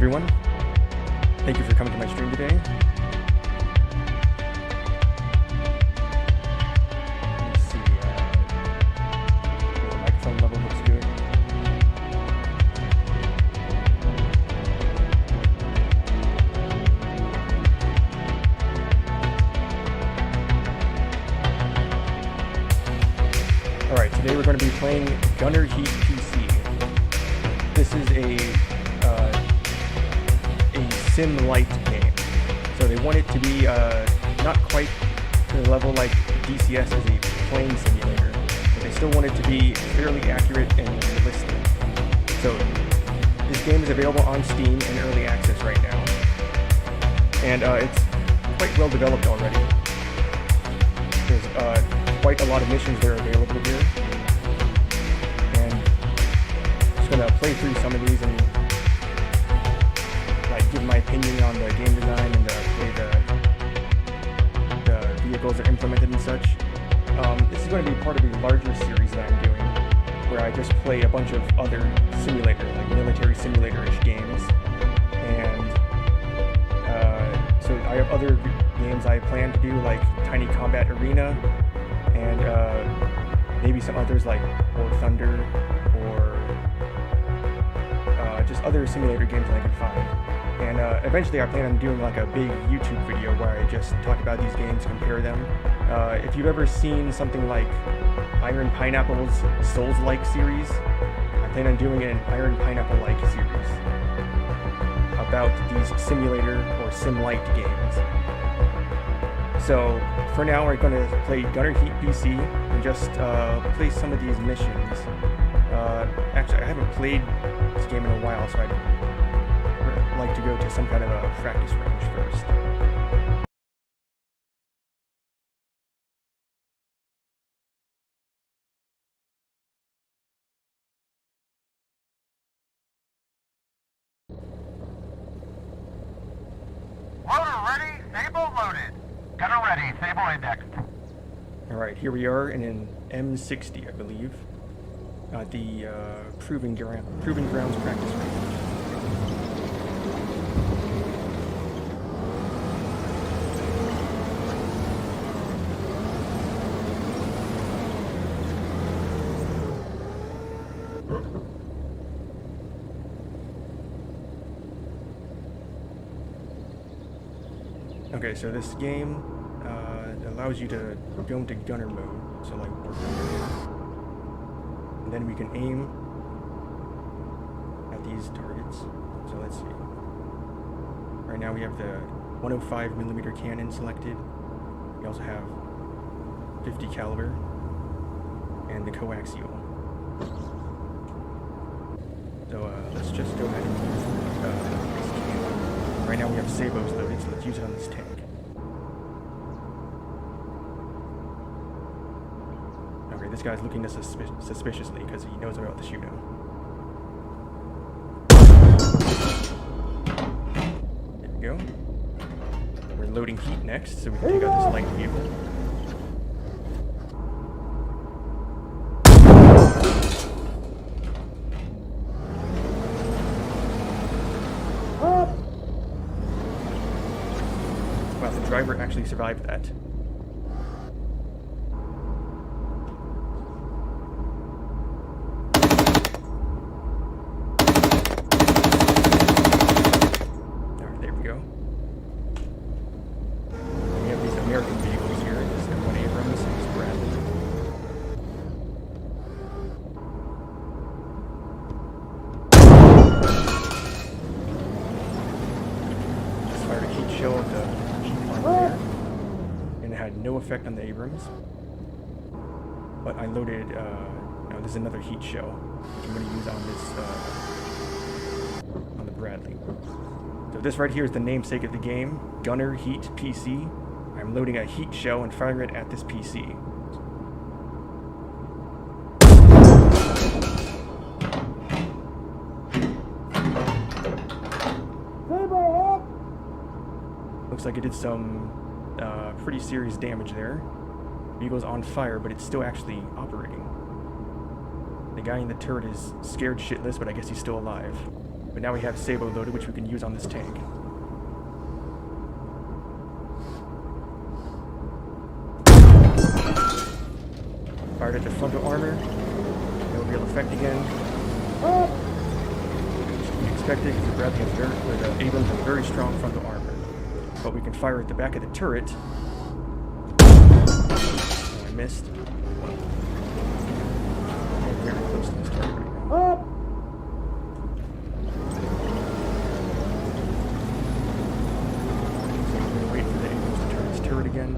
everyone. Thank you for coming to my stream today. Let's see. The microphone level looks good. Alright, today we're going to be playing Gunnery PC. This is a sim-lite game. So they want it to be not quite to the level like DCS is a plane simulator, but they still want it to be fairly accurate and realistic. So this game is available on Steam in early access right now. And it's quite well developed already. There's quite a lot of missions that are available here. And I'm just going to play through some of these and give my opinion on the game design and the way the vehicles are implemented and such. This is going to be part of a larger series that I'm doing, where I just play a bunch of other simulator, like military simulator-ish games. And so I have other games I plan to do, like Tiny Combat Arena, and maybe some others like War Thunder, or just other simulator games that I can find. And eventually I plan on doing like a big YouTube video where I just talk about these games, compare them. If you've ever seen something like Iron Pineapple's Souls-like series, I plan on doing an Iron Pineapple-like series about these simulator or sim-lite games. So for now we're going to play Gunnery PC and just play some of these missions. Actually, I haven't played this game in a while, so I'd like to go to some kind of a practice range first. Loader ready, Sable loaded. Gunner ready, Sable indexed. Alright, here we are in an M60, I believe. At the Proving Grounds practice range. Okay, so this game allows you to go into gunner mode, so like War Thunder. And then we can aim at these targets. So let's see. Right now we have the 105mm cannon selected. We also have 50 caliber and the coaxial. So let's just go ahead and use this cannon. Right now we have sabos loaded, so let's use it on this tank. Okay, this guy's looking at us suspiciously because he knows about the shootout. There we go. We're loading heat next, so we can take out this light vehicle. Wow, the driver actually survived that. Alright, there we go. And we have these American vehicles here. This M1 Abrams and this Bradley. Just fired a heat shell at the and it had no effect on the Abrams, but I loaded no, there's another heat shell which I'm going to use on this on the Bradley. So this right here is the namesake of the game, Gunner Heat PC. I'm loading a heat shell and firing it at this PC. Looks like it did some pretty serious damage there. Vehicle's on fire, but it's still actually operating. The guy in the turret is scared shitless, but I guess he's still alive. But now we have Sabo loaded, which we can use on this tank. Fired at the frontal armor. No real effect again. Which we expected because the Bradley has the Abrams has very strong frontal armor. But we can fire at the back of the turret. Oh, I missed. I'm very close to this target right now. So we're gonna wait for the Abrams to turn his turret again.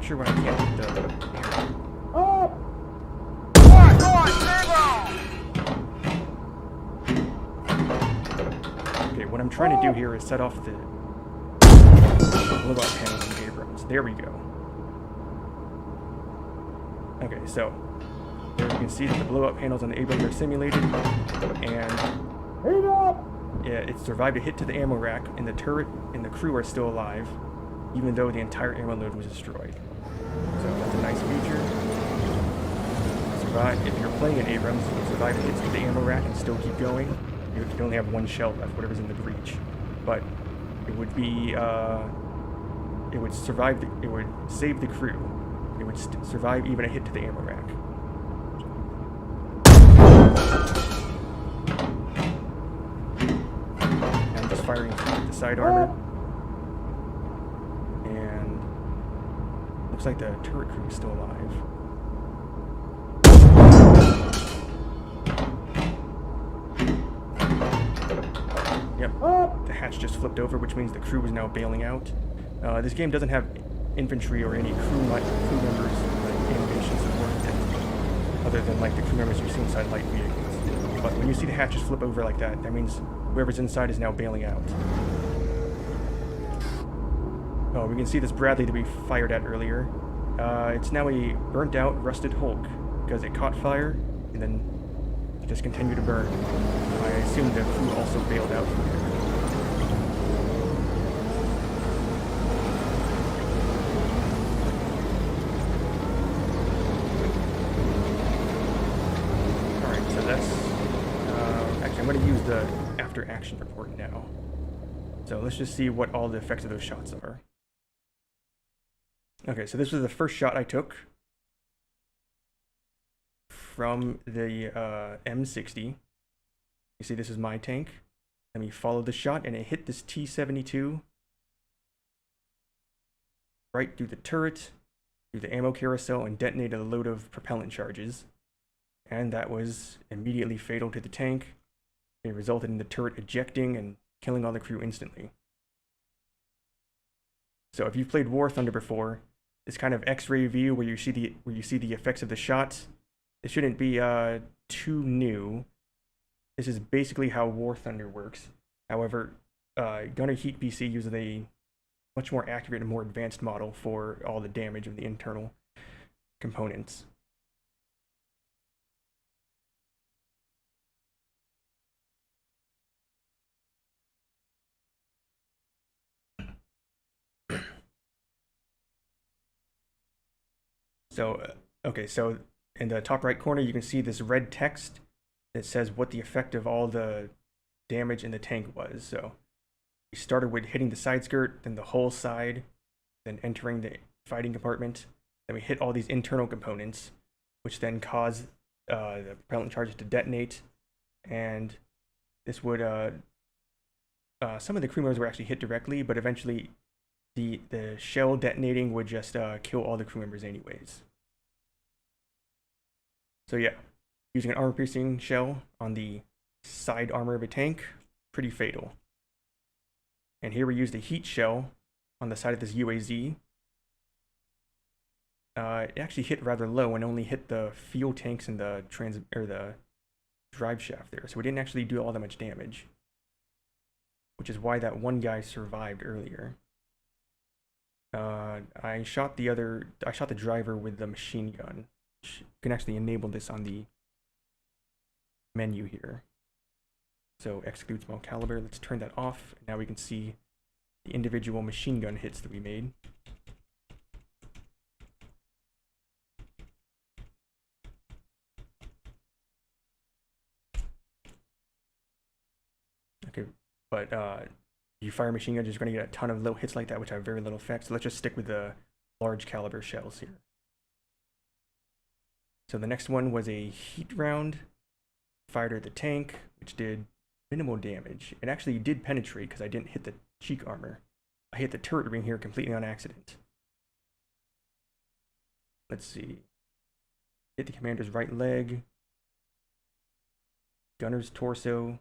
Sure when I can't hit the arrow. Okay, what I'm trying to do here is set off the blowout panels in Abrams. There we go. Okay, so there you can see that the blowout panels on the Abrams are simulated, and yeah, it survived a hit to the ammo rack, and the turret and the crew are still alive, even though the entire ammo load was destroyed. So that's a nice feature. If you're playing an Abrams, you can survive hits to the ammo rack and still keep going. You can only have one shell left, whatever's in the breach. But it would be, it would survive, it would save the crew. It would survive even a hit to the ammo rack. I'm just firing at the side armor. Looks like the turret crew is still alive. Yep, the hatch just flipped over, which means the crew is now bailing out. This game doesn't have infantry or any crew members animation support yet, other than like the crew members you see inside light vehicles. But when you see the hatches flip over like that, that means whoever's inside is now bailing out. Oh, we can see this Bradley that we fired at earlier. It's now a burnt out, rusted Hulk, because it caught fire, and then it just continued to burn. I assume the crew also bailed out from here. Alright, so that's... actually, I'm going to use the after-action report now. So let's just see what all the effects of those shots are. Okay, so this was the first shot I took from the M60. You see this is my tank. Let me follow the shot, and it hit this T-72 right through the turret, through the ammo carousel, and detonated a load of propellant charges. And that was immediately fatal to the tank. It resulted in the turret ejecting and killing all the crew instantly. So if you've played War Thunder before, this kind of X-ray view where you see the effects of the shots, it shouldn't be too new. This is basically how War Thunder works. However, Gunnery GHPC uses a much more accurate and more advanced model for all the damage of the internal components. So, okay, so in the top right corner, you can see this red text that says what the effect of all the damage in the tank was. So we started with hitting the side skirt, then the whole side, then entering the fighting compartment. Then we hit all these internal components, which then caused the propellant charges to detonate. And this would, some of the crew members were actually hit directly, but eventually the shell detonating would just kill all the crew members anyways. So yeah, using an armor-piercing shell on the side armor of a tank, pretty fatal. And here we used a heat shell on the side of this UAZ. It actually hit rather low and only hit the fuel tanks and the the drive shaft there, so we didn't actually do all that much damage, which is why that one guy survived earlier. I shot the driver with the machine gun. You can actually enable this on the menu here. So exclude small caliber. Let's turn that off. Now we can see the individual machine gun hits that we made. Okay, but you fire machine gun, you're just going to get a ton of little hits like that, which have very little effect. So let's just stick with the large caliber shells here. So the next one was a heat round fired at the tank, which did minimal damage. It actually did penetrate because I didn't hit the cheek armor. I hit the turret ring here completely on accident. Let's see. Hit the commander's right leg, gunner's torso,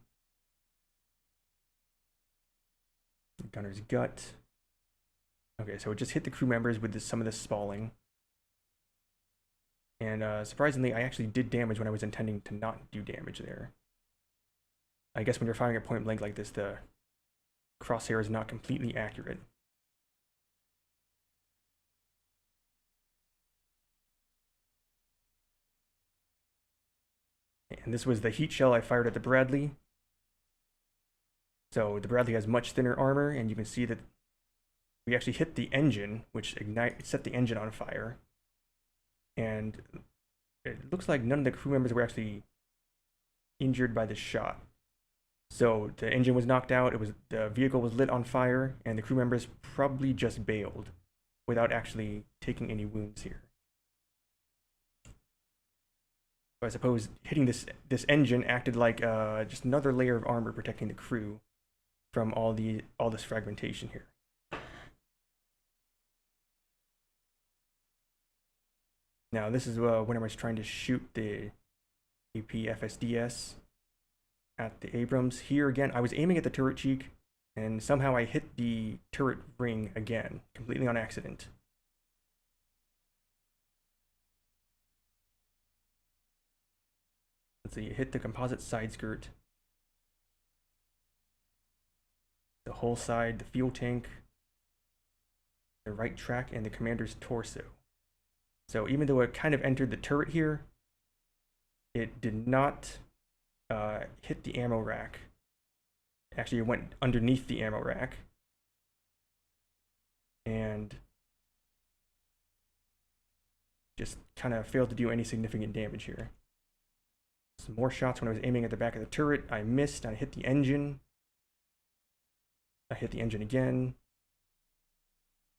gunner's gut. Okay, so it just hit the crew members with some of the spalling. And surprisingly, I actually did damage when I was intending to not do damage there. I guess when you're firing at point blank like this, the crosshair is not completely accurate. And this was the heat shell I fired at the Bradley. So the Bradley has much thinner armor, and you can see that we actually hit the engine, which set the engine on fire. And it looks like none of the crew members were actually injured by this shot. So the engine was knocked out, the vehicle was lit on fire, and the crew members probably just bailed without actually taking any wounds here. So I suppose hitting this engine acted like just another layer of armor protecting the crew from all this fragmentation here. Now this is when I was trying to shoot the AP FSDS at the Abrams. Here again, I was aiming at the turret cheek, and somehow I hit the turret ring again, completely on accident. Let's see, hit the composite side skirt, the whole side, the fuel tank, the right track, and the commander's torso. So even though it kind of entered the turret here, it did not hit the ammo rack. Actually, it went underneath the ammo rack. And just kind of failed to do any significant damage here. Some more shots when I was aiming at the back of the turret. I missed, I hit the engine. I hit the engine again.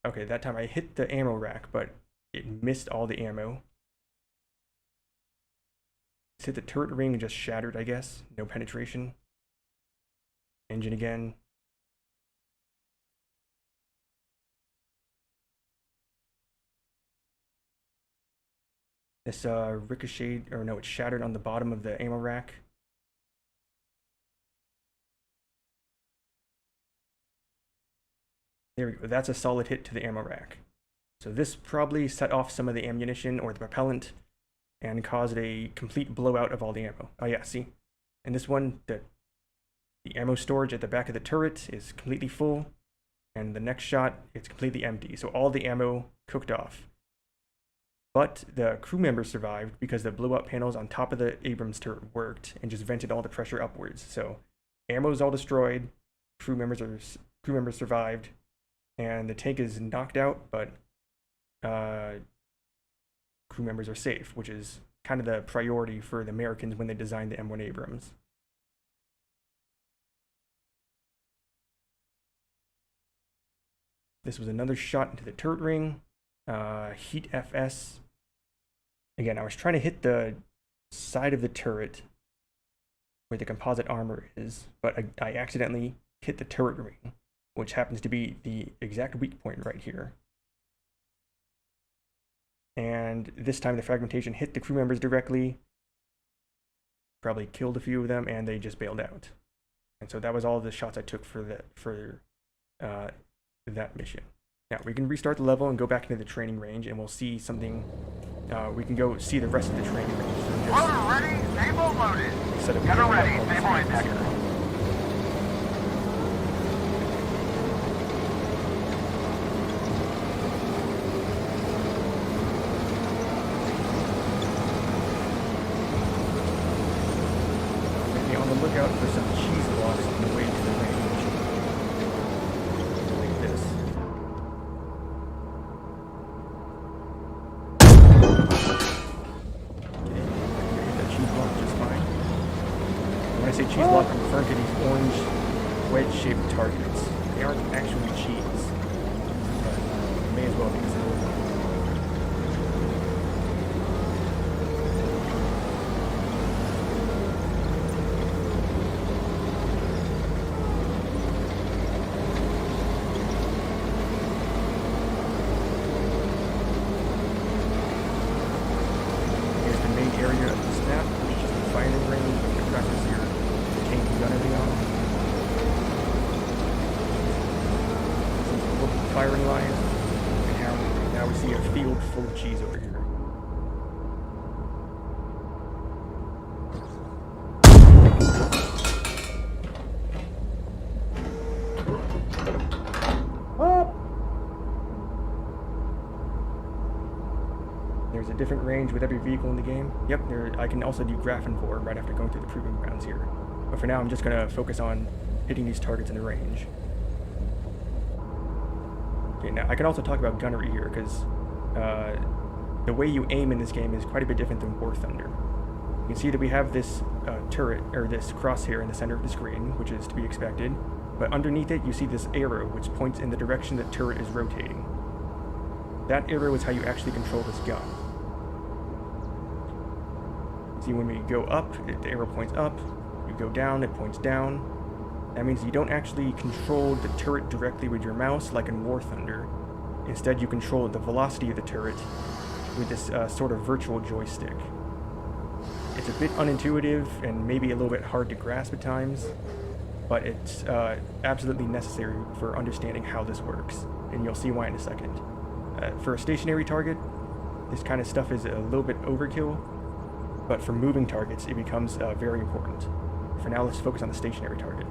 Okay, that time I hit the ammo rack, but it missed all the ammo. It's hit the turret ring and just shattered, I guess. No penetration. Engine again. This ricocheted, or no, it shattered on the bottom of the ammo rack. There we go. That's a solid hit to the ammo rack. So this probably set off some of the ammunition or the propellant and caused a complete blowout of all the ammo. Oh yeah, see? And this one, the ammo storage at the back of the turret is completely full, and the next shot, it's completely empty. So all the ammo cooked off. But the crew members survived because the blowout panels on top of the Abrams turret worked and just vented all the pressure upwards. So ammo is all destroyed, crew members survived, and the tank is knocked out, but crew members are safe, which is kind of the priority for the Americans when they designed the M1 Abrams. This was another shot into the turret ring. Heat FS. Again, I was trying to hit the side of the turret where the composite armor is, but I accidentally hit the turret ring, which happens to be the exact weak point right here. And this time the fragmentation hit the crew members directly, probably killed a few of them, and they just bailed out. And so that was all the shots I took for that mission. Now we can restart the level and go back into the training range, and we'll see something. We can go see the rest of the training range. So Loader ready, stable loaded. set up Gunner ready, all the stable scenes index. here. Be on the lookout for some cheese blocks on the way to the range. Like this. Okay, I can hit that cheese block just fine. And when I say cheese block, I'm referring to these orange wedge-shaped targets. They aren't actually cheese, but you may as well because they look like it. Here's the main area of this map, which is just the firing range with the crackers here, the tank gunnery on. Some open firing line, and now we see a field full of cheese over here. There's a different range with every vehicle in the game. Yep, I can also do Grafenvor right after going through the proving grounds here. But for now, I'm just going to focus on hitting these targets in the range. Okay, now I can also talk about Gunnery here, because the way you aim in this game is quite a bit different than War Thunder. You can see that we have this turret, or this crosshair in the center of the screen, which is to be expected. But underneath it, you see this arrow, which points in the direction the turret is rotating. That arrow is how you actually control this gun. See, when we go up, the arrow points up. You go down, it points down. That means you don't actually control the turret directly with your mouse like in War Thunder. Instead, you control the velocity of the turret with this sort of virtual joystick. It's a bit unintuitive and maybe a little bit hard to grasp at times, but it's absolutely necessary for understanding how this works, and you'll see why in a second. For a stationary target, this kind of stuff is a little bit overkill, but for moving targets, it becomes very important. For now, let's focus on the stationary target.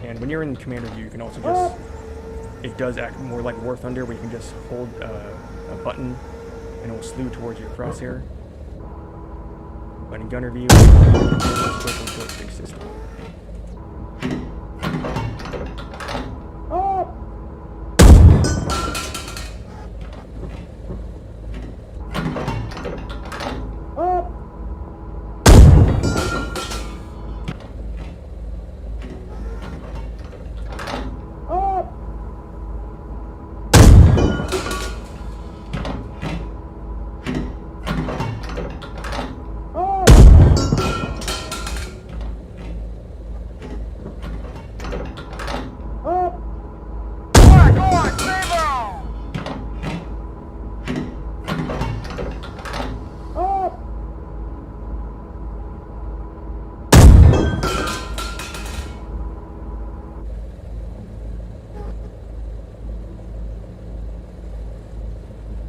And when you're in commander view, you can also just, it does act more like War Thunder, where you can just hold a button and it will slew towards your crosshair. But in gunner view, it's a virtual joystick system.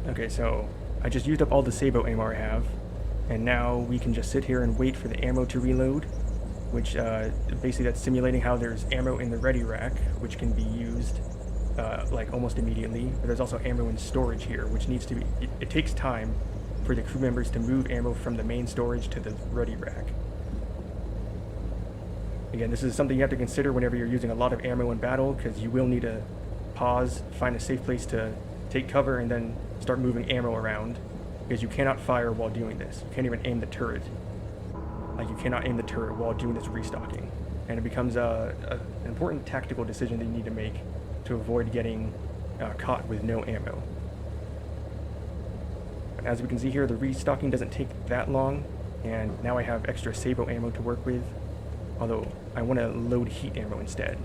Okay, so I just used up all the Sabo ammo I have, and now we can just sit here and wait for the ammo to reload, which basically that's simulating how there's ammo in the ready rack, which can be used like almost immediately, but there's also ammo in storage here, which needs to be, it takes time for the crew members to move ammo from the main storage to the ready rack. Again, this is something you have to consider whenever you're using a lot of ammo in battle, because you will need to pause, find a safe place to take cover, and then start moving ammo around, because you cannot fire while doing this. You can't even aim the turret. Like, you cannot aim the turret while doing this restocking. And it becomes an important tactical decision that you need to make to avoid getting caught with no ammo. As we can see here, the restocking doesn't take that long, and now I have extra Sabo ammo to work with, although I want to load heat ammo instead.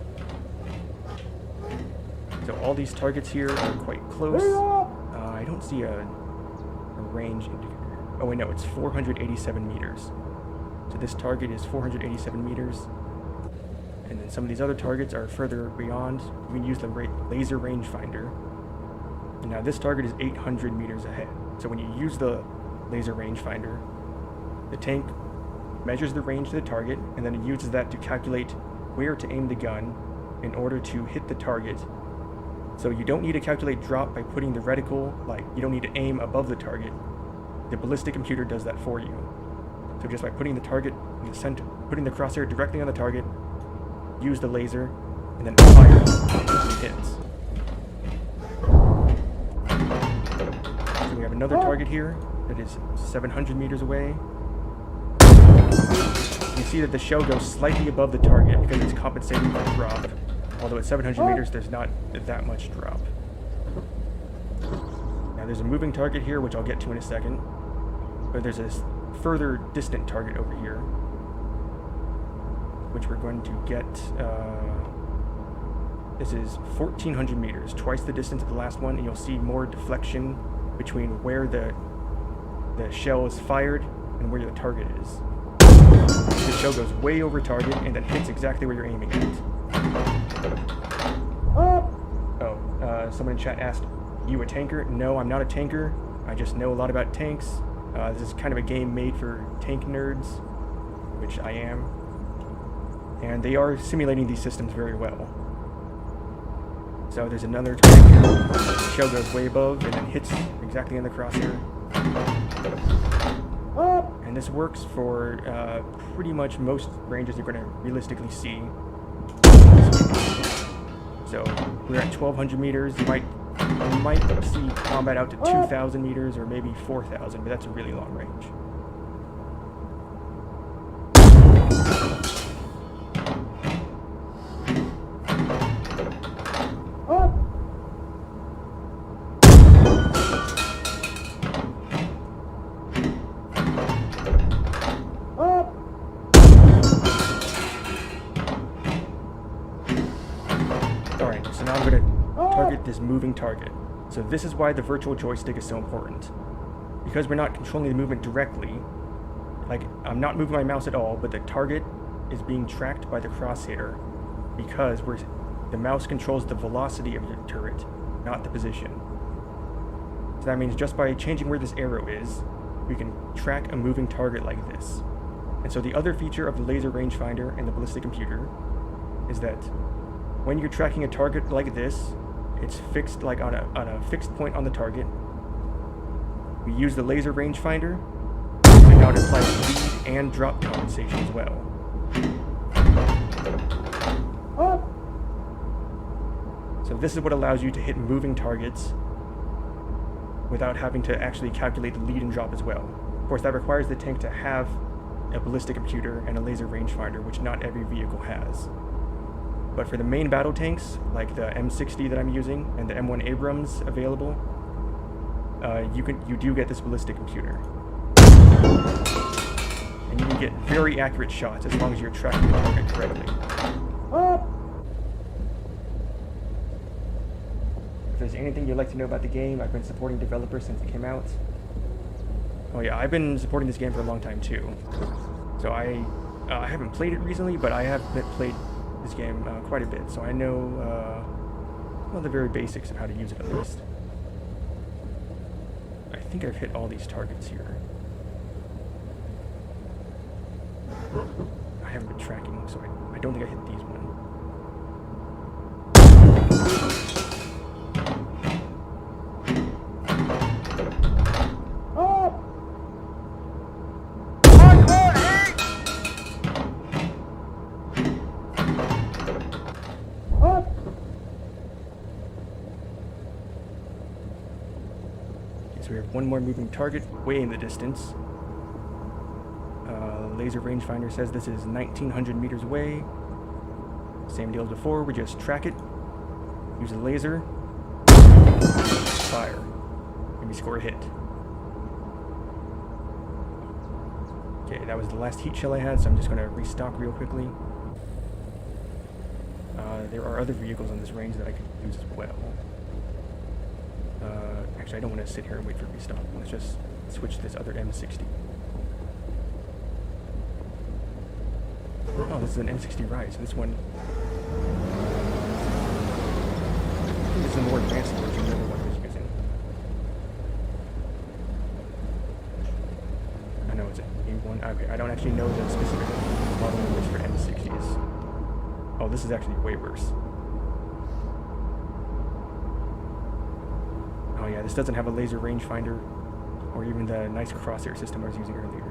So all these targets here are quite close. I don't see a a range indicator. Oh wait, no, it's 487 meters. So this target is 487 meters. And then some of these other targets are further beyond. We can use the laser rangefinder. And now this target is 800 meters ahead. So when you use the laser rangefinder, the tank measures the range to the target, and then it uses that to calculate where to aim the gun in order to hit the target. So you don't need to calculate drop by putting the reticle, like you don't need to aim above the target. The ballistic computer does that for you. So just by putting the target in the center, putting the crosshair directly on the target, use the laser, and then fire it hits. So we have another target here that is 700 meters away. You see that the shell goes slightly above the target because it's compensating for drop. Although at 700 meters, there's not that much drop. Now there's a moving target here, which I'll get to in a second. But there's a further distant target over here, which we're going to get. This is 1,400 meters, twice the distance of the last one, and you'll see more deflection between where the shell is fired and where the target is. The shell goes way over target and then hits exactly where you're aiming at. Someone in chat asked, "You a tanker?" No, I'm not a tanker. I just know a lot about tanks. This is kind of a game made for tank nerds, which I am. And they are simulating these systems very well. So there's another target here. The shell goes way above and then hits exactly in the crosshair. And this works for pretty much most ranges you're going to realistically see. So we're at 1,200 meters. You might see combat out to 2,000 meters or maybe 4,000, but that's a really long range. Alright, so now I'm going to target this moving target. So this is why the virtual joystick is so important. Because we're not controlling the movement directly, like I'm not moving my mouse at all, but the target is being tracked by the crosshair because the mouse controls the velocity of your turret, not the position. So that means just by changing where this arrow is, we can track a moving target like this. And so the other feature of the laser rangefinder and the ballistic computer is that when you're tracking a target like this, it's fixed like on a fixed point on the target. We use the laser rangefinder, and now it applies lead and drop compensation as well. So this is what allows you to hit moving targets without having to actually calculate the lead and drop as well. Of course, that requires the tank to have a ballistic computer and a laser rangefinder, which not every vehicle has. But for the main battle tanks, like the M60 that I'm using and the M1 Abrams available, you do get this ballistic computer. And you can get very accurate shots as long as you're tracking the target correctly. If there's anything you'd like to know about the game, I've been supporting developers since it came out. Oh yeah, I've been supporting this game for a long time too. So I haven't played it recently, but I have played this game quite a bit, so I know well, the very basics of how to use it at least. I think I've hit all these targets here. I haven't been tracking, so I don't think I hit these ones. So we have one more moving target way in the distance. Laser rangefinder says this is 1,900 meters away. Same deal as before, we just track it, use a laser, fire, and we score a hit. Okay, that was the last heat shell I had, so I'm just going to restock real quickly. There are other vehicles on this range that I could use as well. Actually, I don't want to sit here and wait for restock. Let's just switch to this other M60. Oh, this is an M60 Rise. This one... I think this is a more advanced version than the one I was using. I know it's an A1. Okay, I don't actually know the specific model numbers for M60s. Oh, this is actually way worse. Oh yeah, this doesn't have a laser rangefinder or even the nice crosshair system I was using earlier.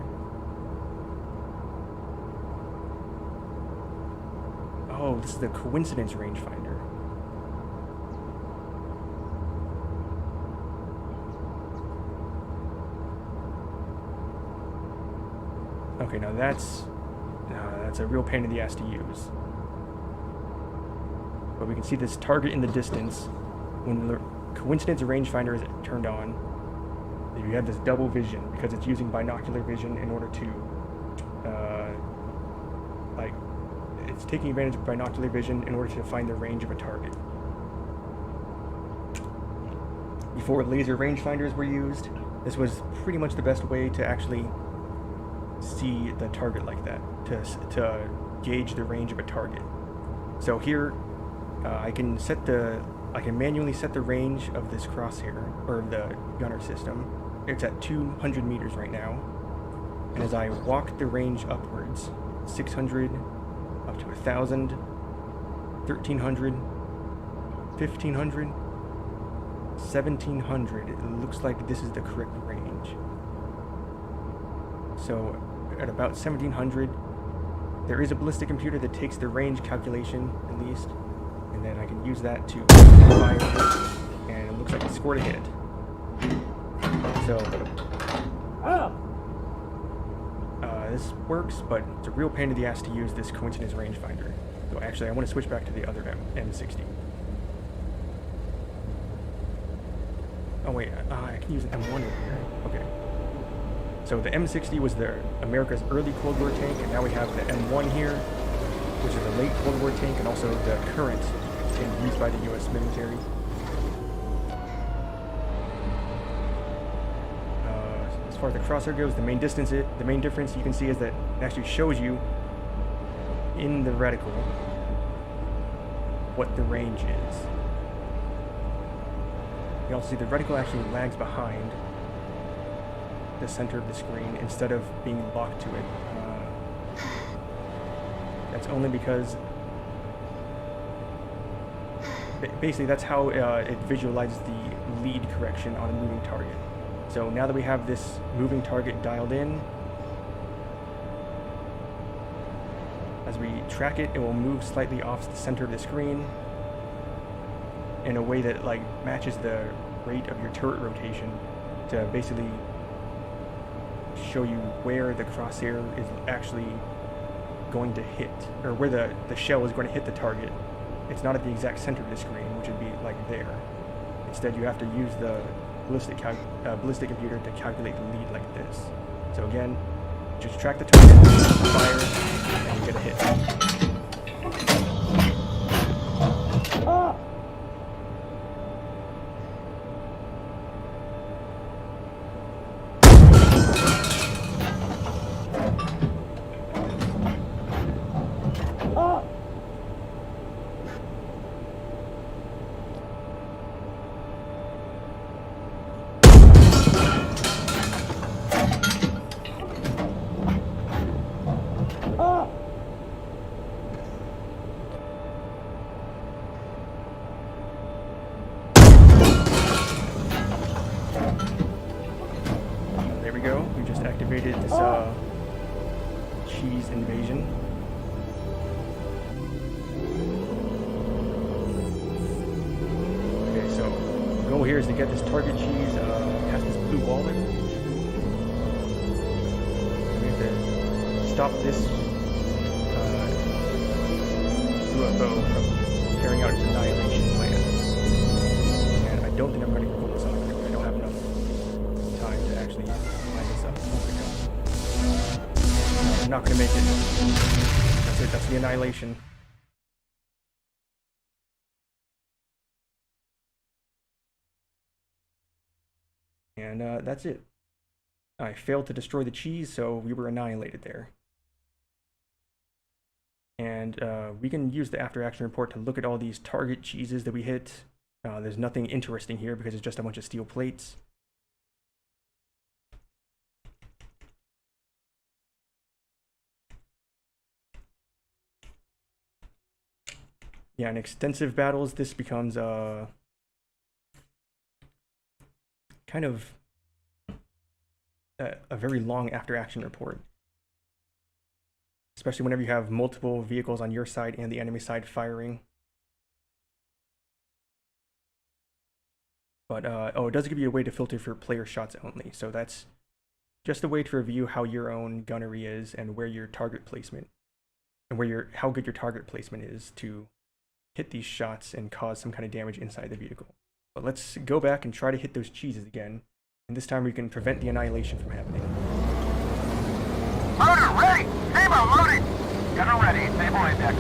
Oh, this is the coincidence rangefinder. Okay, now that's a real pain in the ass to use. But we can see this target in the distance. When the coincidence rangefinder is turned on, you have this double vision because it's using binocular vision in order to, it's taking advantage of binocular vision in order to find the range of a target. Before laser rangefinders were used, this was pretty much the best way to actually see the target like that, to gauge the range of a target. So here, I can manually set the range of this crosshair, or the gunner system. It's at 200 meters right now. And as I walk the range upwards, 600, up to 1,000, 1,300, 1,500, 1,700, it looks like this is the correct range. So at about 1,700, there is a ballistic computer that takes the range calculation, at least. And then I can use that to fire, and it looks like it scored a hit. So, this works, but it's a real pain in the ass to use this coincidence rangefinder. So actually, I want to switch back to the other M60. Oh wait, I can use an M1 over here. Okay. So the M60 was America's early Cold War tank, and now we have the M1 here, which is a late Cold War tank, and also the current tank used by the U.S. military. As far as the crosshair goes, the main difference you can see is that it actually shows you in the reticle what the range is. You also see the reticle actually lags behind the center of the screen instead of being locked to it. That's only because basically that's how it visualizes the lead correction on a moving target. So now that we have this moving target dialed in, as we track it, it will move slightly off the center of the screen in a way that matches the rate of your turret rotation to basically show you where the crosshair is actually going to hit, or where the shell is going to hit the target. It's not at the exact center of the screen, which would be there. Instead, you have to use the ballistic computer to calculate the lead like this. So again, just track the target, fire, and you get a hit. There we go. We just activated this cheese invasion. Okay, so the goal here is to get this target cheese past this blue wall there. We have to stop this UFO from carrying out its annihilation plan. And I don't think I'm going to pull this off. I don't have enough time to actually line this up. I'm not going to make it. That's it. That's the annihilation. And that's it. I failed to destroy the cheese, so we were annihilated there. And we can use the after action report to look at all these target cheeses that we hit. There's nothing interesting here because it's just a bunch of steel plates. Yeah, in extensive battles, this becomes kind of a very long after-action report. Especially whenever you have multiple vehicles on your side and the enemy side firing. But, oh, it does give you a way to filter for player shots only. So that's just a way to review how your own gunnery is and where your target placement, and where how good your target placement is to hit these shots and cause some kind of damage inside the vehicle. But let's go back and try to hit those cheeses again. And this time we can prevent the annihilation from happening. Loader ready! Sable loaded! Gunner ready, Sable index.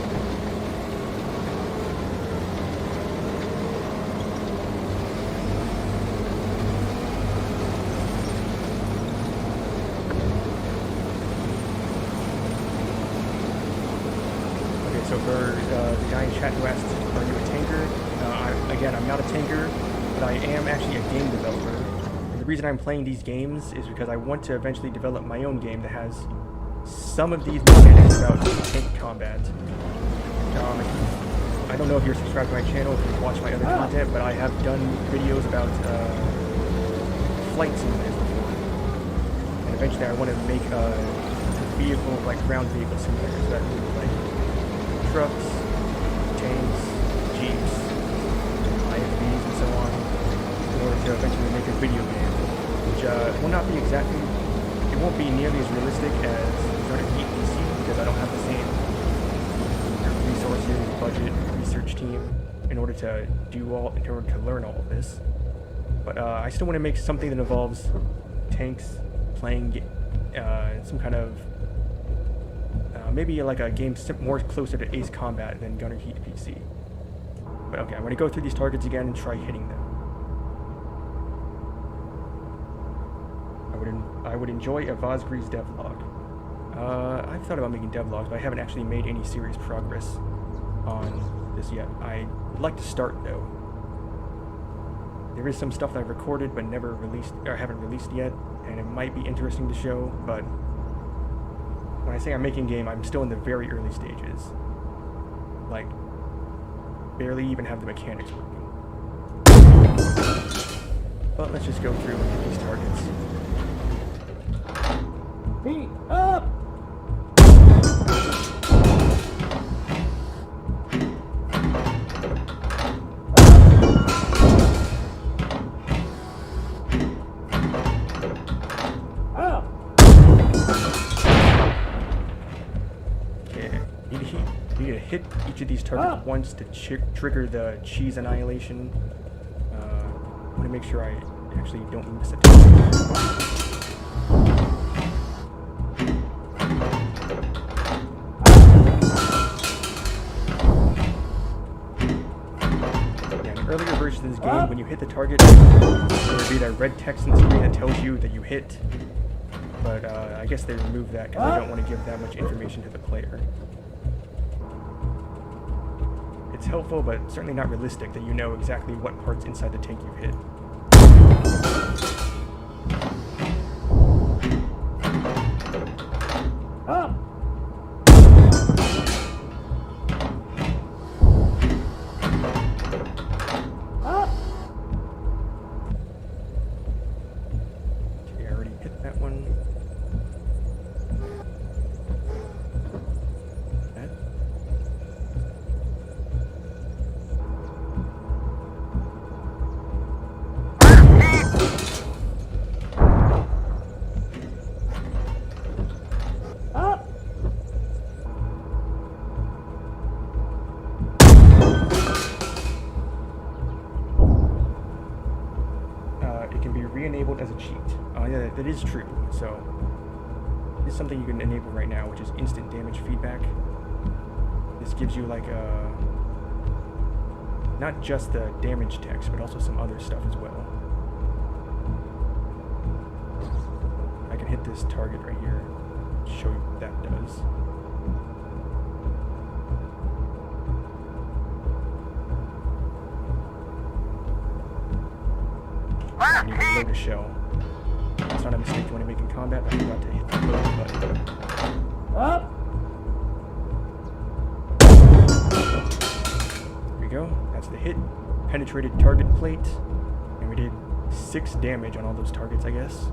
Okay, so for the guy in chat who asked, are you a tanker? Again, I'm not a tanker, but I am actually a game developer. And the reason I'm playing these games is because I want to eventually develop my own game that has some of these mechanics about tank combat. I don't know if you're subscribed to my channel, if you've watched my other content, but I have done videos about flight simulators before. And eventually I want to make vehicle, like ground vehicle simulators that include like trucks, tanks, jeeps, IFVs, and so on, in order to eventually make a video game, which will not be exactly, it won't be nearly as realistic as GHPC because I don't have the same resources, budget, research team in order to learn all of this. But I still want to make something that involves tanks, playing some kind of maybe like a game more closer to Ace Combat than Gunnery GHPC. But okay, I'm going to go through these targets again and try hitting them. I would enjoy a Vosgree's devlog. I've thought about making devlogs, but I haven't actually made any serious progress on this yet. I would like to start though. There is some stuff that I've recorded but never released, or haven't released yet, and it might be interesting to show, but when I say I'm making game, I'm still in the very early stages. Like, barely even have the mechanics working. But let's just go through and hit these targets. Heat up! Hit each of these targets once to trigger the cheese annihilation. I want to make sure I actually don't miss a target. Yeah, in earlier versions of this game, when you hit the target, there would be that red text on the screen that tells you that you hit. But I guess they removed that because they don't want to give that much information to the player. It's helpful, but certainly not realistic that you know exactly what parts inside the tank you've hit. Okay, I already hit that one. Re-enabled as a cheat. Yeah, that is true. So, it's something you can enable right now, which is instant damage feedback. This gives you like a, not just the damage text, but also some other stuff as well. hit this target right here. Show you what that does. I need to load a shell. That's not a mistake you want to make in combat. I forgot to hit the load button. Up! There we go. That's the hit. Penetrated target plate. And we did 6 damage on all those targets, I guess.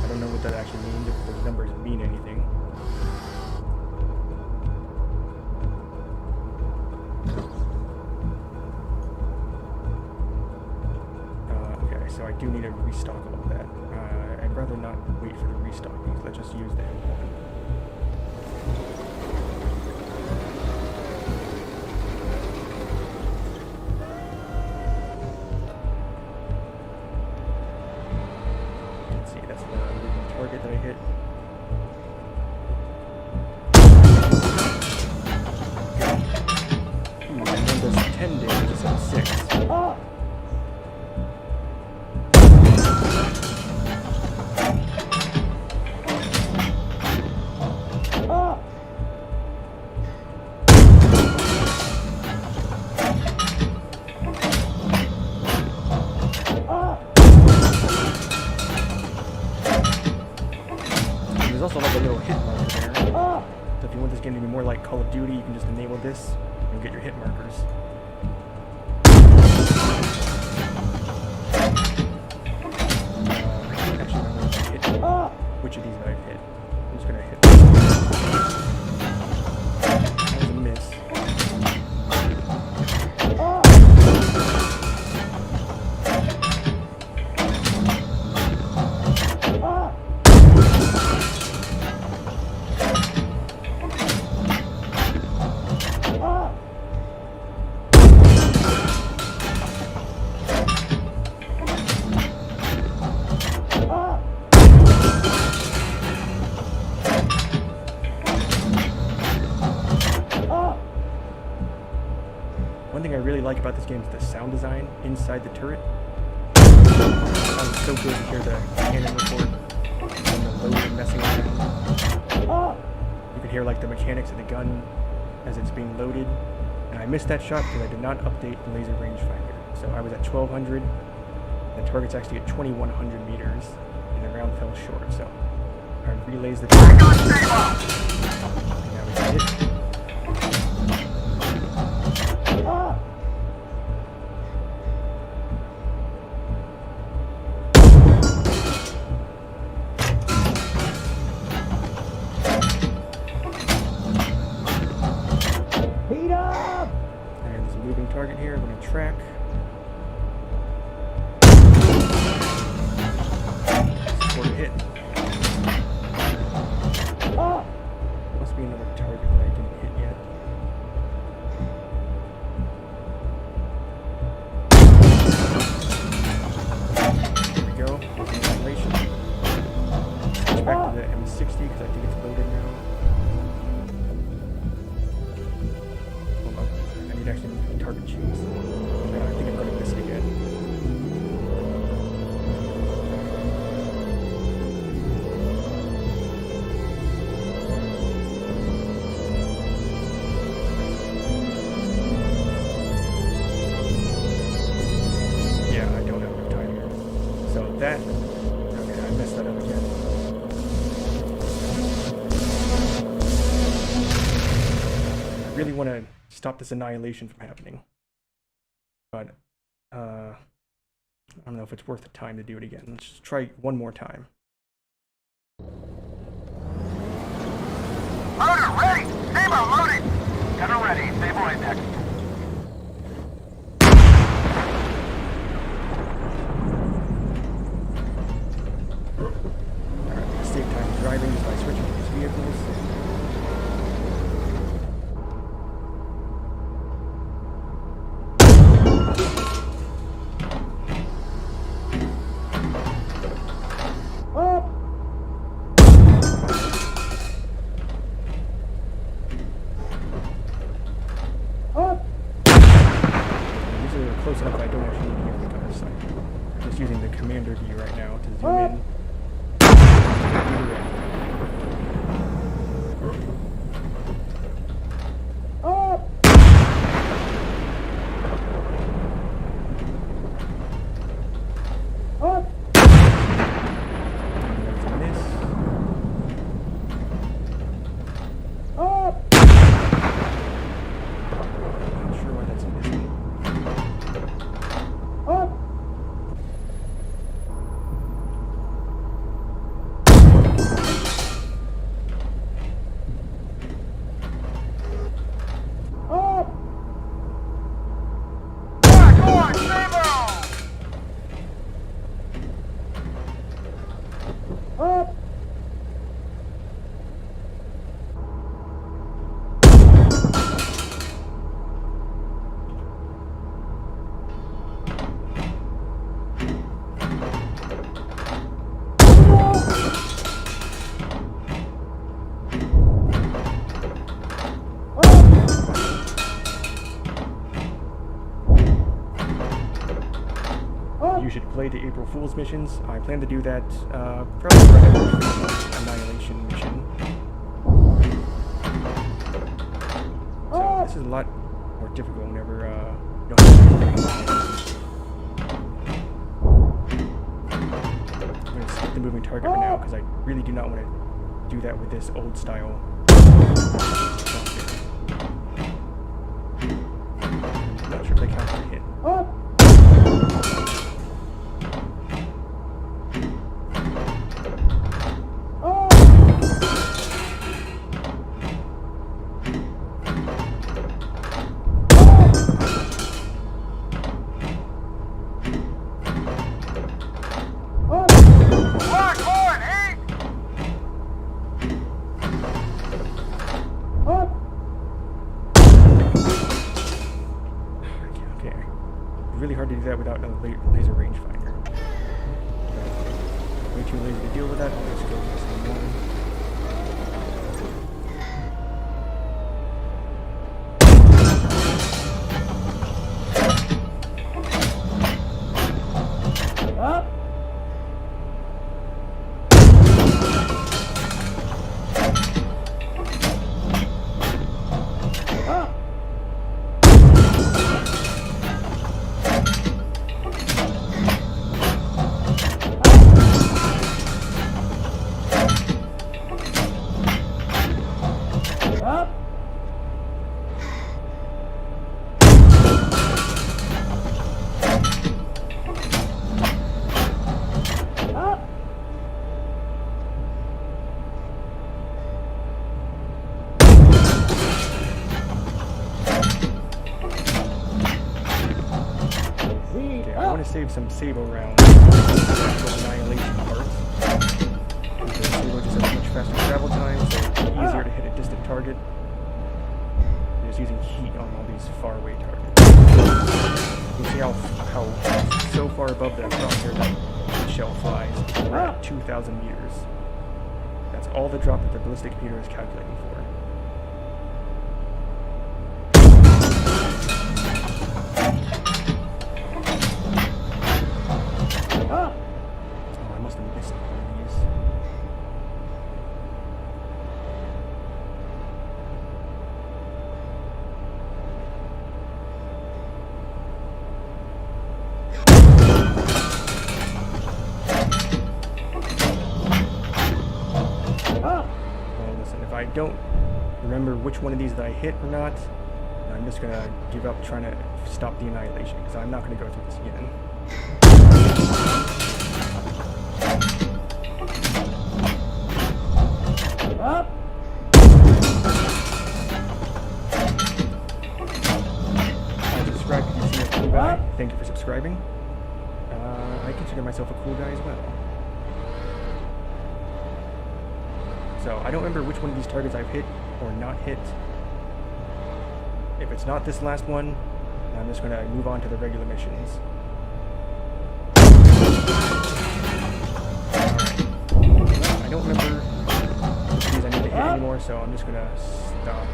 I don't know what that actually means, if those numbers mean anything. Okay, so I do need to restock all of that. I'd rather not wait for the restocking, so let's just use the M1. Target that I hit. And then does 10 damage instead of 6. There's also like a little hit marker there. So if you want this game to be more like Call of Duty, you can just enable this and you'll get your hit markers. Actually, I'm going to hit which of these that I've hit. I'm just going to hit. That was a miss. One thing I really like about this game is the sound design inside the turret. It sounds so good to hear the cannon report and the loader messing around. You can hear like the mechanics of the gun as it's being loaded. And I missed that shot because I did not update the laser rangefinder. So I was at 1200. The target's actually at 2100 meters, and the round fell short. So I relays the target. And now we got it. Heat up! And there's a moving target here. I'm going to track. Support a hit. Must be another target that I didn't hit yet. There we go. There's an annihilation. Switch back to the M60 because I think it's loaded now. Hold on. I need to actually move the target choose. I think I'm going to miss it again. That, okay, I messed that up again. I really want to stop this annihilation from happening. But, I don't know if it's worth the time to do it again. Let's just try one more time. Loader ready! Sable loaded! Gunner ready, Sable index. Save time driving just by switching to these vehicles. Up! Up! These are close enough I don't actually need to get the gunner sight. I'm just using the commander view right now to zoom in. you should play the April Fool's missions. I plan to do that probably right after the Annihilation mission. So this is a lot more difficult whenever you don't have I'm going to skip the moving target for now because I really do not want to do that with this old style. I'm not sure if they count for a hit. Really hard to do that without a laser rangefinder. Way too lazy to deal with that. I'll just go with the same one. Save some Sable rounds for the Annihilation part. Because Sable just has much faster travel time, so it's easier to hit a distant target. I'm just using heat on all these faraway targets. You can see how so far above that crosshair that shell flies. We're at 2,000 meters. That's all the drop that the ballistic computer is calculating for. I don't remember which one of these that I hit or not, I'm just going to give up trying to stop the Annihilation, because I'm not going to go through this again. I subscribe if you see a cool guy. Thank you for subscribing. I consider myself a cool guy as well. So I don't remember which one of these targets I've hit or not hit. If it's not this last one, I'm just going to move on to the regular missions. Alright. I don't remember which of these I need to hit anymore, so I'm just going to stop.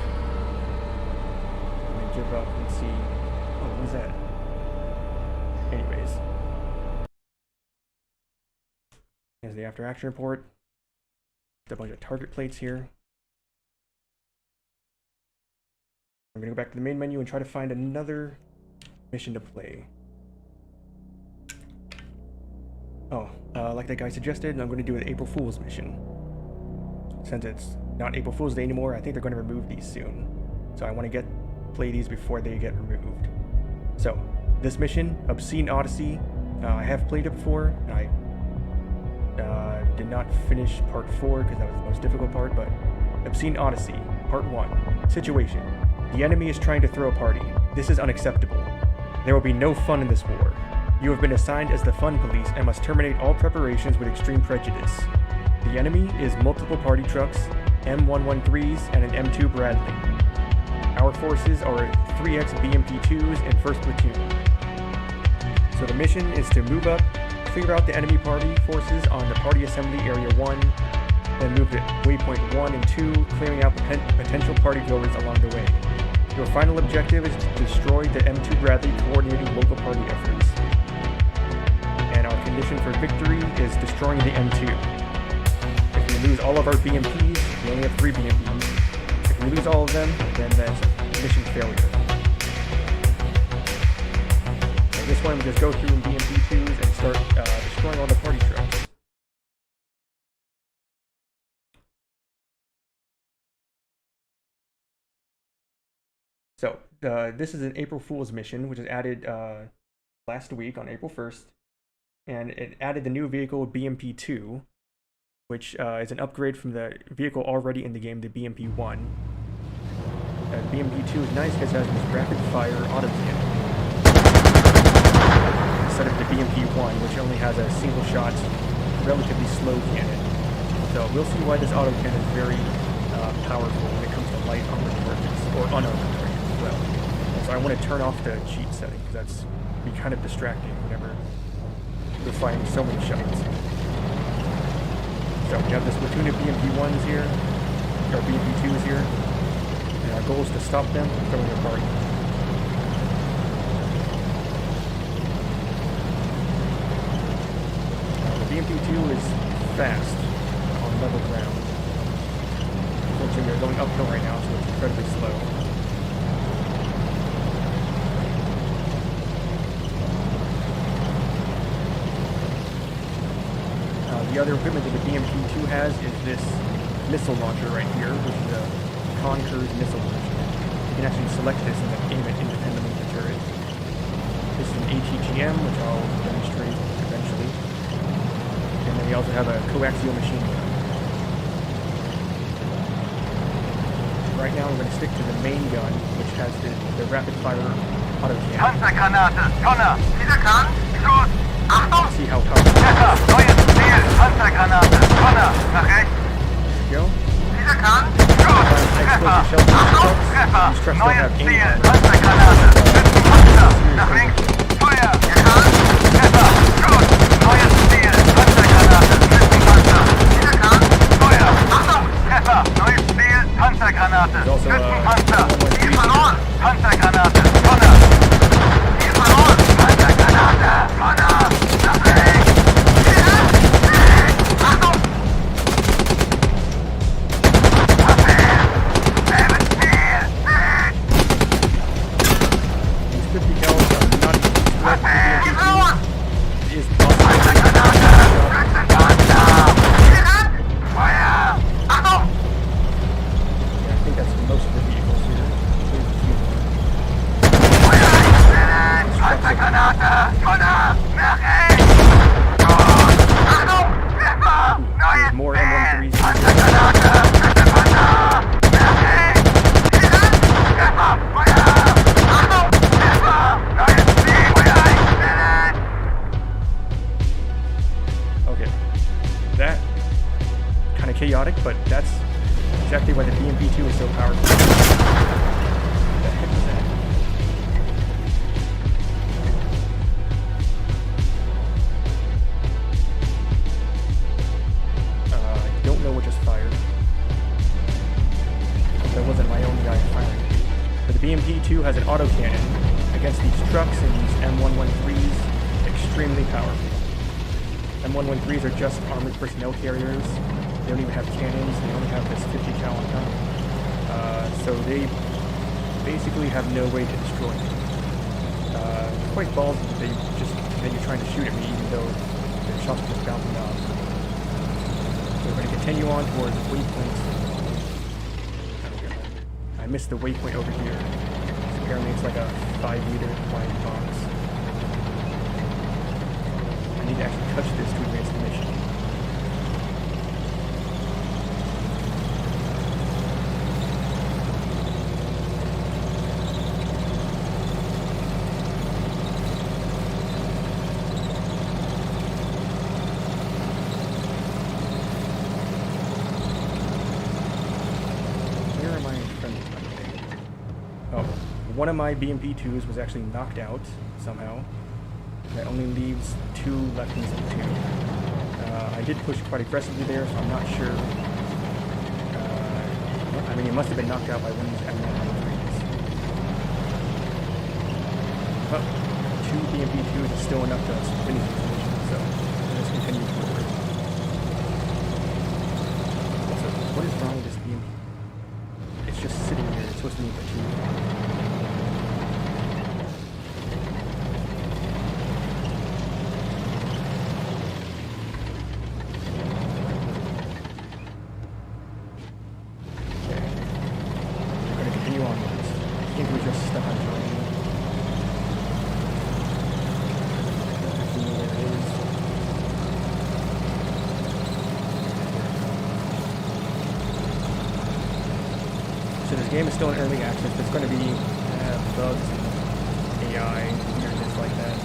I'm going to give up and see. Oh, what is that? Anyways. Here's the after action report. A bunch of target plates here. I'm going to go back to the main menu and try to find another mission to play. Oh, like that guy suggested, I'm going to do an April Fool's mission. Since it's not April Fool's Day anymore, I think they're going to remove these soon. So I want to play these before they get removed. So, this mission, Obscene Odyssey, I have played it before, and I did not finish part 4 because that was the most difficult part, but Obscene Odyssey, part 1. Situation. The enemy is trying to throw a party. This is unacceptable. There will be no fun in this war. You have been assigned as the fun police and must terminate all preparations with extreme prejudice. The enemy is multiple party trucks, M113s, and an M2 Bradley. Our forces are 3X BMP2s in 1st Platoon. So the mission is to move up, clear out the enemy party forces on the party assembly area 1, then move to waypoint 1 and 2, clearing out potential party goers along the way. Your final objective is to destroy the M2 Bradley, coordinating local party efforts. condition for victory is destroying the M2. If we lose all of our BMPs, we only have 3 BMPs. If we lose all of them, then that's mission failure. So this one, we just go through in BMP2s and start destroying all the party trucks. So, this is an April Fool's mission, which was added last week on April 1st. And it added the new vehicle BMP2, which is an upgrade from the vehicle already in the game, the BMP1. BMP2 is nice because it has this rapid-fire autocannon, instead of the BMP1, which only has a single-shot, relatively slow cannon. So we'll see why this autocannon is very powerful when it comes to light armored targets, or unarmored targets as well. So I want to turn off the cheat setting, because that's be kind of distracting whenever we're firing so many shots. So we have this platoon of BMP1s here, or BMP2s here, and our goal is to stop them from throwing a party. The BMP2 is fast on level ground. Unfortunately, we're going uphill right now, so it's incredibly slow. The other equipment that the BMP2 has is this missile launcher right here, which is a Conqueror's missile launcher. You can actually select this and then aim it independently of the turret. This is an ATGM, which I'll demonstrate eventually. And then we also have a coaxial machine gun. Right now we're going to stick to the main gun, which has the rapid-fire autocannon. Panzergranate, Tonner, dieser kann, Schuss, Achtung! See how powerful. Treffer, neues Ziel, Panzergranate, Tonner, nach rechts. There you go. Dieser kann, Schuss, Treffer, Achtung, Treffer, neues Ziel, Panzergranate, Schützenpanzer, nach links, Feuer, er kann, Treffer, Schuss, neues Ziel, Panzergranate, Schützenpanzer, dieser kann, Feuer, Achtung, Treffer, neues Ziel, Panzergranate, Schützenpanzer, Ziel verloren, Panzergranate, Tonner, Ziel verloren, Panzergranate, Tonner, nach rechts, Achtung! These 50 cals are not threat to the BMP2. It is possible. Yeah, I think that's most of the vehicles here. There's a few more. There's more M13s here. Okay, that kind of chaotic, but that's exactly why the BMP2 is so powerful. What the heck is that? I don't know what just fired. That wasn't my own guy firing. But the BMP2 has an autocannon against these trucks and these M113s, extremely powerful. M113s are just armored personnel carriers. They don't even have cannons. They only have this 50 cal on top. So they basically have no way to destroy me. It's quite ballsy that they just continue trying to shoot at me, even though their shots are just bouncing off. So we're going to continue on towards waypoint. I missed the waypoint over here. So apparently it's like a 5-meter wide box. I need to actually touch this to advance the mission. One of my BMP2s was actually knocked out somehow. That only leaves 2 left in the platoon. I did push quite aggressively there, so I'm not sure. I mean, it must have been knocked out by one of these M113s. But 2 BMP2s is still enough to finish this mission, so So let's continue forward. Also, what is wrong with this beam? It's just sitting there. It's supposed to move like 2. Game is still in early access. There's going to be bugs and AI and weirdness like that.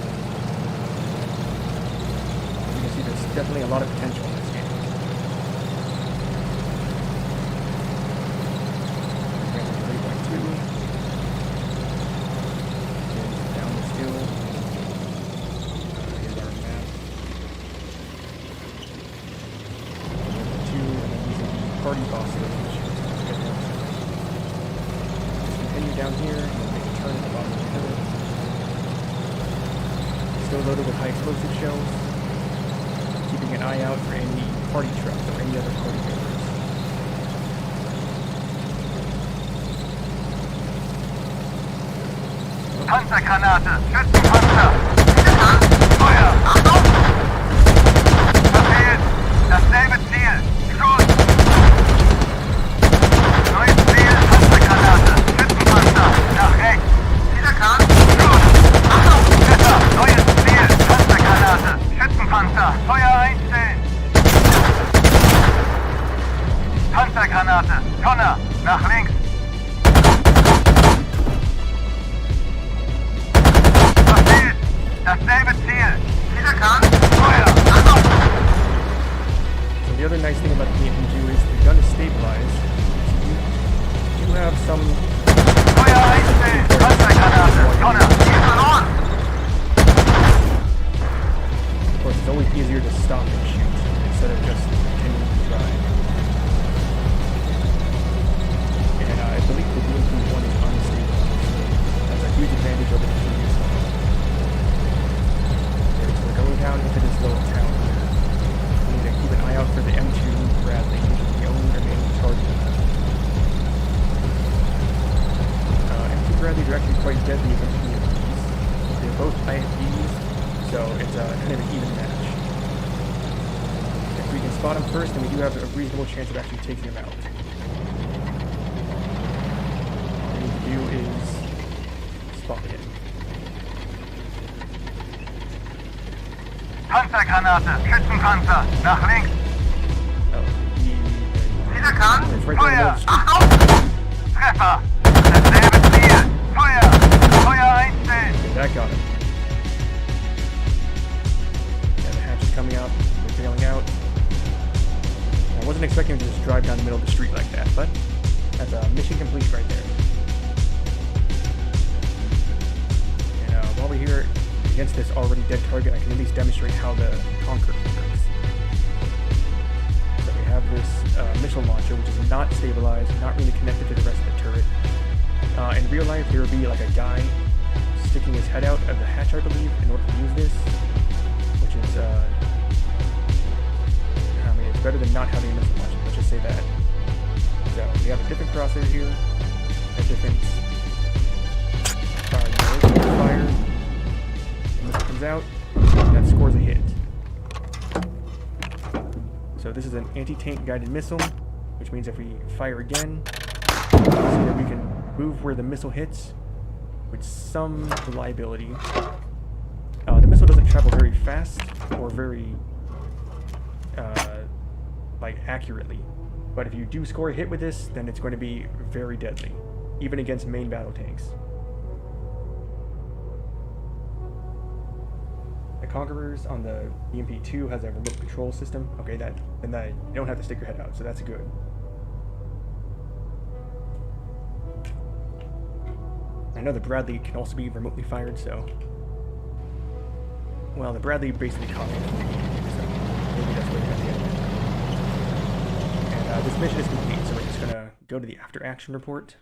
As you can see, there's definitely a lot of potential in this game. Granted, 3.2. Down the still. Here's our map. 2, and then using the party bosses. Down here, and then make a turn at the bottom of the hill. Still loaded with high explosive shells. Keeping an eye out for any party trucks or any other party members. Panzergranate! Schützenpanzer! Feuer! Achtung! Verfehlt! Dasselbe Ziel! Schuss! Neues Ziel! Panzergranate! Nach rechts! Wiederkant! Schuss! Achtung! Treffer! Neues Ziel! Panzergranate! Schützenpanzer! Feuer einstellen! Panzergranate! Tonner! Nach links! Verfehlt! Dasselbe Ziel! Wiederkant! Feuer! Achtung! So the other nice thing about the GHPC is the gun is stabilized. So you have some Feuer einstellen! Panzergranate! Tonner! Ziel verloren! Of course, it's always easier to stop and shoot instead of just continuing to drive. And I believe the BMP-1 is unstable. That's a huge advantage over the previous one. Okay, so we're going down into this little town here. We need to keep an eye out for the M2 Bradley, which is the only remaining target. Bradleys are actually quite deadly against PMPs. They're both IFPs, so it's kind of an even match. If we can spot them first, then we do have a reasonable chance of actually taking them out. All we need to do is spot him. Panzergranate! Schützenpanzer! Nach links! Oh, Wiederkant! right Feuer! there. Achtung! Treffer! Dasselbe Ziel! Feuer! Feuer einstellen! Okay, that got him. Yeah, the hatch is coming out. We're bailing out. I wasn't expecting him to just drive down the middle of the street like that, but that's a mission complete right there. And while we're here against this already dead target, I can at least demonstrate how the Conqueror works. So we have this missile launcher, which is not stabilized, not really connected to the rest of the turret. In real life, there would be like a guy sticking his head out of the hatch, I believe, in order to use this, which is, I mean, it's better than not having a missile launcher, let's just say that. So, we have a different crosshair here, a different fire, the missile comes out, and that scores a hit. So this is an anti-tank guided missile, which means if we fire again, see that we can move where the missile hits with some reliability. The missile doesn't travel very fast or very like accurately, but if you do score a hit with this, then it's going to be very deadly, even against main battle tanks. The Conquerors on the EMP-2 has a remote control system. Okay, then you don't have to stick your head out, so that's good. I know the Bradley can also be remotely fired, so... Well, the Bradley basically copied it from the game, so maybe that's where we're going to get it. And this mission is complete, so we're just going to go to the after-action report.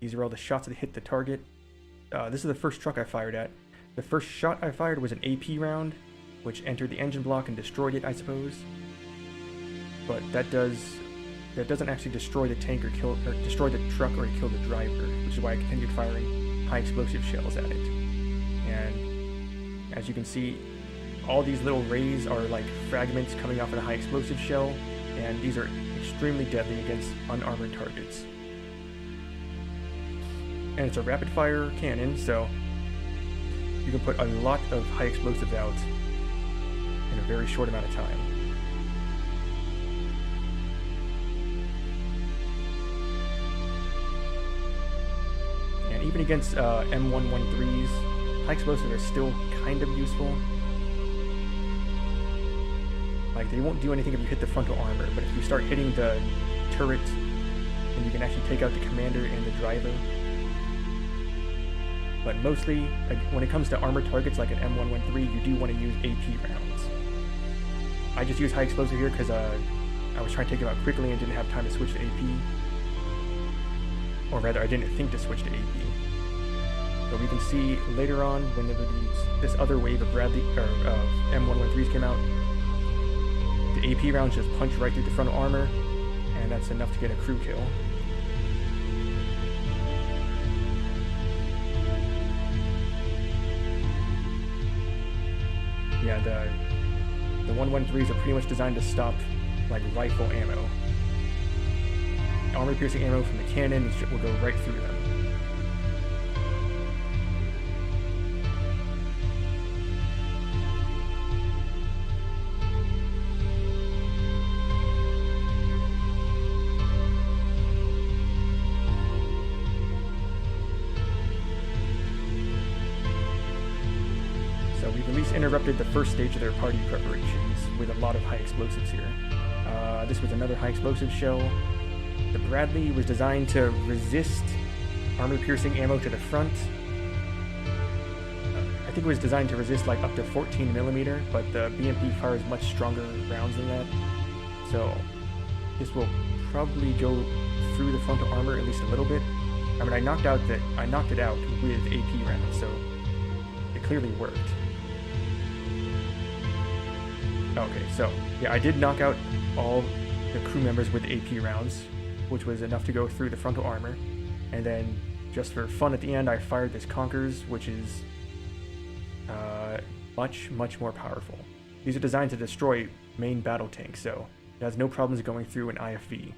These are all the shots that hit the target. this is the first truck I fired at. The first shot I fired was an AP round, which entered the engine block and destroyed it, I suppose. But that doesn't actually destroy the tank or destroy the truck or kill the driver, which is why I continued firing high explosive shells at it. And as you can see, all these little rays are like fragments coming off of the high explosive shell, and these are extremely deadly against unarmored targets. And it's a rapid fire cannon, so you can put a lot of high explosives out in a very short amount of time. And even against M113s, high explosives are still kind of useful. Like, they won't do anything if you hit the frontal armor, but if you start hitting the turret, then you can actually take out the commander and the driver. But mostly, like, when it comes to armored targets like an M113, you do want to use AP rounds. I just use high explosive here because I was trying to take them out quickly and didn't have time to switch to AP. Or rather, I didn't think to switch to AP. But we can see later on, when this other wave of M113s came out, the AP rounds just punch right through the frontal armor, and that's enough to get a crew kill. Yeah, the 113s are pretty much designed to stop, like, rifle ammo. Armor-piercing ammo from the cannon will go right through them. We've at least interrupted the first stage of their party preparations with a lot of high explosives here. This was another high explosive shell. The Bradley was designed to resist armor-piercing ammo to the front. I think it was designed to resist like up to 14mm, but the BMP fires much stronger rounds than that. So this will probably go through the frontal armor at least a little bit. I mean, I knocked it out with AP rounds, so it clearly worked. Okay, so yeah, I did knock out all the crew members with AP rounds, which was enough to go through the frontal armor. And then, just for fun at the end, I fired this Conkers, which is much more powerful. These are designed to destroy main battle tanks, so it has no problems going through an IFV.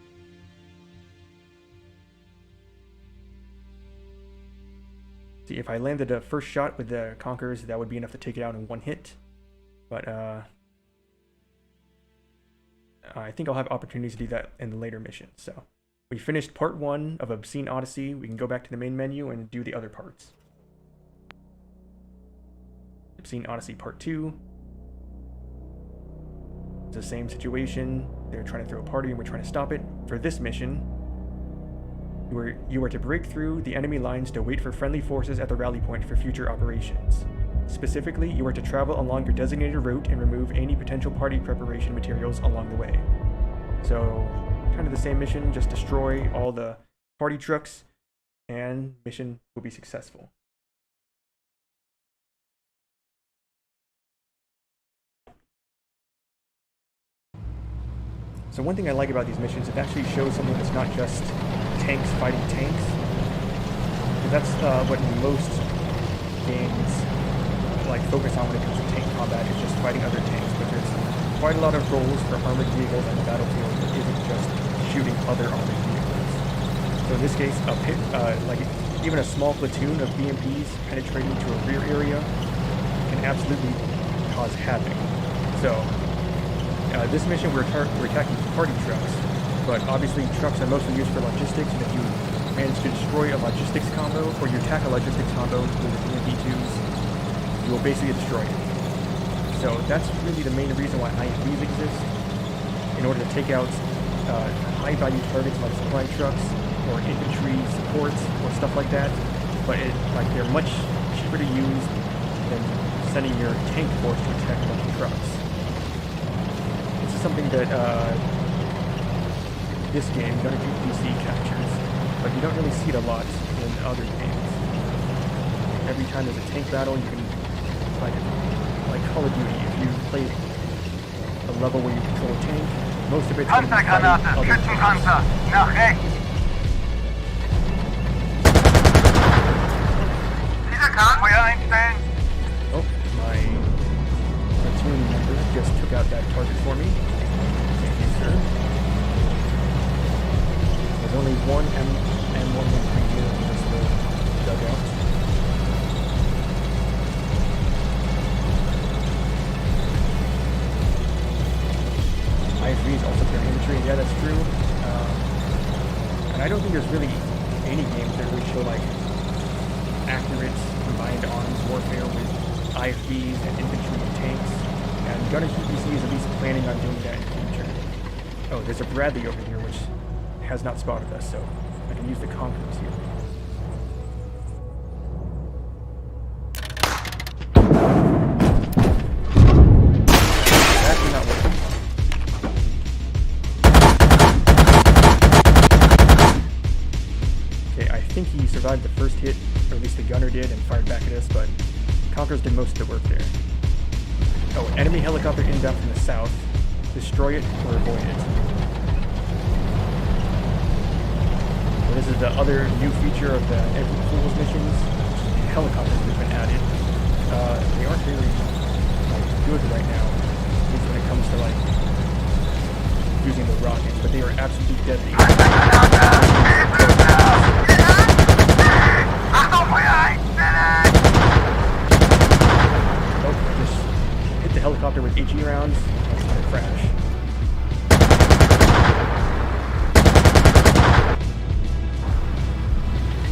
See, if I landed a first shot with the Conkers, that would be enough to take it out in one hit. But I think I'll have opportunities to do that in the later missions. So we finished part 1 of Obscene Odyssey. We can go back to the main menu and do the other parts. Obscene Odyssey part 2. It's the same situation. They're trying to throw a party and we're trying to stop it. For this mission, you are to break through the enemy lines to wait for friendly forces at the rally point for future operations. Specifically, you are to travel along your designated route and remove any potential party preparation materials along the way. So, kind of the same mission, just destroy all the party trucks, and mission will be successful. So one thing I like about these missions, it actually shows something that's not just tanks fighting tanks. That's what most games like focus on when it comes to tank combat, is just fighting other tanks, but there's quite a lot of roles for armored vehicles on the battlefield that isn't just shooting other armored vehicles. So in this case, like even a small platoon of BMPs penetrating to a rear area can absolutely cause havoc. So this mission we're attacking party trucks, but obviously trucks are mostly used for logistics, and if you manage to destroy a logistics combo, or you attack a logistics combo with the BMP-2s, you will basically destroy it. So that's really the main reason why IFVs exist, in order to take out high-value targets like supply trucks or infantry supports or stuff like that. But they're much cheaper to use than sending your tank force to attack a bunch of trucks. This is something that this game, GHPC, captures, but you don't really see it a lot in other games. every time there's a tank battle, you can, like Call of Duty, if you play a level where you control a tank, most of it's going to be fighting Panzergranate, other tanks. Schützenpanzer, nach rechts. Dieser Kahn, Feuer einstellen. Oh, my platoon member just took out that target for me. Thank you, sir. There's only one M113 here in this little dugout. IFV is also pure infantry. Yeah, that's true. And I don't think there's really any games that really show like accurate combined arms warfare with IFVs and infantry and tanks. And Gunnery GHPC is at least planning on doing that in the future. Oh, there's a Bradley over here which has not spotted us, so I can use the Conquerors here. It's actually not working. Okay, I think he survived the first hit, or at least the gunner did, and fired back at us, but Conquerors did most of the work there. Oh, enemy helicopter inbound from the south. Destroy it or avoid it. So this is the other new feature of the Every Fools missions. Helicopters that have been added. They aren't really good right now, at least when it comes to like using the rockets, but they are absolutely deadly. Achtung, Feuer einstellen. Oh, I just hit the helicopter with HE rounds. That's not a crash.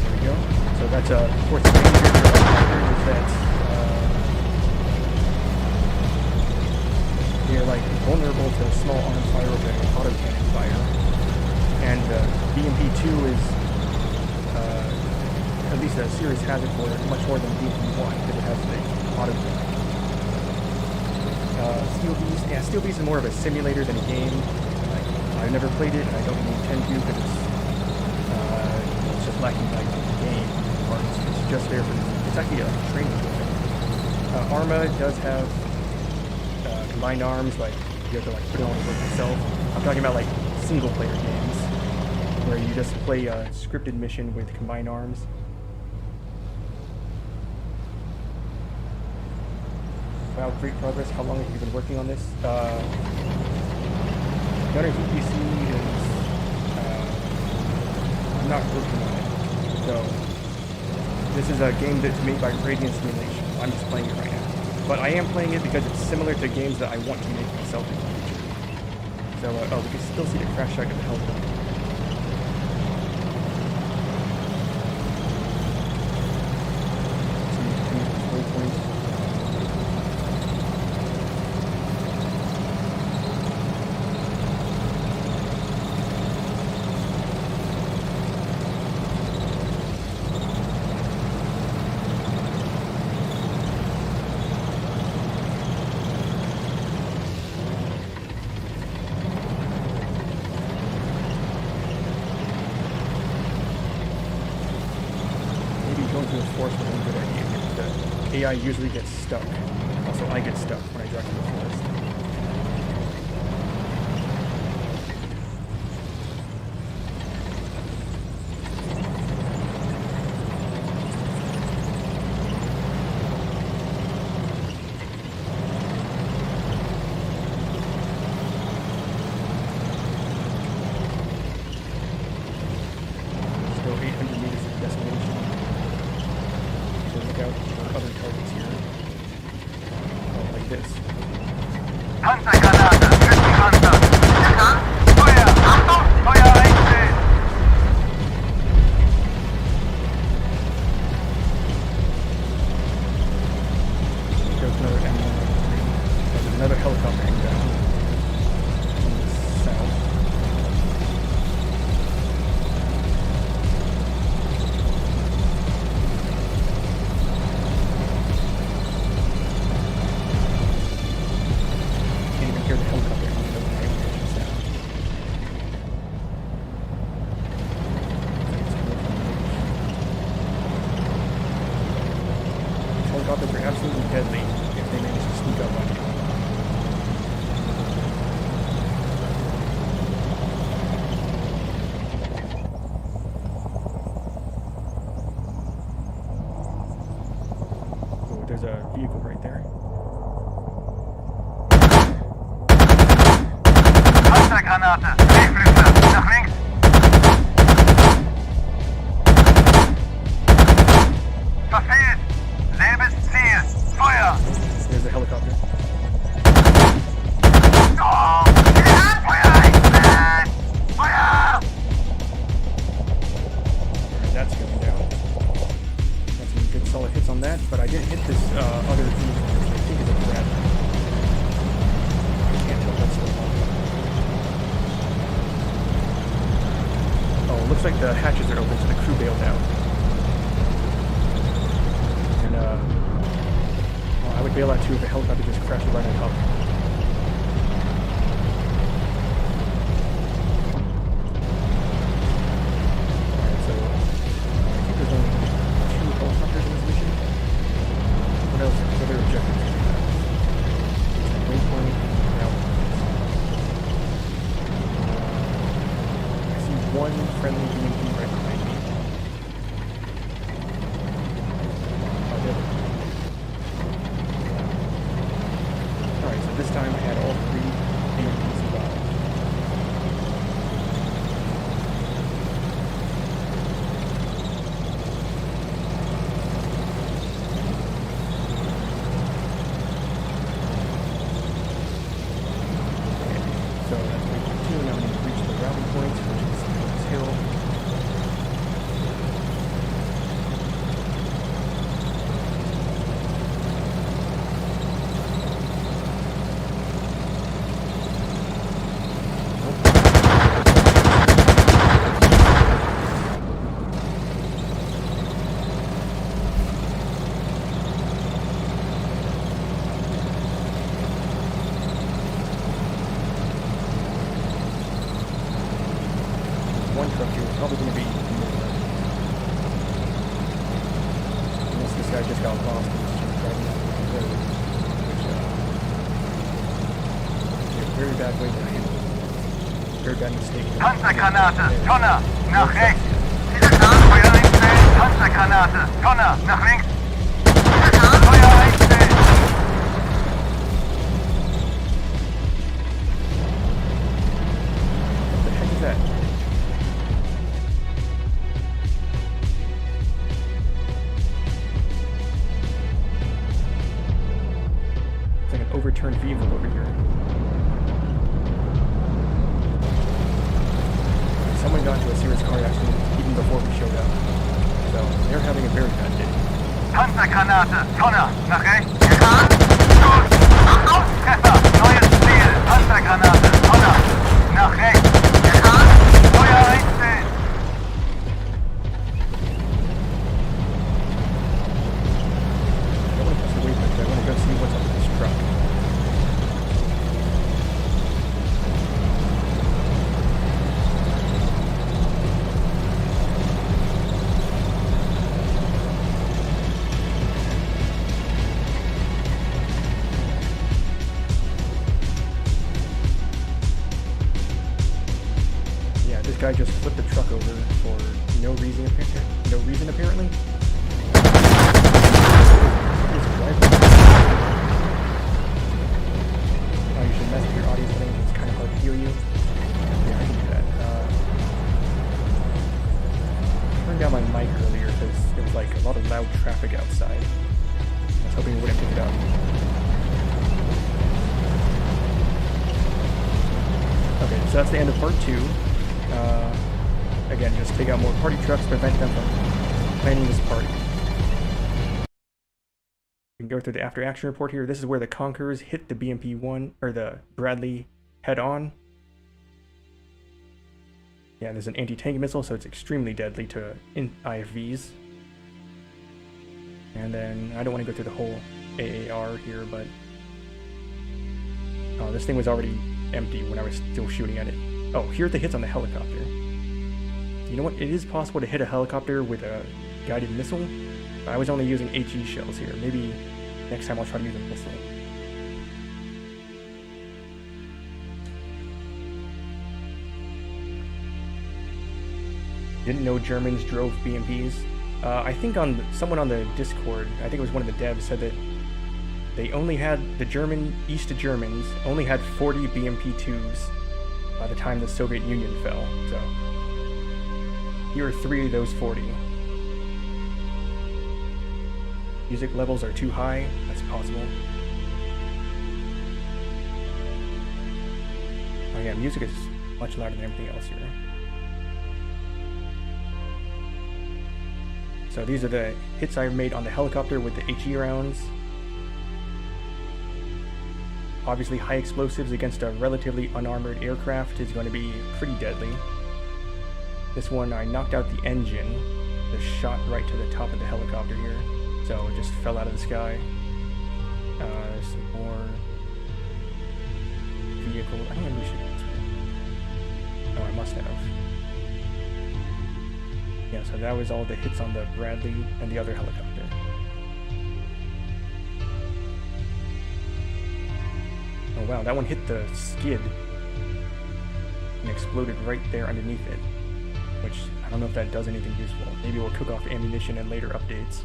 There we go. So that's of course the danger for helicopters is that they are like vulnerable to small arms fire with an autocannon fire. And BMP-2 is at least a serious hazard for it, much more than BMP-1 because it has the autocannon. Steel Beast, yeah, Steel Beast is more of a simulator than a game. Like, I've never played it, and I don't intend to because it's just lacking like game parts. It's just there for it's actually a training game. Arma does have combined arms, like you have to like put it on the book yourself. I'm talking about like single player games where you just play a scripted mission with combined arms. Wow, great progress. How long have you been working on this? Gunnery GHPC is... I'm not working on it. So, this is a game that's made by Radiant Simulation. I'm just playing it right now. But I am playing it because it's similar to games that I want to make myself in the future. So, oh, we can still see the crash site of the helicopter. AI usually gets stuck. Also, I get stuck when I drive through the forest. Still 800 meters from destination. So look out for other targets here. Oh, like this. I didn't hit this other vehicle, which I think is a Bradley. I can't tell if that's the one. Oh, it looks like the hatches are open, so the crew bailed out. And well, I would bail out too if the helicopter just crashed right on top. Panzergranate, Tonner, nach rechts. Feuer einstellen, Panzergranate, Tonner, nach links. Feuer einstellen. What the heck is that? It's like an overturned vehicle over here. Someone got into a serious car accident even before we showed up. So they're having a very bad day. Panzergranate, Tonner, nach rechts. Schuss. Treffer, neues Ziel. Panzergranate, Tonner, nach rechts. Feuer einstellen. I don't want to press the waypoint, but I want to go see what's up with this truck. Guy just flipped the truck over for no reason apparently. Oh, you should mess with your audio settings, it's kind of hard to hear you. Yeah, I can do that. I turned down my mic earlier because there was like a lot of loud traffic outside. I was hoping it wouldn't pick it up. Okay, so that's the end of part 2. Again, just take out more party trucks, prevent them from planning this party. We can go through the after action report here. This is where the Conquerors hit the BMP-1, or the Bradley, head on. Yeah, there's an anti-tank missile, so it's extremely deadly to IFVs. And then, I don't want to go through the whole AAR here, but... Oh, this thing was already empty when I was still shooting at it. Oh, here are the hits on the helicopter. You know what? It is possible to hit a helicopter with a guided missile. I was only using HE shells here. Maybe next time I'll try to use a missile. Didn't know Germans drove BMPs. I think someone on the Discord, I think it was one of the devs, said that they only had East Germans only had 40 BMP-2s by the time the Soviet Union fell. So here are 3 of those 40. Music levels are too high. That's possible. Oh yeah, music is much louder than everything else here. So these are the hits I made on the helicopter with the HE rounds. Obviously, high explosives against a relatively unarmored aircraft is going to be pretty deadly. This one, I knocked out the engine, the shot right to the top of the helicopter here, so it just fell out of the sky. Some more vehicle. I don't remember shooting this one. Oh, I must have. Yeah, so that was all the hits on the Bradley and the other helicopter. Oh wow, that one hit the skid and exploded right there underneath it, which I don't know if that does anything useful. Maybe it will cook off ammunition in later updates.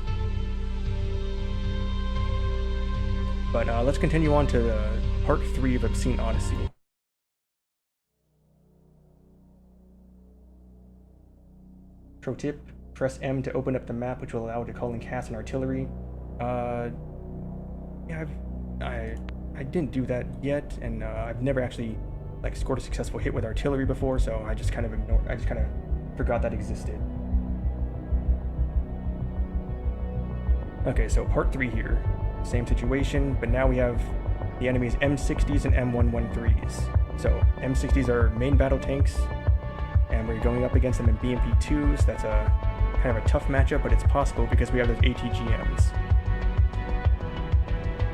But let's continue on to part 3 of Obscene Odyssey. Pro tip, press M to open up the map, which will allow you to call in CAS and artillery. Yeah, I didn't do that yet, and I've never actually like scored a successful hit with artillery before, so I just kind of forgot that existed. Okay, so part 3 here. Same situation, but now we have the enemy's M60s and M113s. So M60s are main battle tanks, and we're going up against them in BMP-2s. That's a kind of a tough matchup, but it's possible because we have those ATGMs.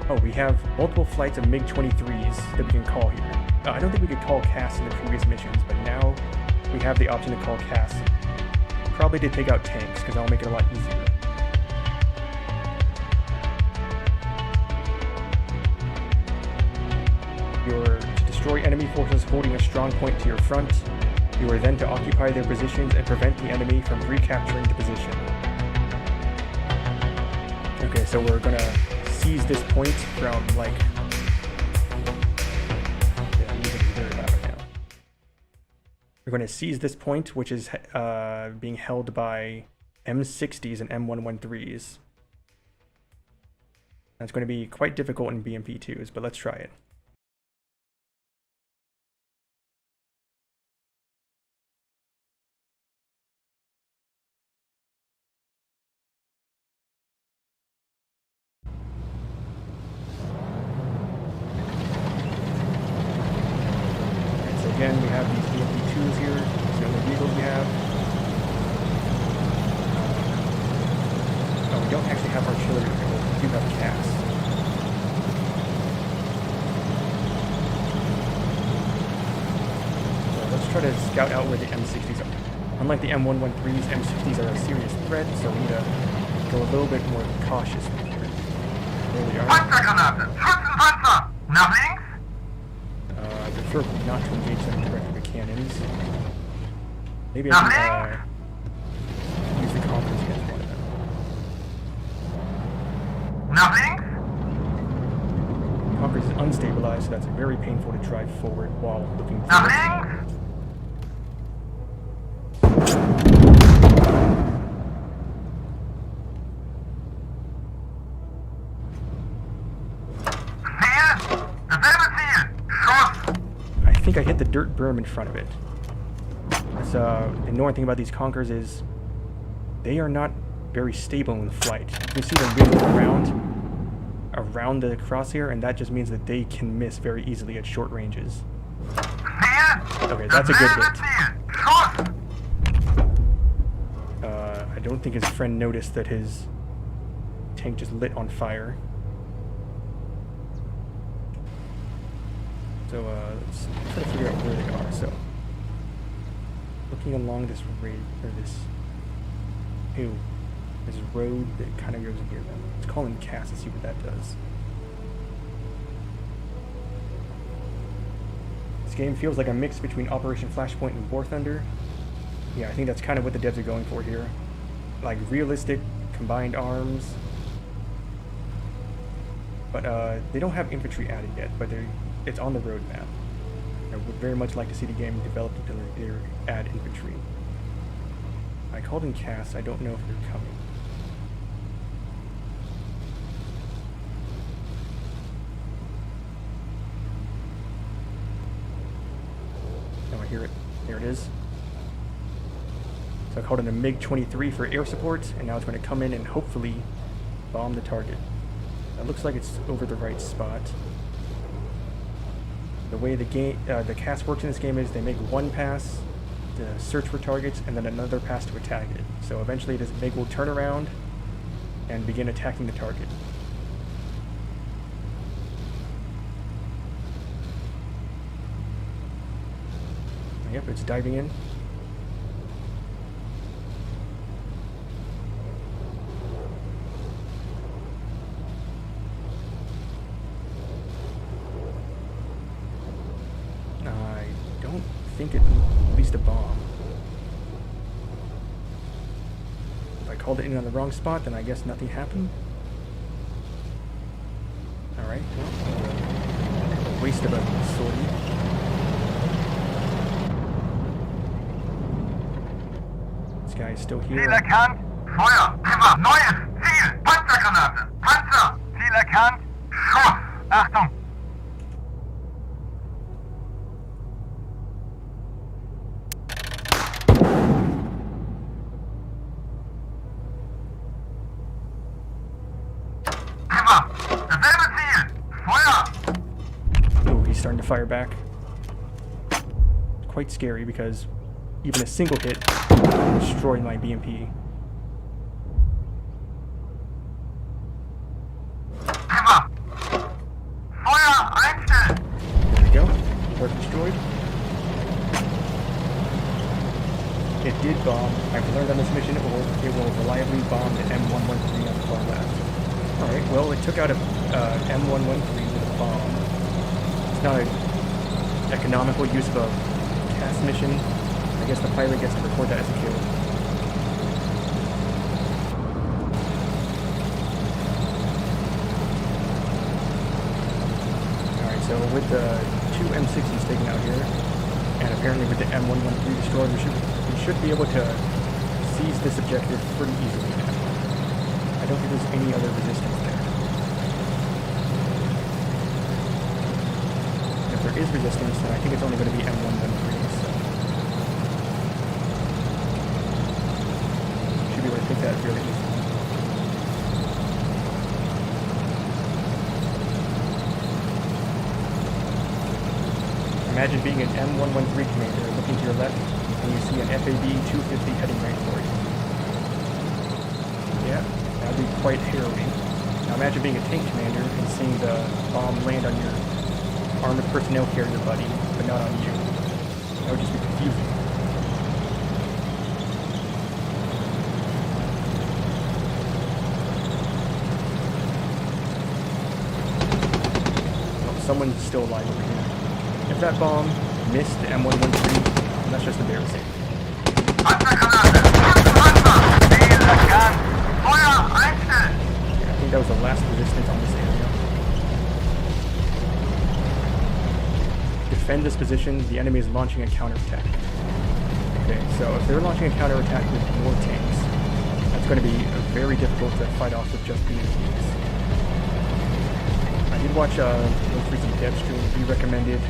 Oh, we have multiple flights of MiG-23s that we can call here. I don't think we could call CAS in the previous missions, but now we have the option to call CAS. Probably to take out tanks, because that'll make it a lot easier. To destroy enemy forces holding a strong point to your front. You are then to occupy their positions and prevent the enemy from recapturing the position. Okay, so we're gonna seize this point from, like... Yeah, music's very loud right now. We're gonna seize this point, which is being held by M60s and M113s. That's going to be quite difficult in BMP-2s, but let's try it. Again, we have these BMP-2s here. These are the vehicles we have. Oh, we don't actually have artillery here, but we do have CAS. So let's try to scout out where the M60s are. Unlike the M113s, M60s are a serious threat, so we need to go a little bit more cautious with here. There we are. Panzergranate! Schützenpanzer! Nach links! I prefer not to engage them directly with cannons. Maybe I can use the Conquerors against one of them. Nach links! Conquerors is unstabilized, so that's very painful to drive forward while looking Nach forward. links! I think I hit the dirt berm in front of it. That's, the annoying thing about these Conquerors is they are not very stable in flight. You can see them wiggling around the crosshair, and that just means that they can miss very easily at short ranges. Okay, that's a good hit. I don't think his friend noticed that his tank just lit on fire. So let's try to figure out where they are. So, looking along this this road that kind of goes in here. Let's call in CAS and see what that does. This game feels like a mix between Operation Flashpoint and War Thunder. Yeah, I think that's kind of what the devs are going for here. Like realistic combined arms. But they don't have infantry added yet, but it's on the roadmap. I would very much like to see the game developed until they add infantry. I called in CAS, I don't know if they're coming. Oh, I hear it. There it is. So I called in a MiG-23 for air support, and now it's going to come in and hopefully bomb the target. It looks like it's over the right spot. The way the cast works in this game is they make one pass to search for targets and then another pass to attack it. So eventually this MiG will turn around and begin attacking the target. Yep, it's diving in. I don't think it released a bomb. If I called it in on the wrong spot, then I guess nothing happened. Alright, well, waste of a sortie. This guy is still here. Ziel erkannt. Feuer. Immer. Neues Ziel. Panzergranate. Panzer. Ziel erkannt. Schuss. Achtung. Immer. Dasselbe Ziel. Feuer. Oh, he's starting to fire back. Quite scary because even a single hit destroyed my BMP. Immer. Feuer einstellen. There we go. Target destroyed. It did bomb. I've learned on this mission it will reliably bomb the M113 on the far left. Alright, well it took out a M113 with a bomb. It's not an economical use of a cast mission. I guess the pilot gets to report that as a kill. Alright, so with the two M60s taken out here, and apparently with the M113 destroyed, we should be able to seize this objective pretty easily now. I don't think there's any other resistance there. If there is resistance, then I think it's only going to be M113, so should be able to take that really easily. Imagine being an M113 commander, looking to your left, and you see an FAB-250 heading right for you. Yeah, that'd be quite harrowing. Now imagine being a tank commander and seeing the bomb land on your armored personnel carrier buddy, but not on you. That would just be confusing. Well, someone's still alive over here. If that bomb missed the M113, that's just embarrassing. Panzergranate. Panzer. Ziel erkannt. Feuer einstellen. Yeah, I think that was the last resistance on this area. To defend this position, the enemy is launching a counterattack. Okay, so if they're launching a counterattack with more tanks, that's going to be very difficult to fight off with just BMPs. I did watch a most recent dev stream. He recommended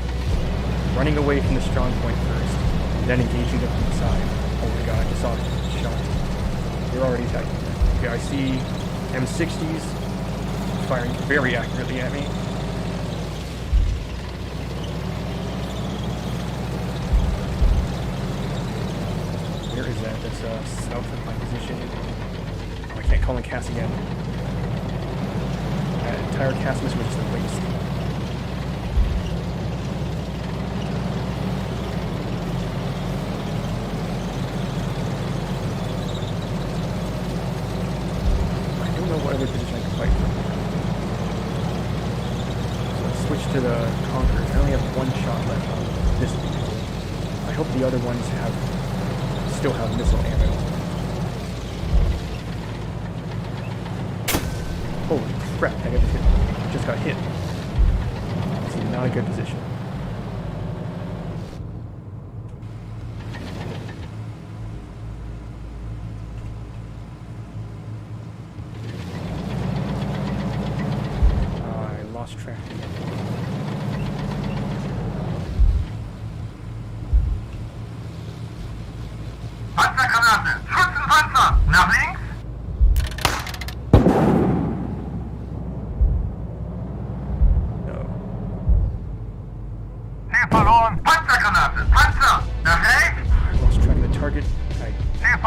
running away from the strong point first, and then engaging them from the side. Oh my god, I just saw a shot. They're already attacking. Okay, I see M60s firing very accurately at me. Where is that? That's south of my position. Oh, I can't call in cast again. That entire cast mission was just a waste. What other position I can fight from. So let's switch to the Conquerors. I only have one shot left on this vehicle. I hope the other ones still have missile ammo. Holy crap, I just got hit. This is not a good position. Lost track. Panzergranate.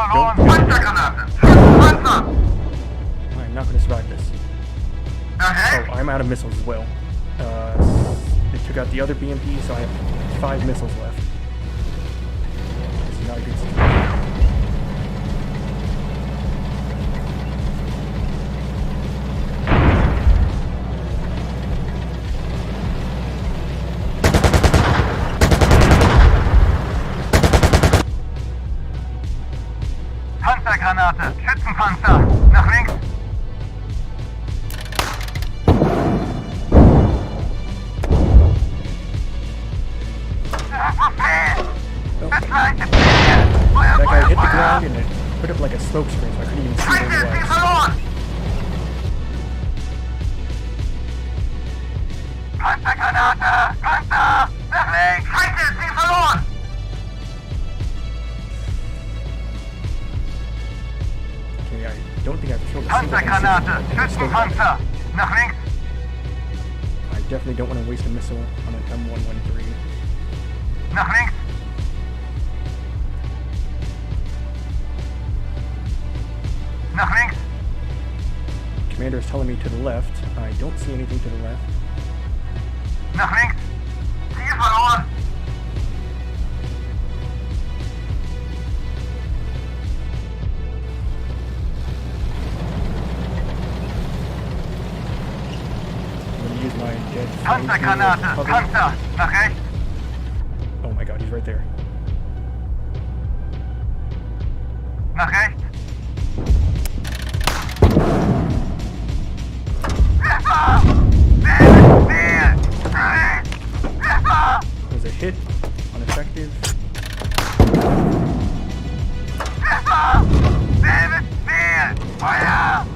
verloren. Panzergranate. Panzer. I'm not going to survive this. Okay. Oh, I'm out of missiles as well. They took out the other BMP, so I have 5 missiles left. This is not a good situation. Panzergranate. Schützenpanzer. Nach links. That guy hit the ground and it put up like a smoke screen, so I couldn't even see where he was. Panzergranate! Panzer! Nach links! Scheiße, sie verloren! Okay, I don't think I've killed a single Panzergranate! M60 and still got it. Schützenpanzer! Nach links! I definitely don't want to waste a missile on an M113. Nach links! Nach links! Commander is telling me to the left. I don't see anything to the left. Nach links! Ziel verloren! I'm going to use my dead Panzergranate! cover. Panzer! Nach rechts! Oh my god, he's right there. Nach rechts! Treffer! Ziel! Treffer! Was a hit, ineffective. Treffer! Ziel! Feuer!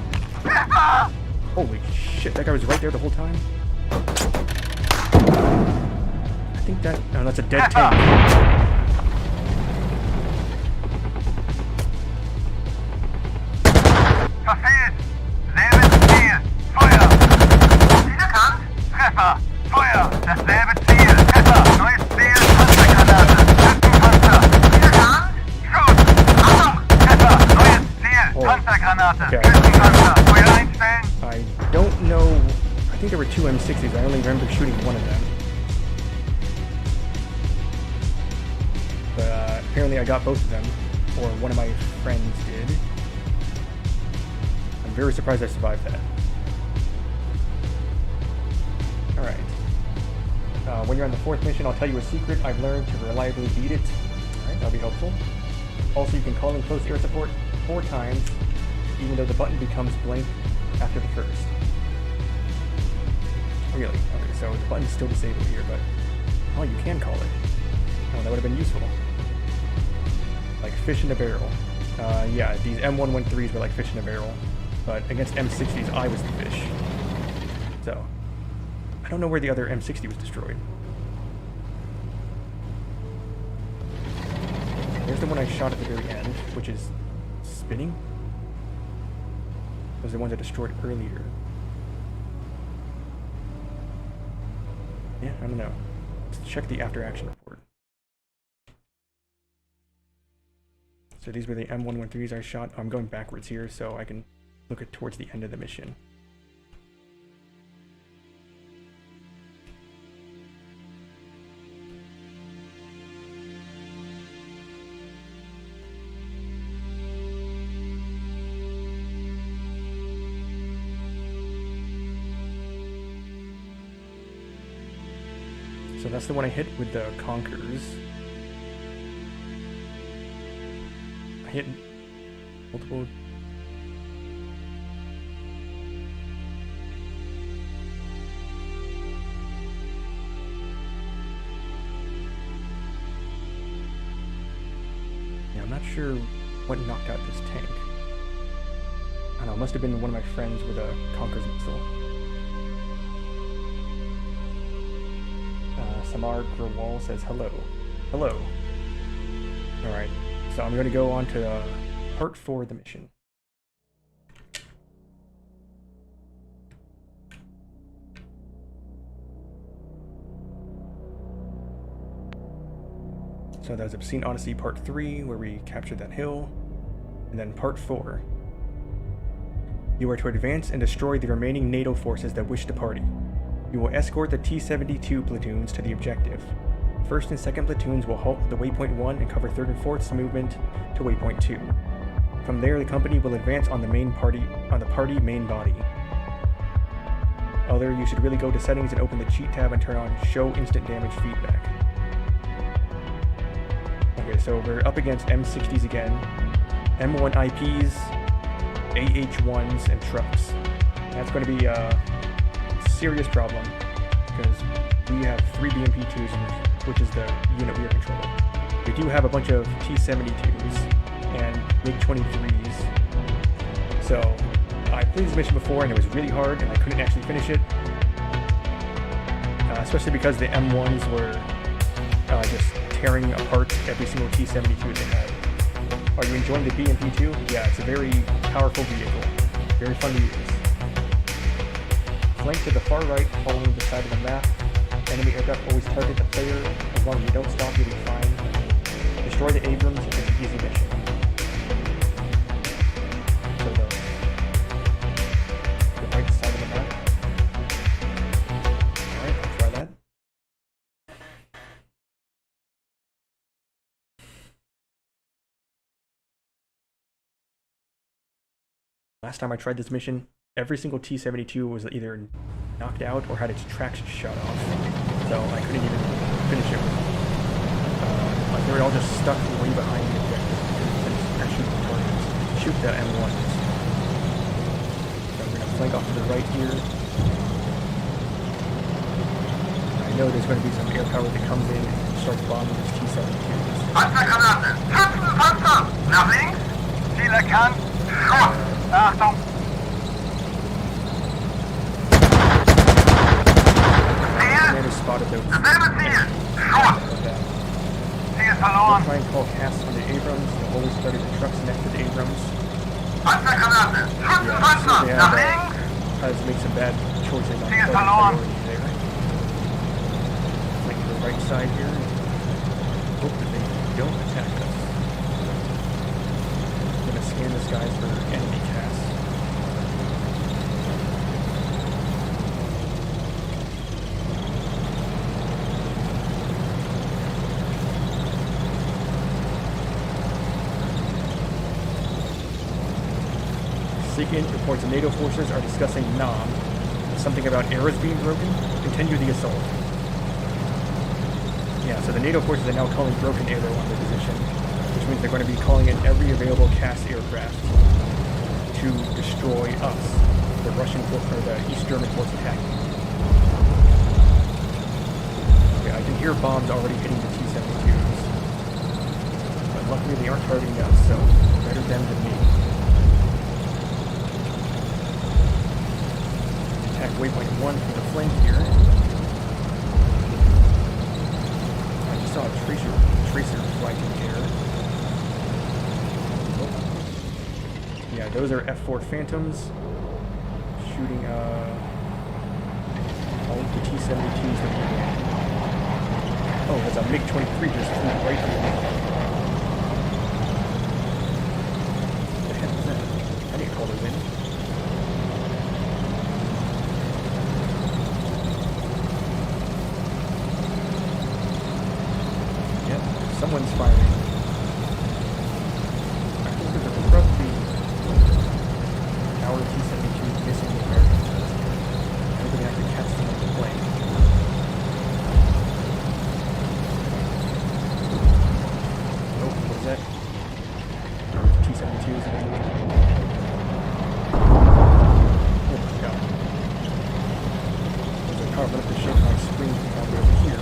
Treffer! Holy shit, that guy was right there the whole time? I think that... No, that's a dead tank. Verfehlt! Selbes Ziel! Feuer! Wiederkannt! Treffer! Feuer! Dasselbe Ziel! Treffer! Neues Ziel! Panzergranate! Schützenpanzer! Wiederkannt! Schuss! Achtung! Treffer! Neues Ziel! Oh. Panzergranate! Okay. Schützenpanzer! Feuer einstellen! I don't know... I think there were 2 M60s. I only remember shooting one of them. But apparently I got both of them. Or one of my friends did. I'm very surprised I survived that. Alright. When you're on the 4th mission, I'll tell you a secret I've learned to reliably beat it. Alright, that'll be helpful. Also, you can call in close air support 4 times, even though the button becomes blank after the first. Really? Okay, so the button's still disabled here, but... Oh, you can call it. Oh, that would have been useful. Like fish in a barrel. Yeah, these M113s were like fish in a barrel. But against M60s, I was the fish. So, I don't know where the other M60 was destroyed. There's the one I shot at the very end, which is spinning. Those are the ones I destroyed earlier. Yeah, I don't know. Let's check the after action report. So these were the M113s I shot. I'm going backwards here so I can look at towards the end of the mission. So that's the one I hit with the Conquerors. I hit multiple... Yeah, I'm not sure what knocked out this tank. I don't know, it must have been one of my friends with a Conqueror's missile. Samar Grawal says hello. Hello. Alright, so I'm going to go on to part 4 of the mission. So that was Obscene Odyssey Part 3, where we captured that hill. And then Part 4. You are to advance and destroy the remaining NATO forces that wish to party. You will escort the T-72 platoons to the objective. 1st and 2nd platoons will halt at the Waypoint 1 and cover 3rd and 4th's movement to Waypoint 2. From there, the company will advance on the party main body. Other, you should really go to settings and open the cheat tab and turn on show instant damage feedback. Okay, so we're up against M60s again, M1 IPs, AH1s, and trucks. That's going to be a serious problem because we have 3 BMP-2s, which is the unit we are controlling. We do have a bunch of T-72s and MiG-23s. So I played this mission before and it was really hard and I couldn't actually finish it. Especially because the M1s were just tearing apart every single T-72 they had. Are you enjoying the BMP-2? Yeah, it's a very powerful vehicle. Very fun to use. Flank to the far right, following the side of the map. Enemy aircraft always target the player. As long as you don't stop, you'll be fine. Destroy the Abrams, it's an easy mission. So the right side of the map. Alright, I'll try that. Last time I tried this mission, every single T-72 was either knocked out or had its tracks shut off, so I couldn't even finish it. Like they were all just stuck way behind the objective and shoot the targets, shoot the M1s. So we're gonna flank off to the right here. I know there's going to be some air power that comes in and starts bombing these T-72s. Panzergranate! Schützenpanzer! Nach links! Ziel erkannt! Schuss! Achtung! Commander spotted those. Selbe Ziel! Schuss! Ziel verloren! Try and call casts on the Abrams. They'll always target the trucks next to the Abrams. Panzergranate! Schützenpanzer! They Nach have links! tries to make some bad choices on Ziel the verloren! priority there. Flank to the right side here. Hope that they don't attack us. I'm gonna scan the skies for enemy casts. SIGINT reports the NATO forces are discussing Nam. Something about arrows being broken. Continue the assault. Yeah, so the NATO forces are now calling broken arrow on the position, which means they're going to be calling in every available CAS aircraft to destroy us, the Russian or the East German force attacking. Okay, I can hear bombs already hitting the T-72s, but luckily they aren't targeting us, so better them than me. Attack waypoint 1 from the flank here. I just saw a tracer fly through the air. Oh. Yeah, those are F4 Phantoms shooting all of the T-72s that we had. Oh, there's a MiG-23 just flew right underneath. What the heck was that? I need to call those in. Someone's firing. I think there's probably our T-72 missing the Americans. I'm going to have to catch them on the plane. Oh, what was that? T-72s. Oh my god. There's a car running up the ship my screen from over here.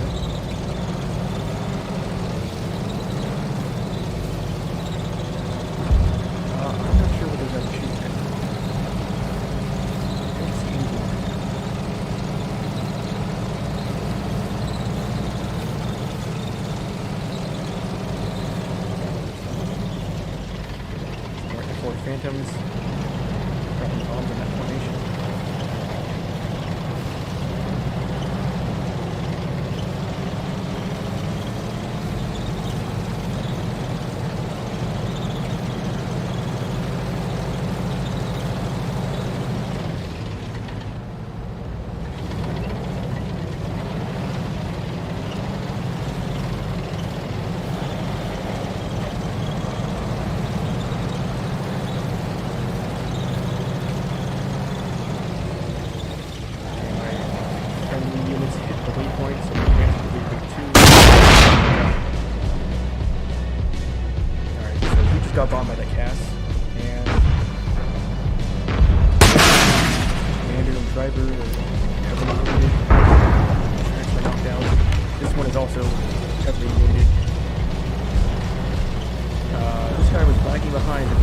Phantoms dropping bombs in that formation.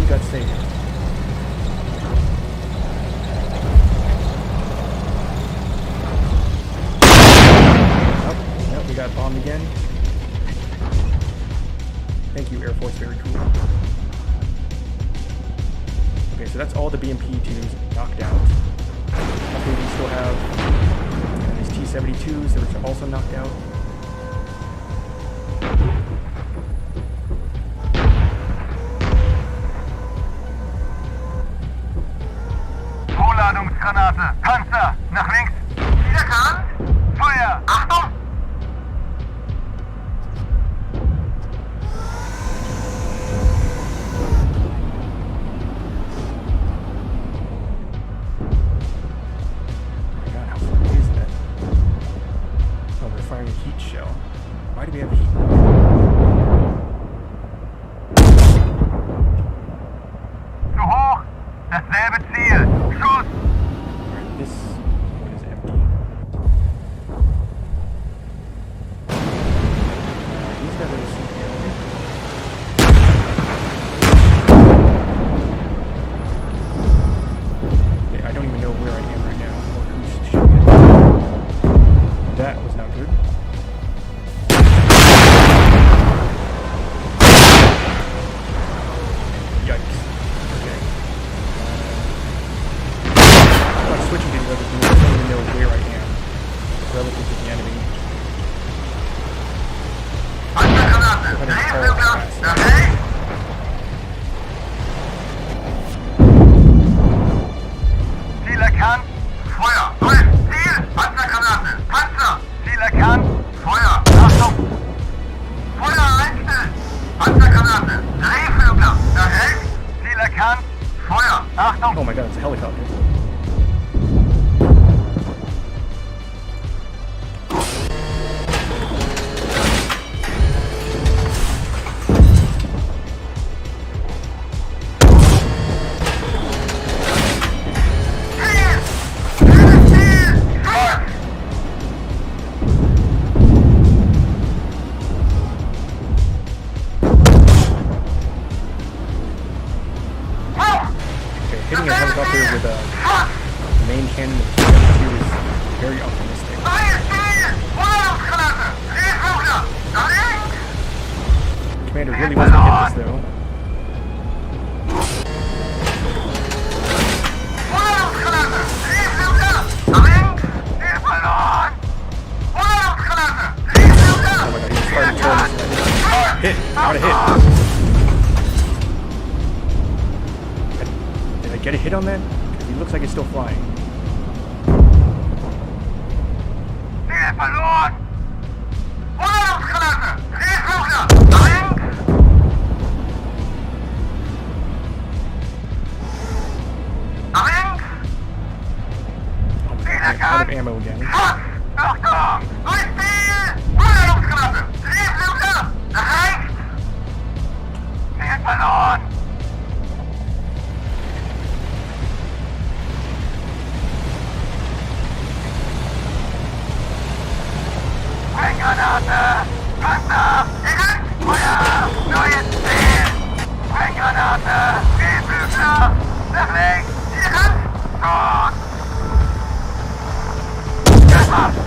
you got saved. Oh, yep, we got bombed again. Thank you, Air Force, very cool. Okay, so that's all the BMP-2s knocked out. Okay, we still have these T-72s that are also knocked out. Vorladungsgranate. Panzer, nach links. Wiederkannt. Feuer. Achtung! Oh my god, how far is that? Oh, we're firing a heat shell. Why do we have heat? Zu hoch. Dasselbe Ziel. Schuss. Alright, this one is empty. These guys are the okay, I don't even know where I am right now or who's shooting it. That was not good. Yikes. Okay. I'm switching to the other dude. I don't even know where I am relative to the enemy. Panzergranate. Drehflügler. Nach rechts. Ziel erkannt. Feuer. Neues Ziel. Panzergranate. Panzer. Ziel erkannt. Feuer. Achtung. Feuer einstellen. Panzergranate. Drehflügler. Nach rechts. Ziel erkannt. Feuer. Achtung. Oh my god, it's a helicopter. Ziel. Dieses Ziel. Schuss. Okay, hitting a helicopter with a main cannon of T-72 is very optimistic. Neues Ziel. Vorladungsgranate. Drehflügler. Nach links. Commander really wants to hit this though. Vorladungsgranate. Drehflügler. Nach links. Ziel verloren. Vorladungsgranate. Drehflügler. Oh my god, he's firing turrets. Hit! Got a hit! Did I get a hit on that? Because he looks like it's still flying. Ziel verloren. Vorladungsgranate. Drehflügler. Nach links. Nach links. Oh my god, I'm out of ammo again. Schuss. Achtung. Neues Ziel. Vorladungsgranate. Drehflügler. Nach rechts. Ziel verloren. Brenngranate! Panzer! Direkt! Feuer! Neues Ziel! Brenngranate! Drehflügler! Nach links! Direkt! Gut!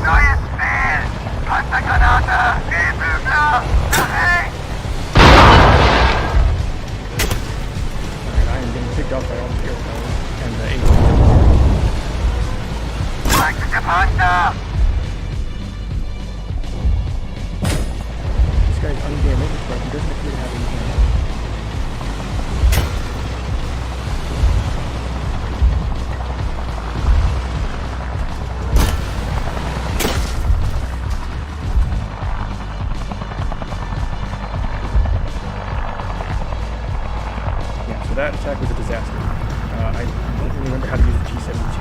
Neues Ziel! Panzergranate! Drehflügler! Nach rechts! Alright, I am getting picked off by all the airplanes and the Abrams. Feindliche Panzer! This guy's undamaged, but he doesn't appear to have any ammo. Yeah, so that attack was a disaster. I don't really remember how to use the T-72.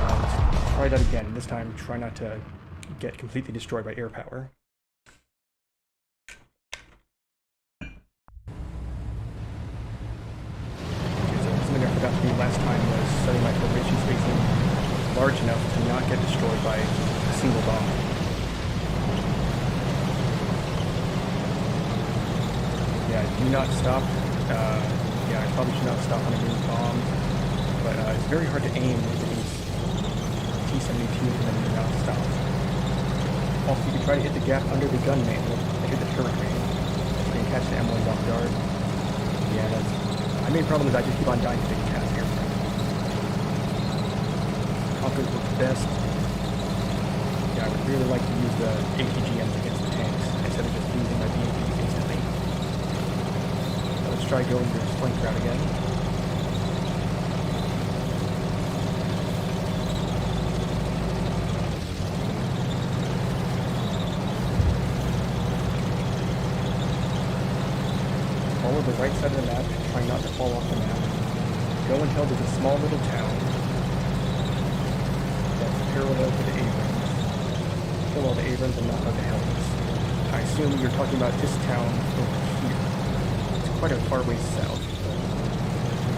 Let's try that again. This time, try not to get completely destroyed by air power. Something I forgot to do last time was setting my formation spacing large enough to not get destroyed by a single bomb. Yeah, do not stop. Yeah, I probably should not stop on a new bomb, but it's very hard to aim with these T-72 and then do not stop. Also, you can try to hit the gap under the gun mantle and hit the turret ring. So you can catch the M1 off guard. Yeah, that's... My main problem is I just keep on dying to the cast aircraft. Choppers work best. Yeah, I would really like to use the ATGMs against the tanks instead of just using my BMPs instantly. So let's try going to this flank route again. Follow the right side of the map, try not to fall off the map. Go until there's a small little town that's parallel to the Abrams. Kill all the Abrams and knock out the Helmets. I assume you're talking about this town over here. It's quite a far ways south.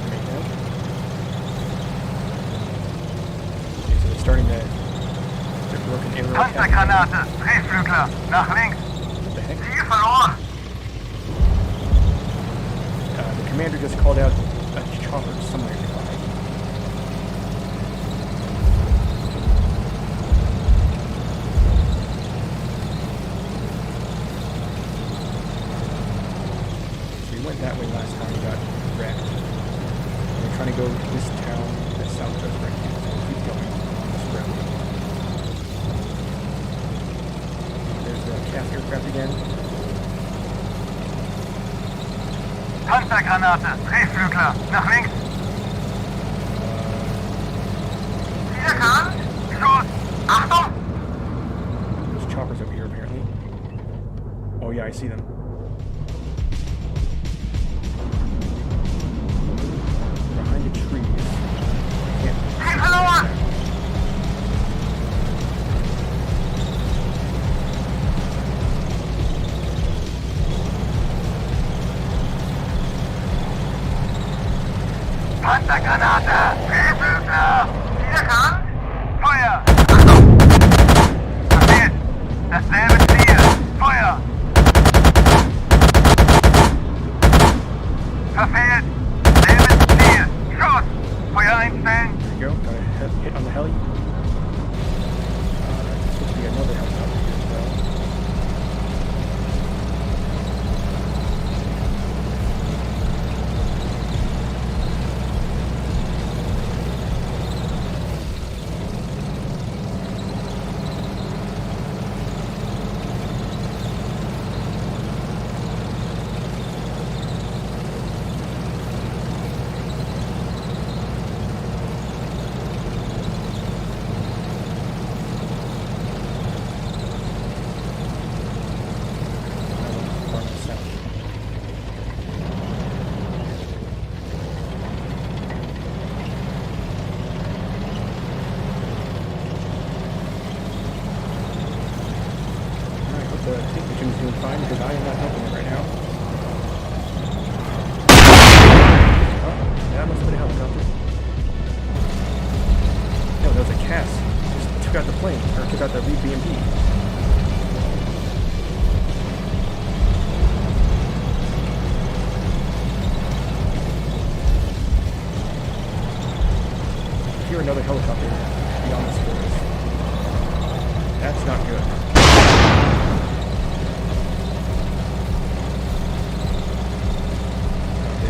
Right now. Okay, so they're starting the broken arrow attack. Panzergranate, Drehflügler, nach links. What the heck? Ziel verloren. The commander just called out a chopper somewhere nearby. So we went that way last time, we got wrecked. We're trying to go to this town that's southwest right here, so we'll keep going on this route. There's the cast aircraft again. Panzergranate, Drehflügler, nach links. Wiederkannt. Schuss. Achtung. There's choppers over here, apparently. Oh yeah, I see them. Behind the trees. Yeah. Ziel verloren. Panzergranate, Drehflügler. Wiederkannt. Feuer. Achtung. Verfehlt. Dasselbe Ziel. Feuer. Verfehlt. Selbes Ziel. Schuss. Feuer einstellen. There you go. Got a hit on the heli. There's supposed to be another helicopter here as well. The tank mission is doing fine because I am not helping it right now. Oh, that must have been a helicopter. No, that was a CAS. Just took out the plane, or took out the lead BMP. I hear another helicopter beyond this forest. That's not good.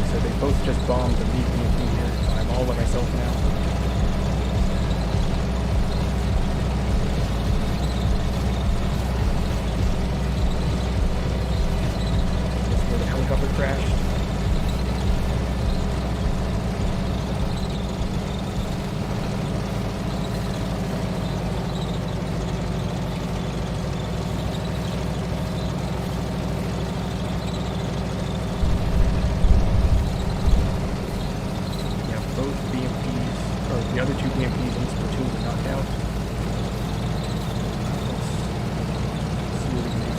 So they both just bombed the lead BMP here. I'm all by myself now. That's where the helicopter crashed. The other two BMPs in this platoon were knocked out. Let's see what we can do.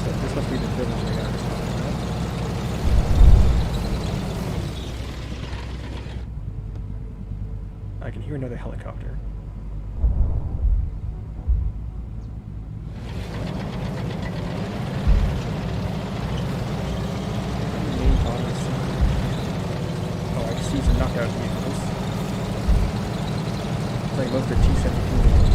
So this must be the village they got responded, right? I can hear another helicopter. Oh, I see some knockout vehicles. It's like most are T-72s.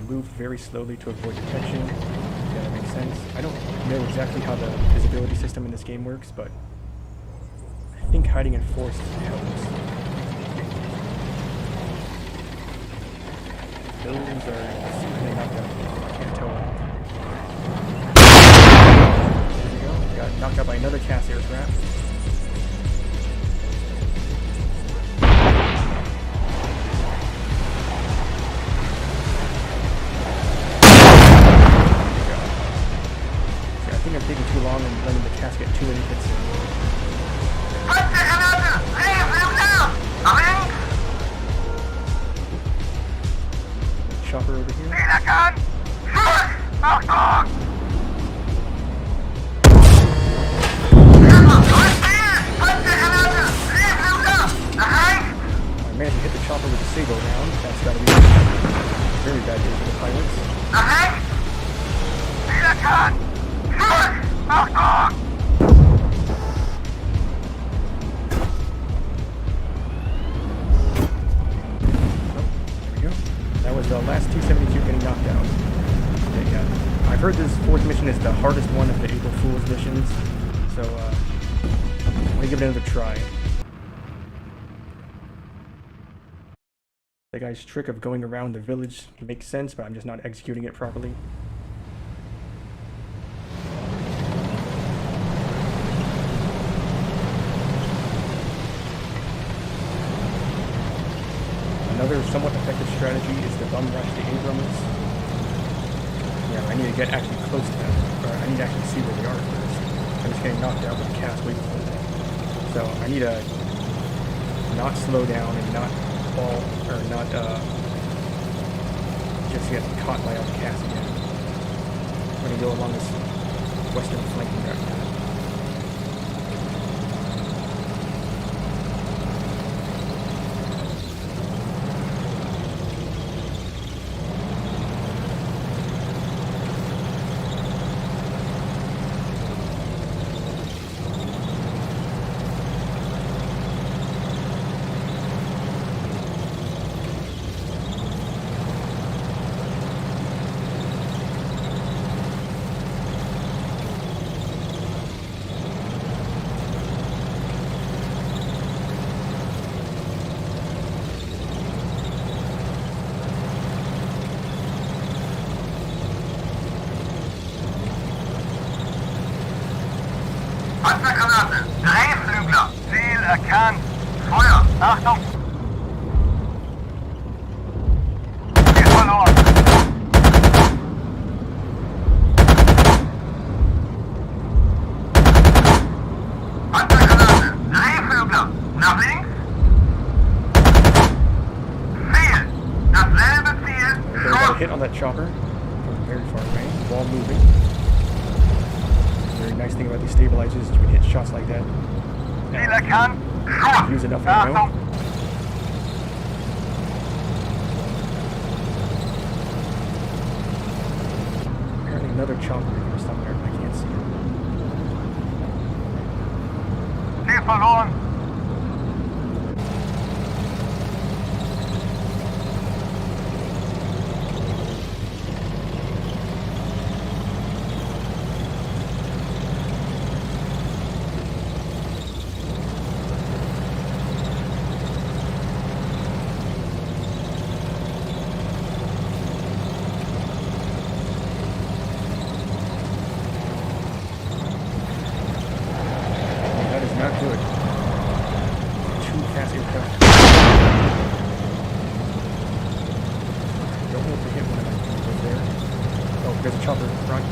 Move very slowly to avoid detection. Yeah, that makes sense. I don't know exactly how the visibility system in this game works, but I think hiding in forest helps. Those are secretly knocked out. I can't tell. There we go. Got knocked out by another CAS aircraft. I'm taking too long and letting the CAS get too many hits in. Chopper over here. I managed to hit the chopper with a Sabo round. That's gotta be a very bad day for the pilots. That was the last T-72 getting knocked out. Okay, yeah. I've heard this fourth mission is the hardest one of the April Fool's missions, so I'm gonna give it another try. The guy's trick of going around the village makes sense, but I'm just not executing it properly. Another somewhat effective strategy is to bum rush the Abrams. Yeah, I need to get actually close to them, or I need to actually see where they are first. I'm just getting knocked out with the CAS way before that. So I need to not slow down and not fall, or not just get caught by the CAS again. I'm going to go along this western flanking route now. Panzergranate! Drehflügler! Ziel erkannt! Feuer! Achtung! Ziel verloren! Panzergranate! Drehflügler! Nach links! Ziel! Dasselbe Ziel! Okay, I got a hit on that chopper from very far away, while moving. Very nice thing about these stabilizers is you can hit shots like that. Ziel erkannt! Schuss! Use enough ammo. Achtung! Apparently another chopper here somewhere. I can't see it. Ziel verloren! That is not good. Two CAS aircraft. Don't want to hit one of my vehicles there. Oh, There's a chopper, Ron.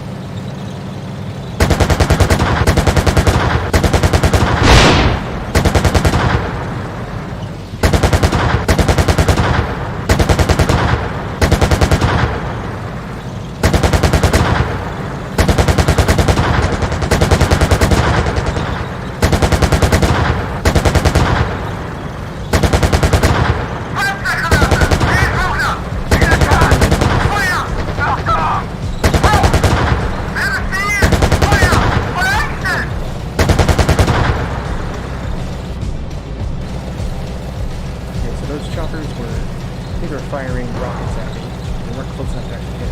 Firing rockets at me. They weren't close enough to actually hit.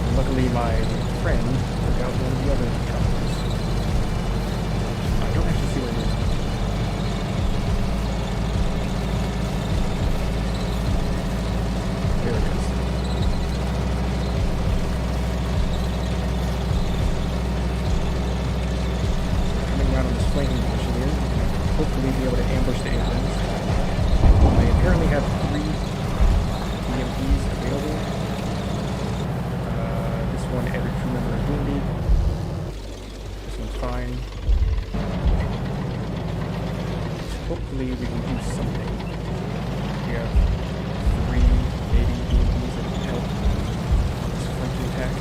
And luckily, my friend took out one of the other choppers. I don't actually see where it is. There it is. Coming around on this flanking position here, hopefully be able to ambush the Abrams. I apparently have 3 EMPs available. This one, every crew member is wounded. This one's fine. So hopefully we can do something. We have 3, maybe EMPs that can help on this flanking attack.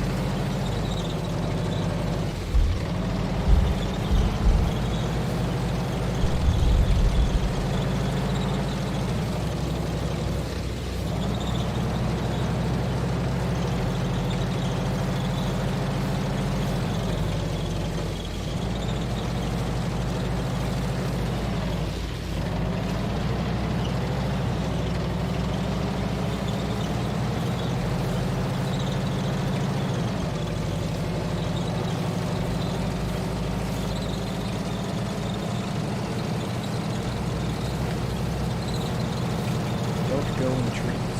Go in the trees.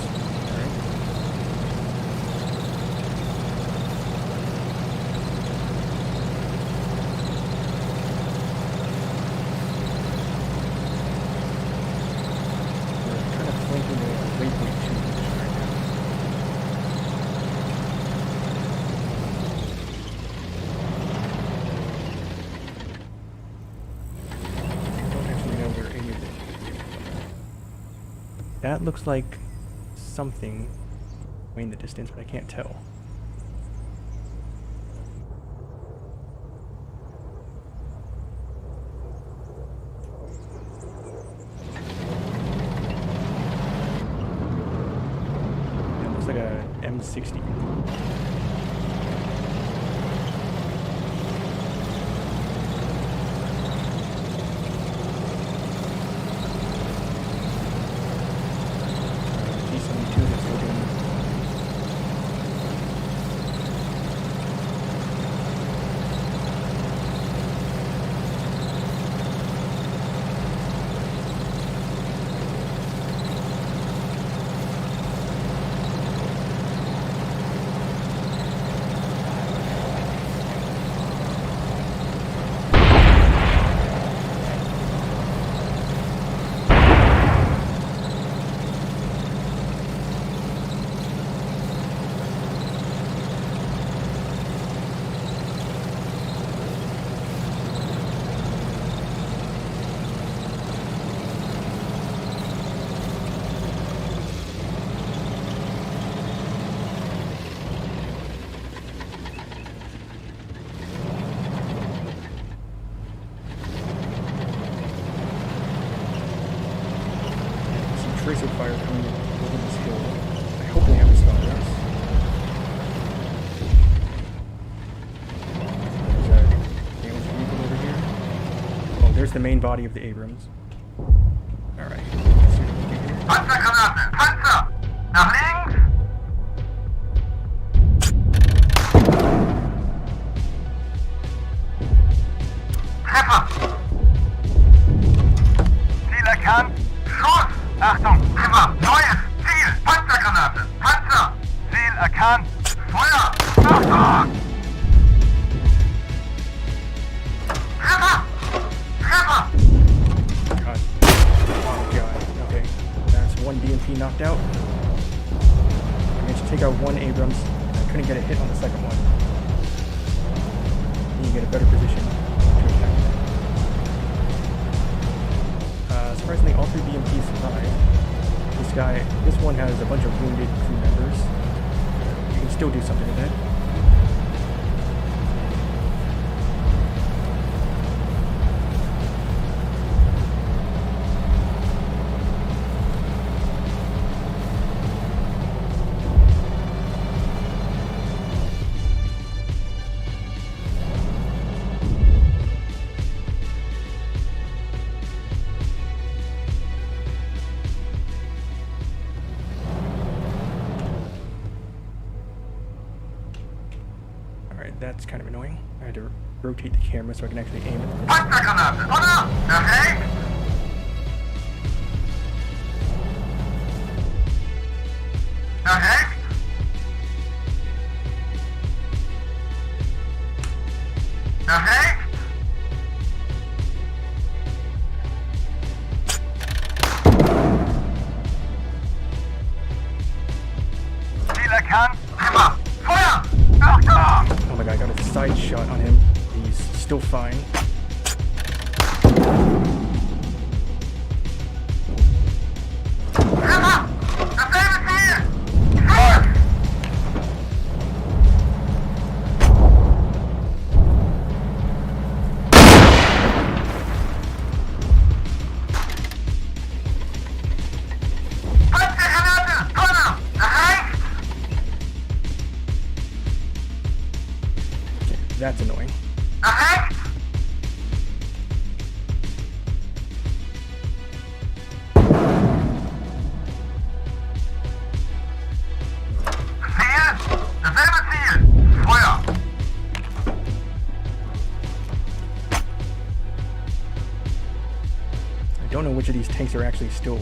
Alright. We're kind of flanking the waypoint too much right now. I don't actually know where any of it. That looks like something way in the distance, but I can't tell. That looks like a M60. Tracer fire coming over this hill. I hope they haven't spotted us. There's a damaged vehicle over here. Oh, there's the main body of the Abrams. Alright, let's see what we can do here. Panzergranate! Panzer! Nach links! Treffer! Ziel erkannt! Schuss! Achtung! Treffer! Neues! Ziel! Panzergranate! Panzer! Ziel erkannt! Feuer! Achtung! Treffer! Treffer! God. Oh god. Okay. That's one BMP knocked out. Damage take out one Abrams. I couldn't get a hit on the second one. And you get a better position to attack that. Surprisingly, all 3 BMPs survived. This one has a bunch of wounded crew members. You can still do something with that. That's kind of annoying. I had to rotate the camera so I can actually aim it. Oh my god, I got a side shot on him. He's still fine. That's annoying. I don't know which of these tanks are actually still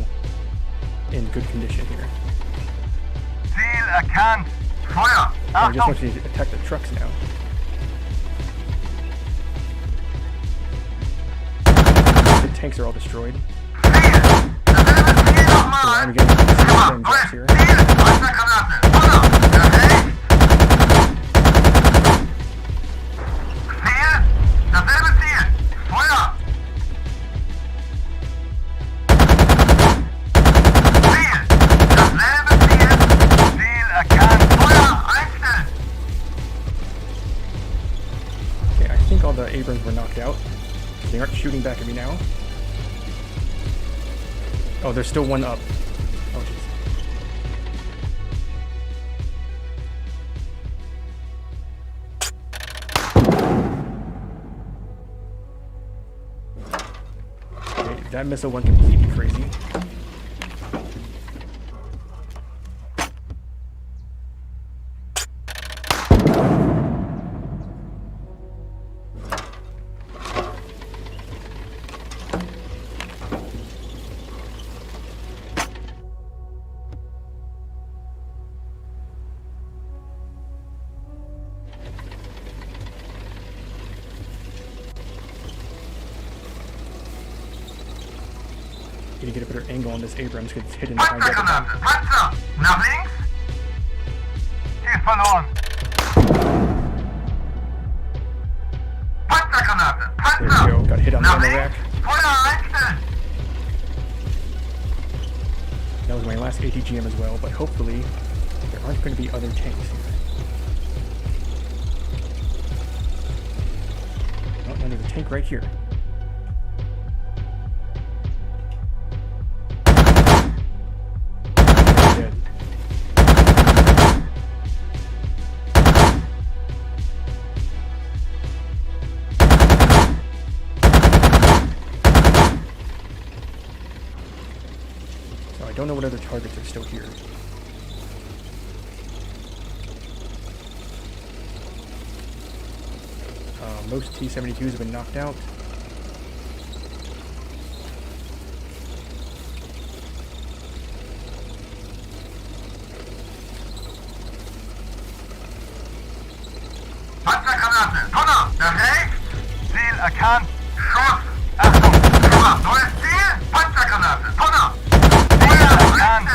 in good condition here. I just want you to attack the trucks now. Tanks are all destroyed. So I'm getting the same drops here. Okay, I think all the Abrams were knocked out. They aren't shooting back at me now. Oh, there's still one up. Oh, jeez. Okay, that missile went completely crazy. Need to get a better angle on this Abrams because it's hidden behind everything. There we go, got hit on the ammo rack. That was my last ATGM as well, but hopefully there aren't going to be other tanks here. Oh, and there's a tank right here. Dead. So I don't know what other targets are still here. Most T-72s have been knocked out. Panzergranaten! Donner! Bereit! Ziel erkannt! Schuss! Achtung! Rüber! Neues Ziel! Panzergranate! Donner! Ziel erkannt!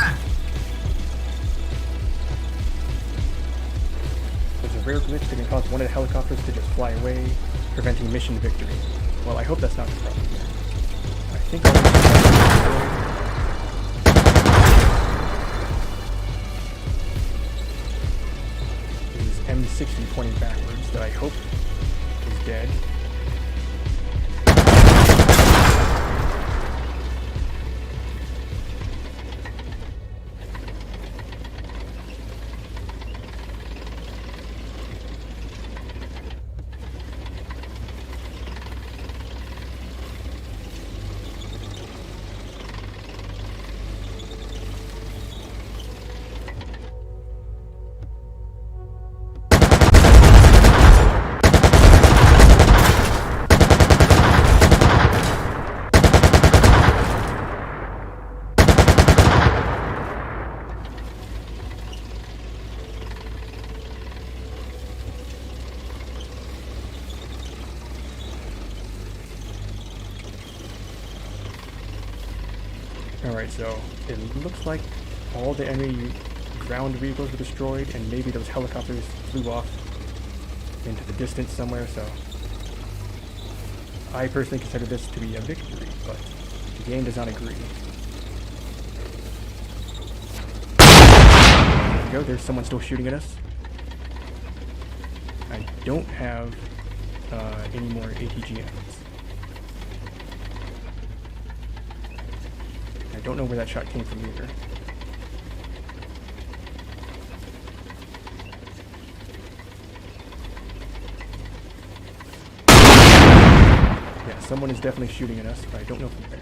wanted helicopters to just fly away, preventing mission victory. Well, I hope that's not the problem. I think all is M60 pointing backwards that I hope is dead. Alright, so it looks like all the enemy ground vehicles were destroyed, and maybe those helicopters flew off into the distance somewhere, so I personally consider this to be a victory, but the game does not agree. There we go, there's someone still shooting at us. I don't have any more ATGMs. I don't know where that shot came from either. Yeah, someone is definitely shooting at us, but I don't know from where.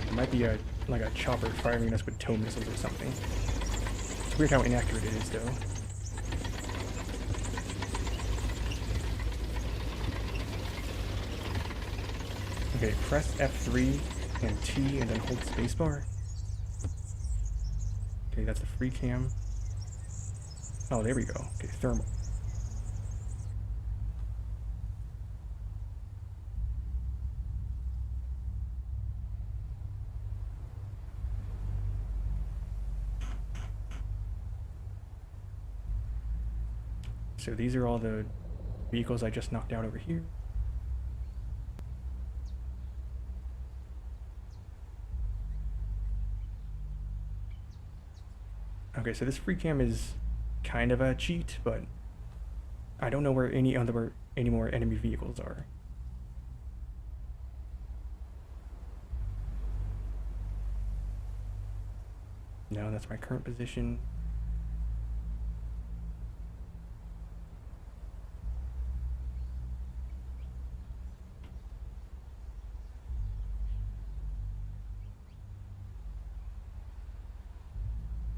It might be like a chopper firing at us with tow missiles or something. It's weird how inaccurate it is, though. Okay, press F3 and T and then hold spacebar. Okay, that's the free cam. Oh, there we go. Okay, thermal. So these are all the vehicles I just knocked out over here. Okay, so this free cam is kind of a cheat, but I don't know where any more enemy vehicles are. No, that's my current position.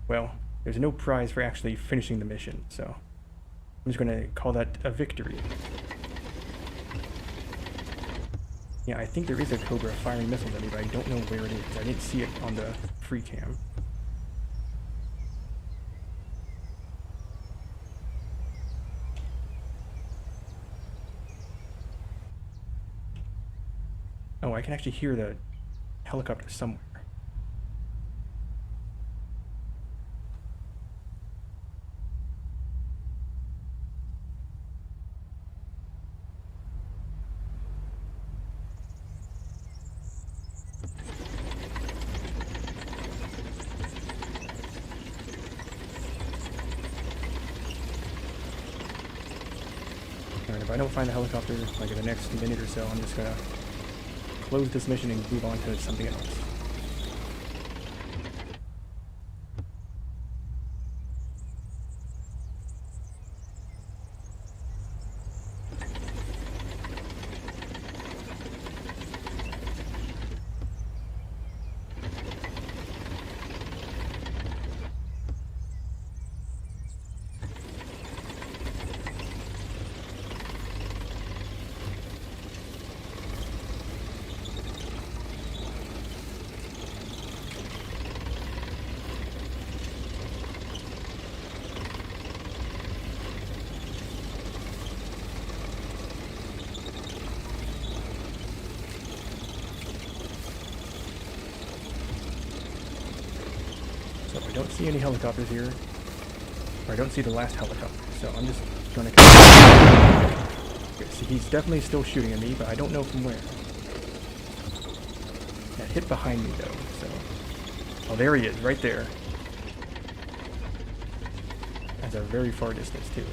Well, there's no prize for actually finishing the mission, so I'm just going to call that a victory. Yeah, I think there is a Cobra firing missiles at me, but I don't know where it is. I didn't see it on the free cam. Oh, I can actually hear the helicopter somewhere. Alright, if I don't find the helicopter like in the next minute or so, I'm just gonna close this mission and move on to something else. see any helicopters here. Or I don't see the last helicopter, so I'm just gonna... Okay, see, he's definitely still shooting at me, but I don't know from where. That hit behind me, though, so... Oh, there he is, right there. That's a very far distance, too.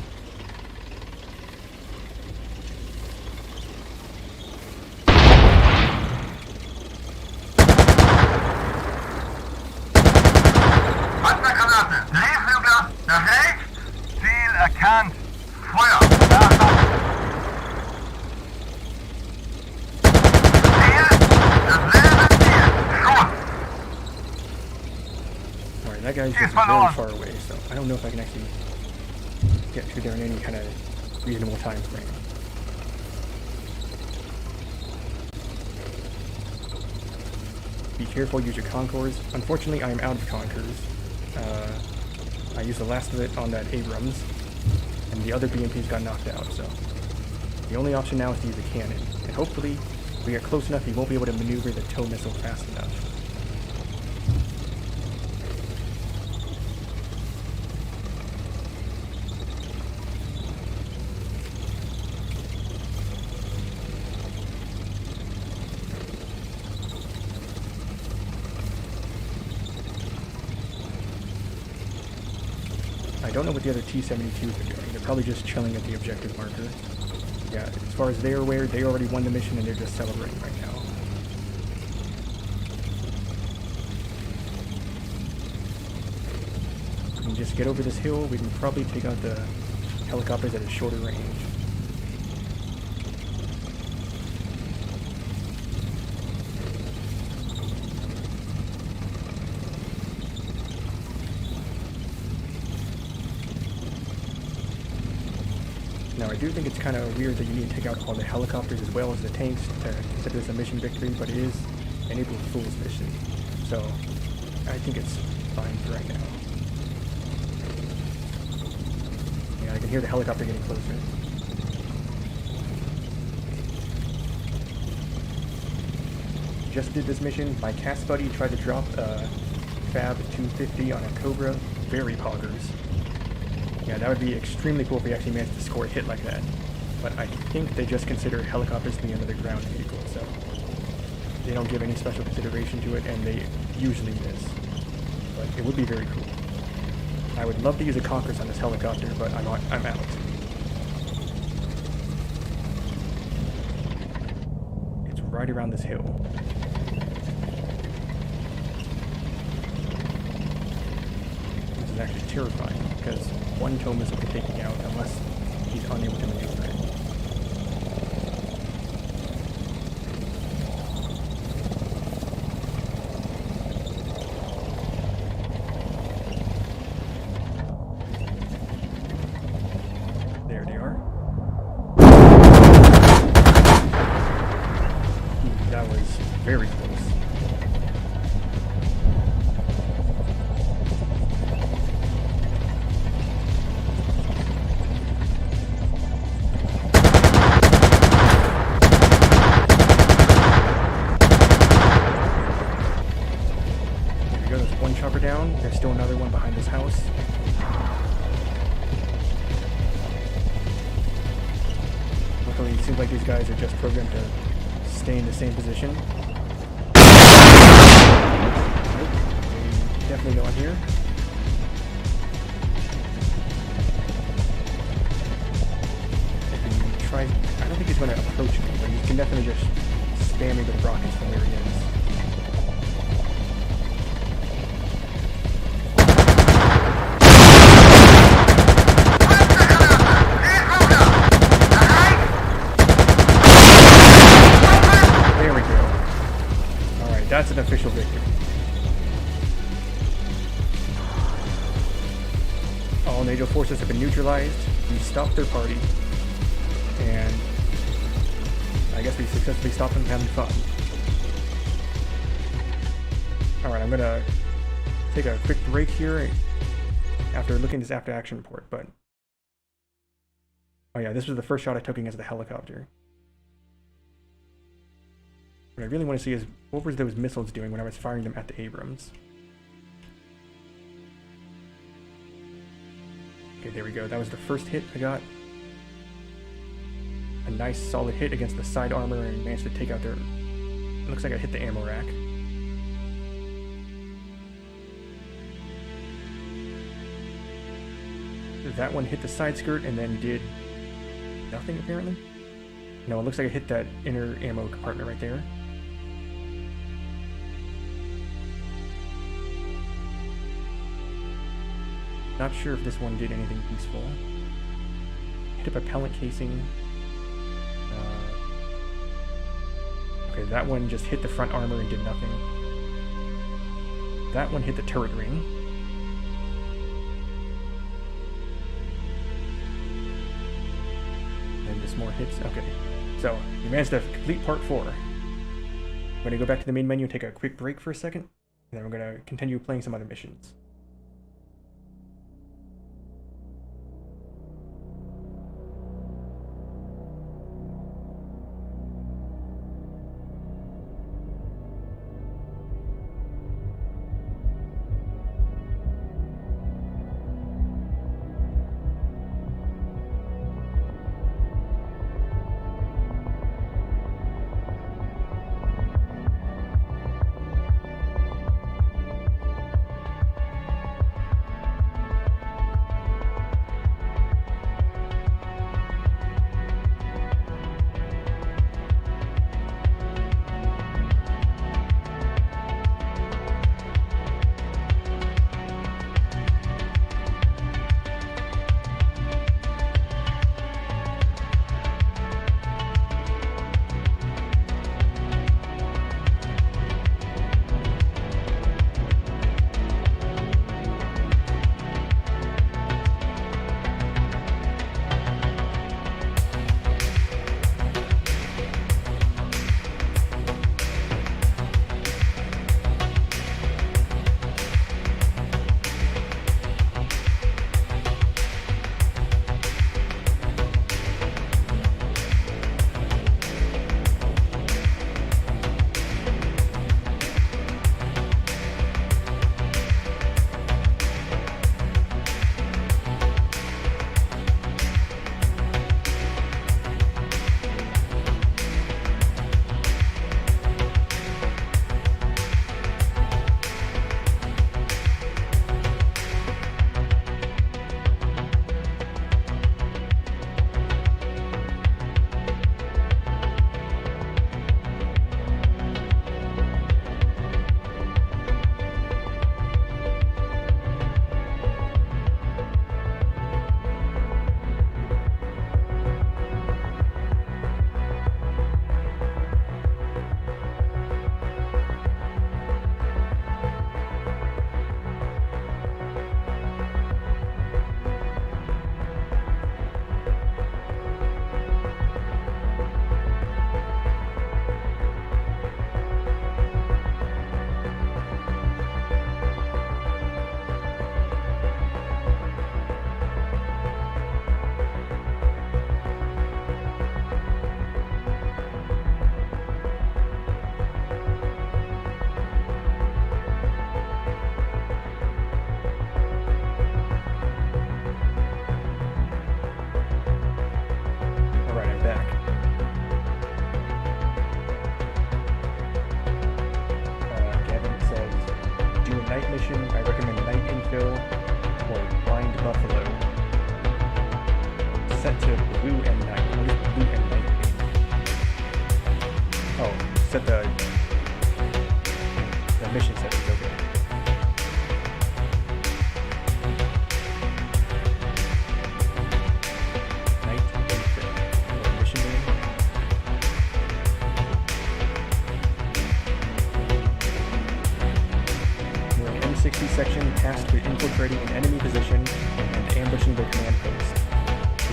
Panzergranate! Drehflügler nach rechts! Ziel erkannt! Feuer! Nachlassen! Ziel! Dasselbe Ziel! Schuss! Alright, that guy's just very far away, so I don't know if I can actually get through there in any kind of reasonable time frame. Be careful, use your Concours. Unfortunately, I am out of Concours. I used the last of it on that Abrams, and the other BMPs got knocked out, so the only option now is to use a cannon. And hopefully, if we get close enough, he won't be able to maneuver the tow missile fast enough. I don't know what the other T-72s are doing. They're probably just chilling at the objective marker. Yeah, as far as they're aware, they already won the mission and they're just celebrating right now. If we can just get over this hill, we can probably take out the helicopters at a shorter range. Now, I do think it's kind of weird that you need to take out all the helicopters as well as the tanks to consider this a mission victory, but it is an April Fool's mission, so I think it's fine for right now. Yeah, I can hear the helicopter getting closer. Just did this mission. My cast buddy tried to drop a Fab 250 on a Cobra. Very poggers. Yeah, that would be extremely cool if we actually managed to score a hit like that. But I think they just consider helicopters to be another ground vehicle, so they don't give any special consideration to it, and they usually miss. But it would be very cool. I would love to use a Concours on this helicopter, but I'm out. It's right around this hill. This is actually terrifying, because one tow missile could take me out unless he's unable to maneuver it. There they are. That was very close. Down. There's still another one behind this house. Luckily, it seems like these guys are just programmed to stay in the same position. Nope. They definitely not here. If he tries, I don't think he's going to approach me, but he can definitely just spam me with rockets from where he is. That's an official victory. All NATO forces have been neutralized. We stopped their party. And I guess we successfully stopped them from having fun. Alright, I'm gonna take a quick break here after looking at this after action report, but oh yeah, this was the first shot I took against the helicopter. What I really want to see is what were those missiles doing when I was firing them at the Abrams. Okay, there we go. That was the first hit I got. A nice solid hit against the side armor and managed to take out their... It looks like I hit the ammo rack. That one hit the side skirt and then did nothing apparently. No, it looks like I hit that inner ammo compartment right there. Not sure if this one did anything useful. Hit a propellant casing. Okay, that one just hit the front armor and did nothing. That one hit the turret ring. And just more hits. Okay, so we managed to complete part 4. I'm going to go back to the main menu, take a quick break for a second, and then we're going to continue playing some other missions. set the mission settings. Okay. Night and mission name. We're in M60 section tasked with infiltrating an enemy position and ambushing their command post.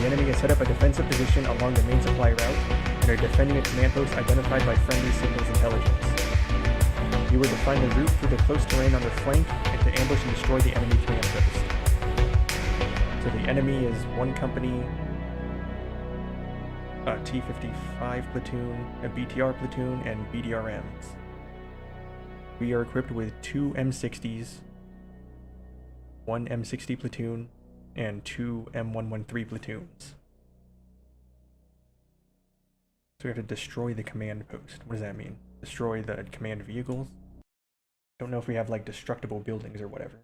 The enemy has set up a defensive position along the main supply route and are defending a command post identified by friendly signals intelligence. You will define the route through the close terrain on their flank and to ambush and destroy the enemy command post. So the enemy is one company, a T-55 platoon, a BTR platoon, and BDRMs. We are equipped with 2 M60s, 1 M60 platoon, and 2 M113 platoons. So we have to destroy the command post. What does that mean? Destroy the command vehicles? Don't know if we have like destructible buildings or whatever.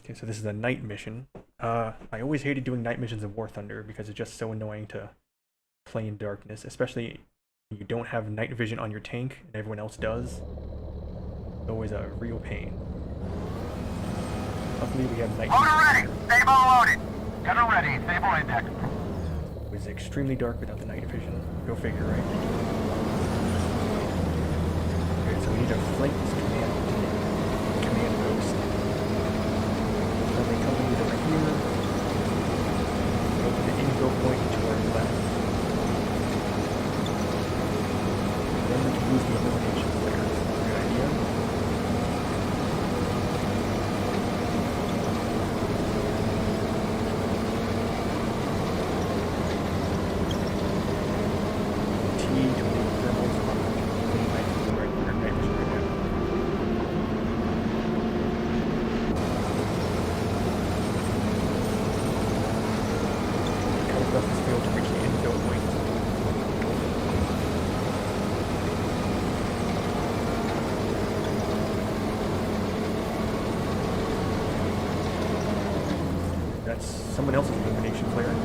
Okay, so this is a night mission. I always hated doing night missions in War Thunder because it's just so annoying to play in darkness, especially when you don't have night vision on your tank and everyone else does. It's always a real pain. Luckily we have night vision. Loader ready! Save all loaded! Gunner ready, save all index. It was extremely dark without the night vision. Go figure, right? Okay, so we need to flank this command post. So they come in over here. Go to the info point to our left. Then we can use the elimination flares. Good idea. That's someone else's illumination flare.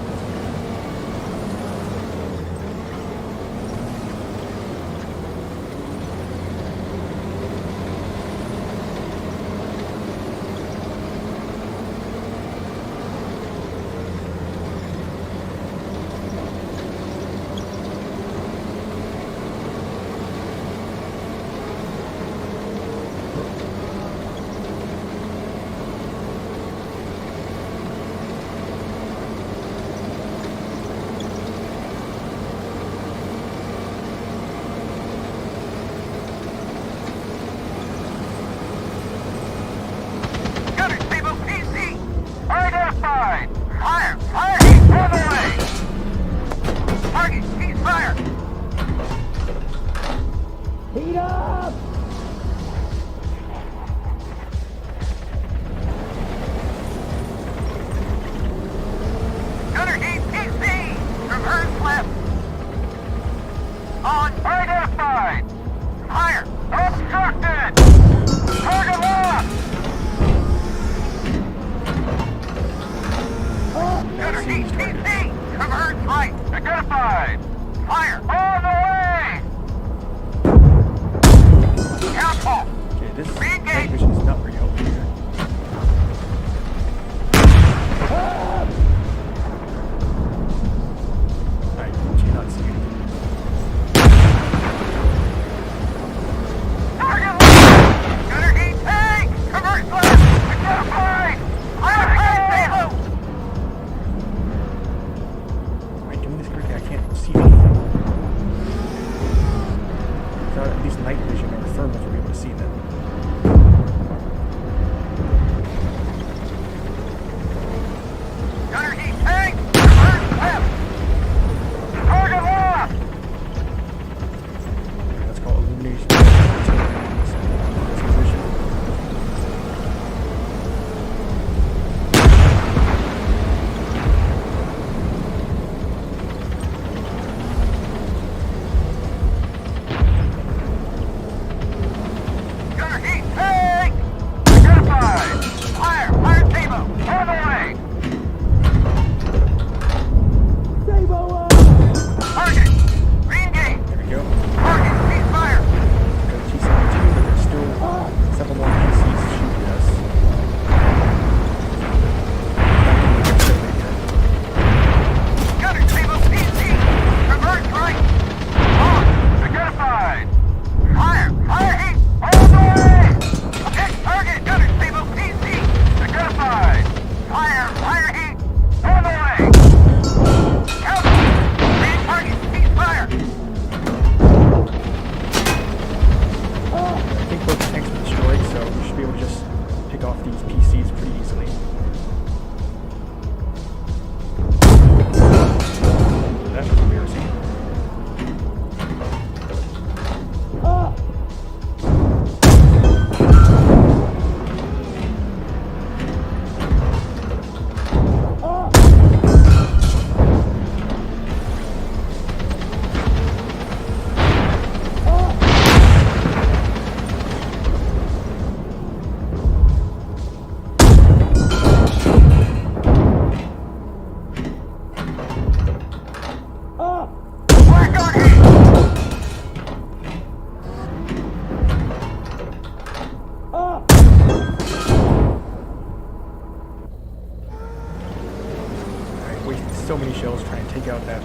so many shells trying to take out that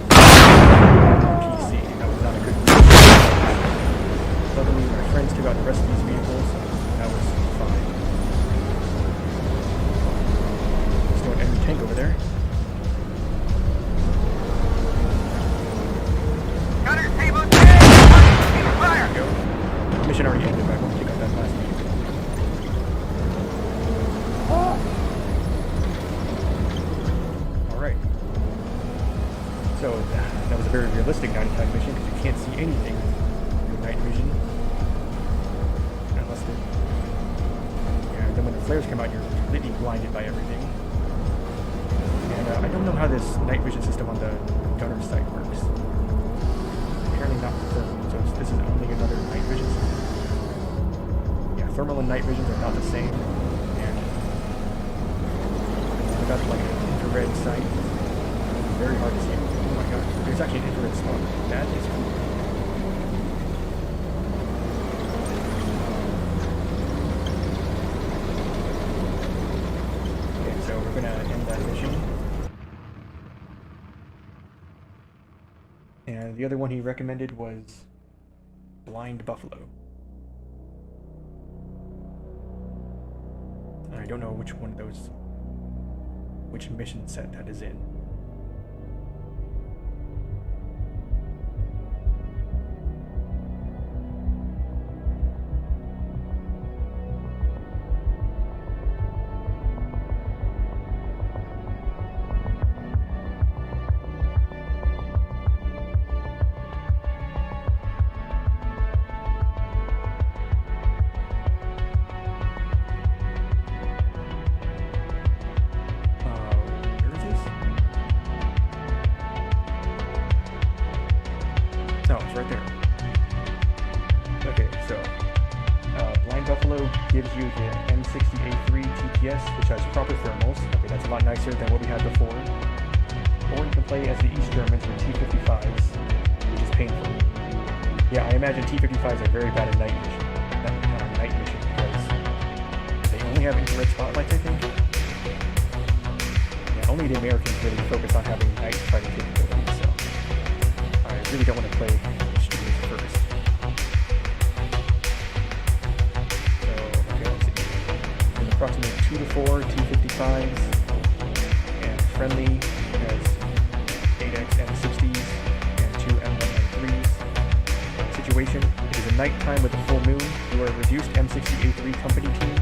PC. That was not a good move. Luckily, my friends took out the rest of these vehicles, so that was fine. Still an enemy tank over there. Gunner table 10! Fire! There we go. Mission already ended, but I want to take out that last vehicle. Alright. So, that was a very realistic nighttime mission because you can't see anything with night vision. Unless they're... Yeah, and then when the flares come out, you're completely blinded by everything. And I don't know how this night vision system on the gunner site works. Apparently not thermal, so this is only another night vision system. Yeah, thermal and night visions are not the same. And we got like an infrared sight. Very hard to see. Oh my god, there's actually an infrared spot. That is cool. Okay, so we're gonna end that mission. And the other one he recommended was Blind Buffalo. I don't know which one of those, which mission set that is in. No, it's right there. Okay, so Blind Buffalo gives you the M60A3 TPS, which has proper thermals. Okay, that's a lot nicer than what we had before. Or you can play as the East Germans with T55s, which is painful. Yeah, I imagine T55s are very bad at night mission. Night mission because they only have infrared spotlights, I think. Yeah, only the Americans really focus on having night fighting capabilities, so I really don't want to play streamers first. So, okay, let's see. There's approximately 2 to 4 T55s, and friendly has 8X M60s and 2 M113s. Situation, it is a nighttime with a full moon. You are a reduced M60A3 company team.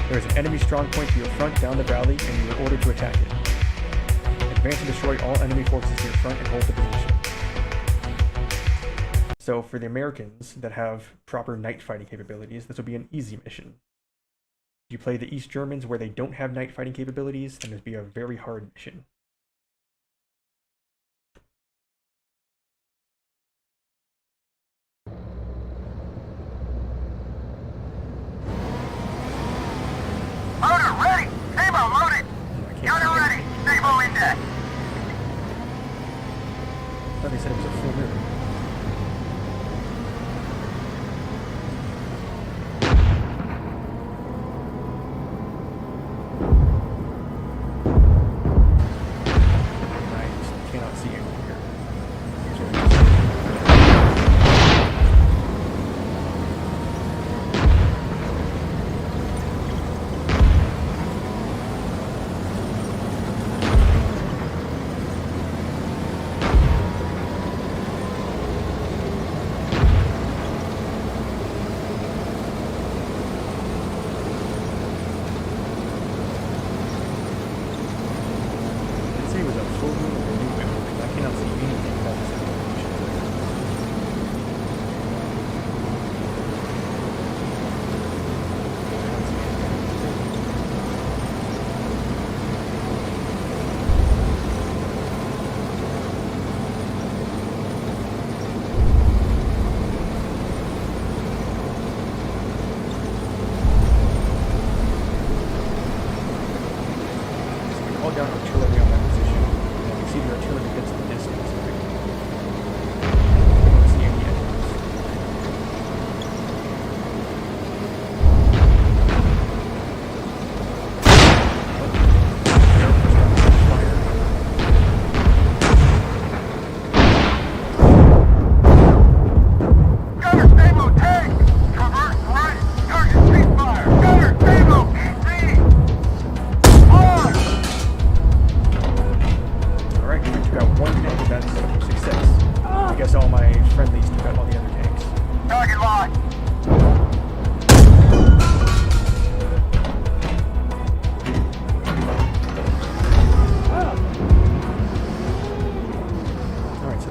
There is an enemy strong point to your front down the valley, and you are ordered to attack it. Advance and destroy all enemy forces to your front and hold the position. So for the Americans that have proper night fighting capabilities, this will be an easy mission. If you play the East Germans where they don't have night fighting capabilities, then this will be a very hard mission. Motor ready! Table loaded! Gunner ready! Table index! I thought they said it was a full moon. Down artillery on that position, and you can see the artillery hits in the distance. Right? We don't see any enemies.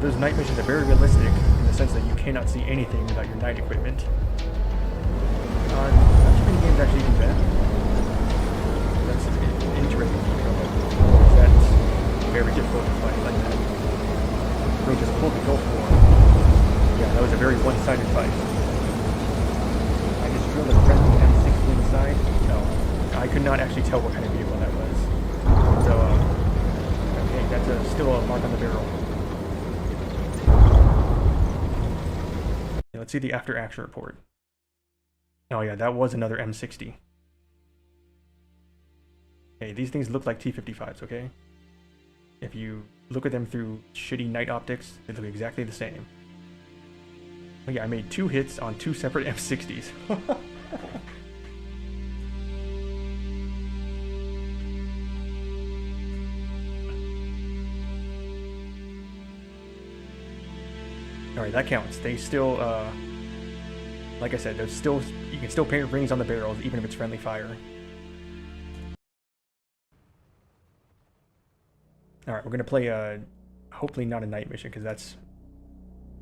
those night missions are very realistic in the sense that you cannot see anything without your night equipment. Not too many games actually do that. That's an interesting detail, but that's very difficult to fight like that. So just pull the Gulf War. Yeah, that was a very one-sided fight. I just drilled a friendly M6 inside. No, I could not actually tell what kind of vehicle that was. So, okay, that's still a mark on the barrel. Yeah, let's see the after-action report. Oh yeah, that was another M60. Okay, these things look like T-55s, okay? If you look at them through shitty night optics, they look exactly the same. Oh yeah, I made 2 hits on 2 separate M60s. Alright, that counts. They still, like I said, there's still, you can still paint rings on the barrels even if it's friendly fire. Alright, we're gonna play, hopefully not a night mission, because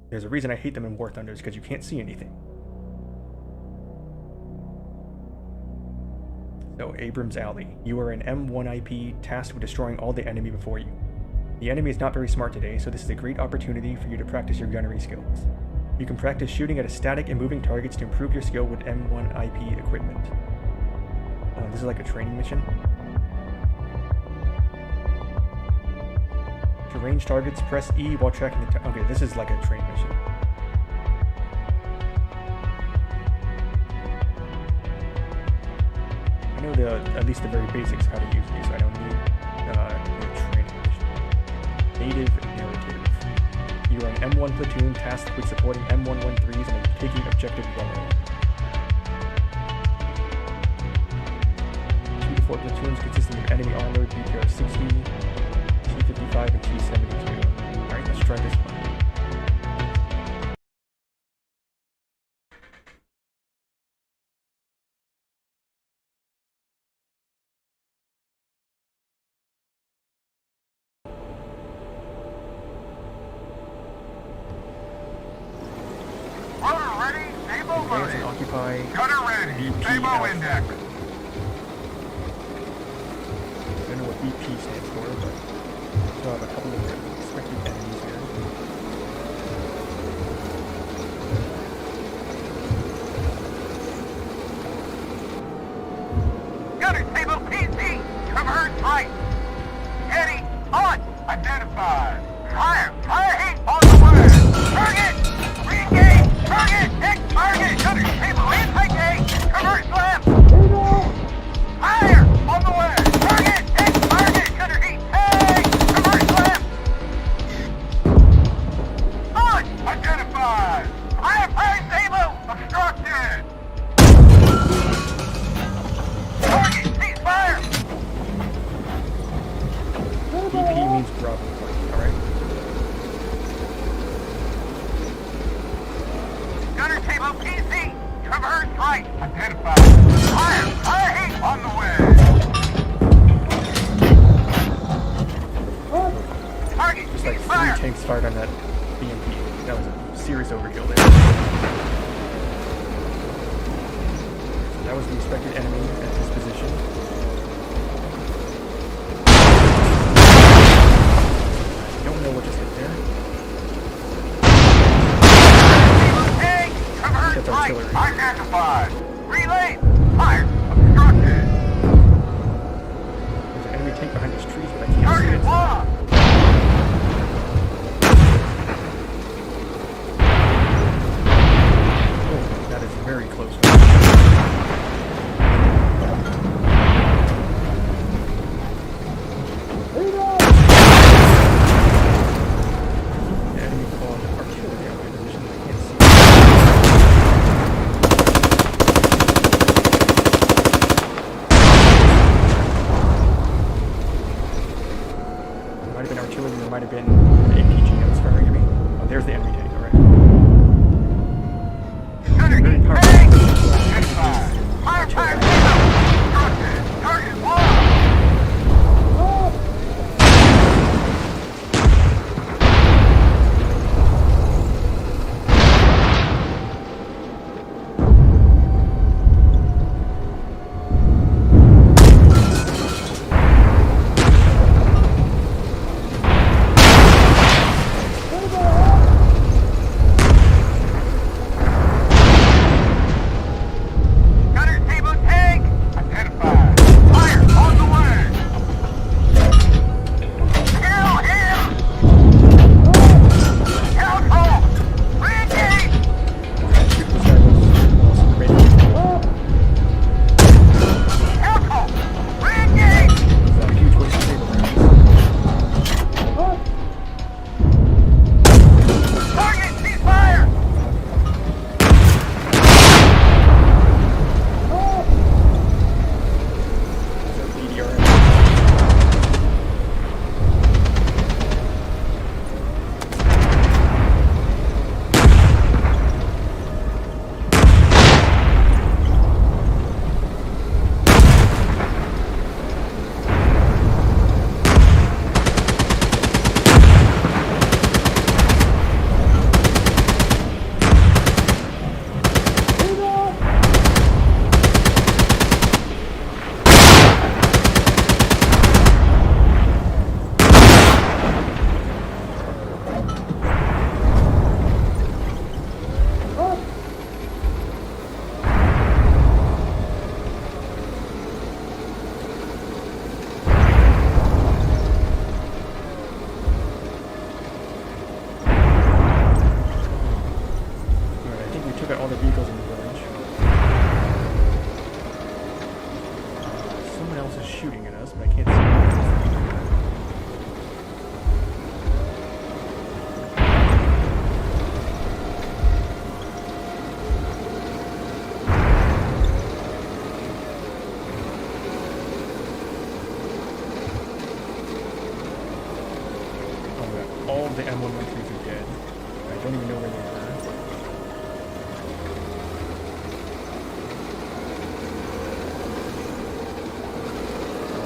there's a reason I hate them in War Thunders, because you can't see anything. So, Abrams Alley. You are an M1 IP tasked with destroying all the enemy before you. The enemy is not very smart today, so this is a great opportunity for you to practice your gunnery skills. You can practice shooting at a static and moving targets to improve your skill with M1 IP equipment. This is like a training mission. To range targets, press E while tracking the okay, this is like a training mission. I know at least the very basics of how to use these, so I don't need a training mission. Native narrative. You are an M1 platoon tasked with supporting M113s and taking objective Gunnery. 2 to 4 platoons consisting of enemy armor, DPR 60, T-55, and T-72. Alright, let's try this one. Advance and occupy Gunner ready. Stable index. I don't know what BP stands for, but we still have a couple of expected enemies here. Gunner table PC. Converge right. Heading on. Identified. Fire. Fire heat on the way. Target. Re-engage. Target. Next target. Gunner table anti-gate. Converge left. Fire on the way. Target. Next target. Gunner heat. Hey. Converge left. On. Identified. Fire table. Obstructed. Target. Ceasefire. BP means Bravo. Alright. Gunner table PC. Converge right. Identified. Fire. Fire heat on the way. Target. Just like 3 Ceasefire. tanks fired on that BMP. That was a serious overkill there. So that was the expected enemy at this position. I don't know what just hit there. Hey, converge That's right. artillery. Identified. Relay. Fire. Obstructed. There's an enemy tank behind these trees, but I can't see Target it. locked. Oh, that is very close. The enemy called artillery on my position. I can't see. It might have been artillery, or it might have been APG that was firing at me. Oh, there's the enemy tank, alright. Gunner Very heat. powerful. Hey. Identified. Fire. Obstructed. Target locked. all of the M113s are dead. I don't even know where they are.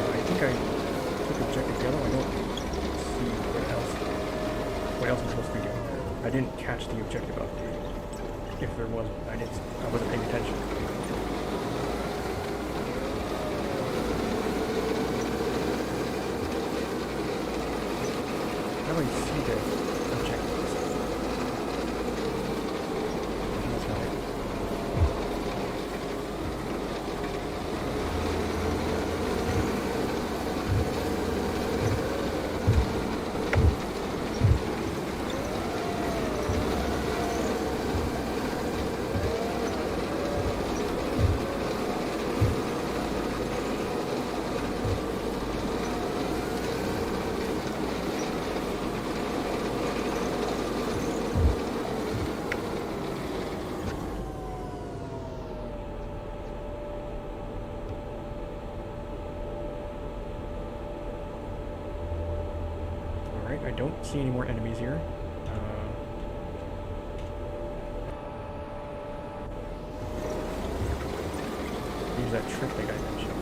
I think I took objective yellow. I don't see what else I'm supposed to be doing there. I didn't catch the objective update. If there was, I wasn't paying attention. I don't really see the objectives. That's not it. I don't see any more enemies here. Use that trick that I mentioned.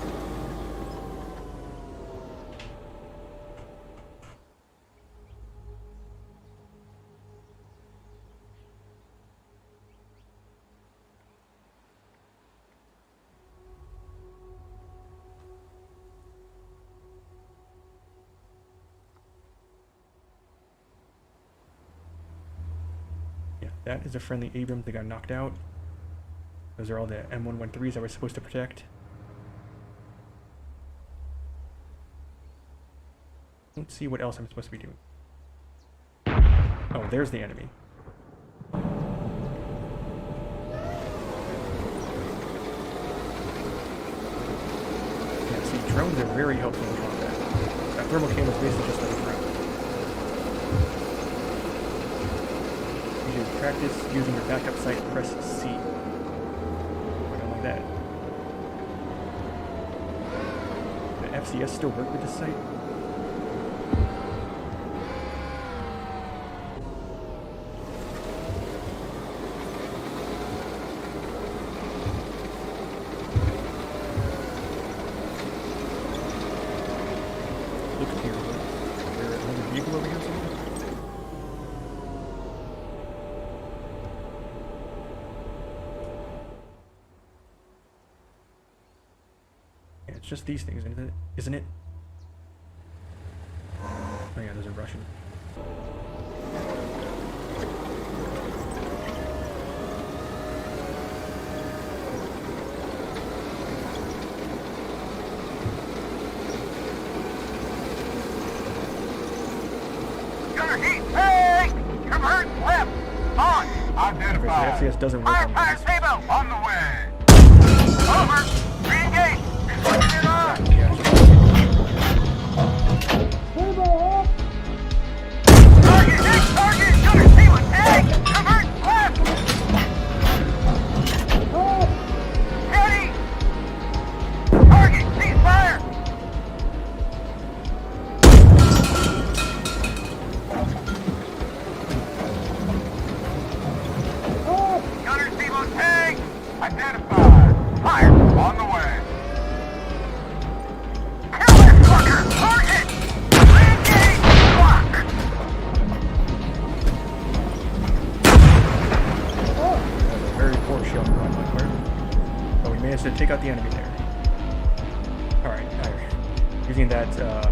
That is a friendly Abrams that got knocked out. Those are all the M113s I was supposed to protect. Let's see what else I'm supposed to be doing. Oh, there's the enemy. Yeah, see, drones are very helpful in combat. That thermal cam is basically just like a drone. Practice using your backup sight, press C. I don't like that. The FCS still work with this sight? Look here. Is there another vehicle over here somewhere? It's just these things, isn't it? Oh yeah, there's a Russian. Gunner heat! Hey! Convert left! On! Identified! The FCS doesn't work on Firepower these. table! On the way! Over! Re-engage! Pushing it on! Target! Next target! Gunner C1! Hey! Convert left! Ready! Target! Cease fire! Gunner C1 tank! Identified! Fire! On the way! Kill that fucker! Target! Re-engage! Block! That was a very poor shot on my part. But we managed to take out the enemy there. Alright, using that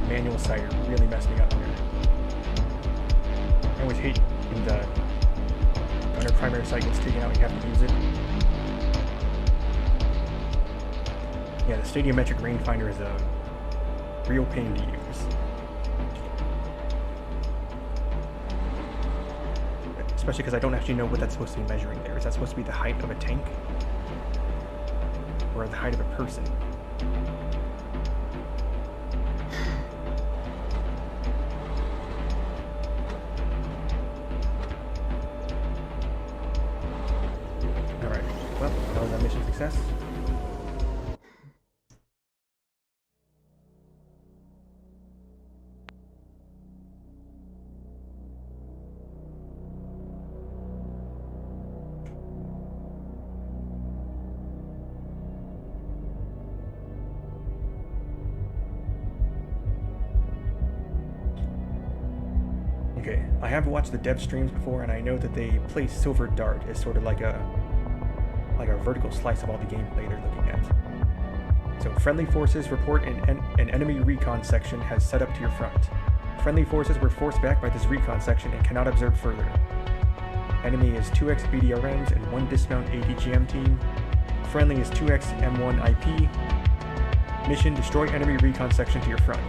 manual sight really messed me up here. I always hate when the gunner primary sight gets taken out and you have to use it. Yeah, the stadiometric rangefinder is a real pain to use. Especially because I don't actually know what that's supposed to be measuring there. Is that supposed to be the height of a tank? Or the height of a person? Alright, well, that was our mission success. Okay, I have watched the dev streams before, and I know that they play Silver Dart as sort of like a vertical slice of all the gameplay they're looking at. So friendly forces report an enemy recon section has set up to your front. Friendly forces were forced back by this recon section and cannot observe further. Enemy is 2x BDRMs and 1 dismount ADGM team. Friendly is 2x M1 IP. Mission: destroy enemy recon section to your front.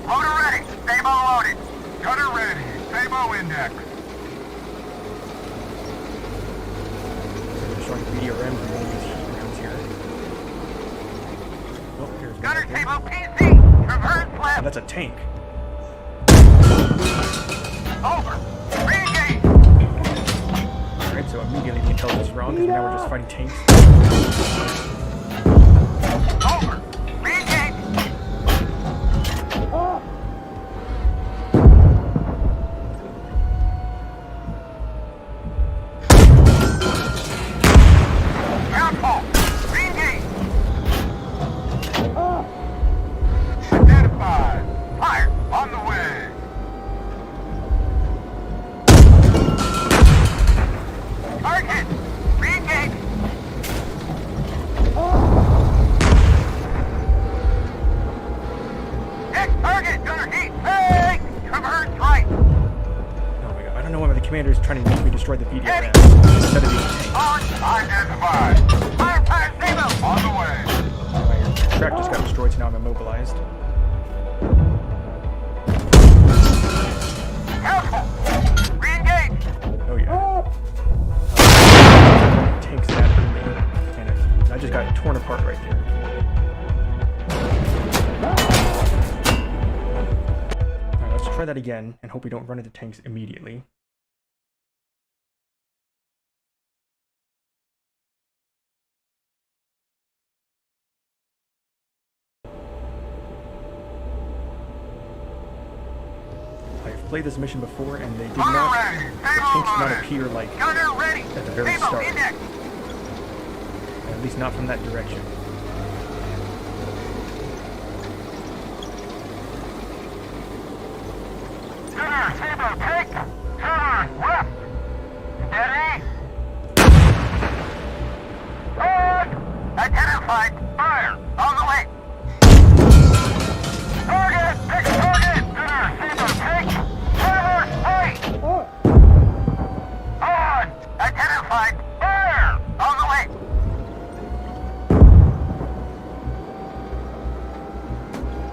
Loader ready. Stable loaded. Gunner ready. Stable index. Destroying BDRMs and all these heat rounds here. Oh, there's one Gunner right there. table PC. Traverse Oh, left. that's a tank. Over. Re-engage. Alright, so immediately the intelligence is wrong, because now we're just fighting tanks. Over. Re-engage. Up! Ground fault. Re-engage. Up! Identified. Fire. On the way. Target. Re-engage. Next target. Gunner heat. Hey! Traverse right. Oh my god, I don't know why the commander is trying to make me destroy the BDRM instead of being a tank. On. Identified. Firepower stable. On the way. My track just got destroyed, so now I'm immobilized. Careful. Re-engage. Oh yeah. Up! Tanks that early. And I just got torn apart right there. Alright, let's try that again and hope we don't run into tanks immediately. I've played this mission before and they did not, Ready. the tanks did not appear like, Gunner ready. at the very Stable start. index. at least not from that direction. Gunner, stable, take. Turn left. Steady. On. Identified. Fire. On the way. Target. Pick target. Gunner, stable, take. Turn right. Up! On. Identified. Fire. On the way.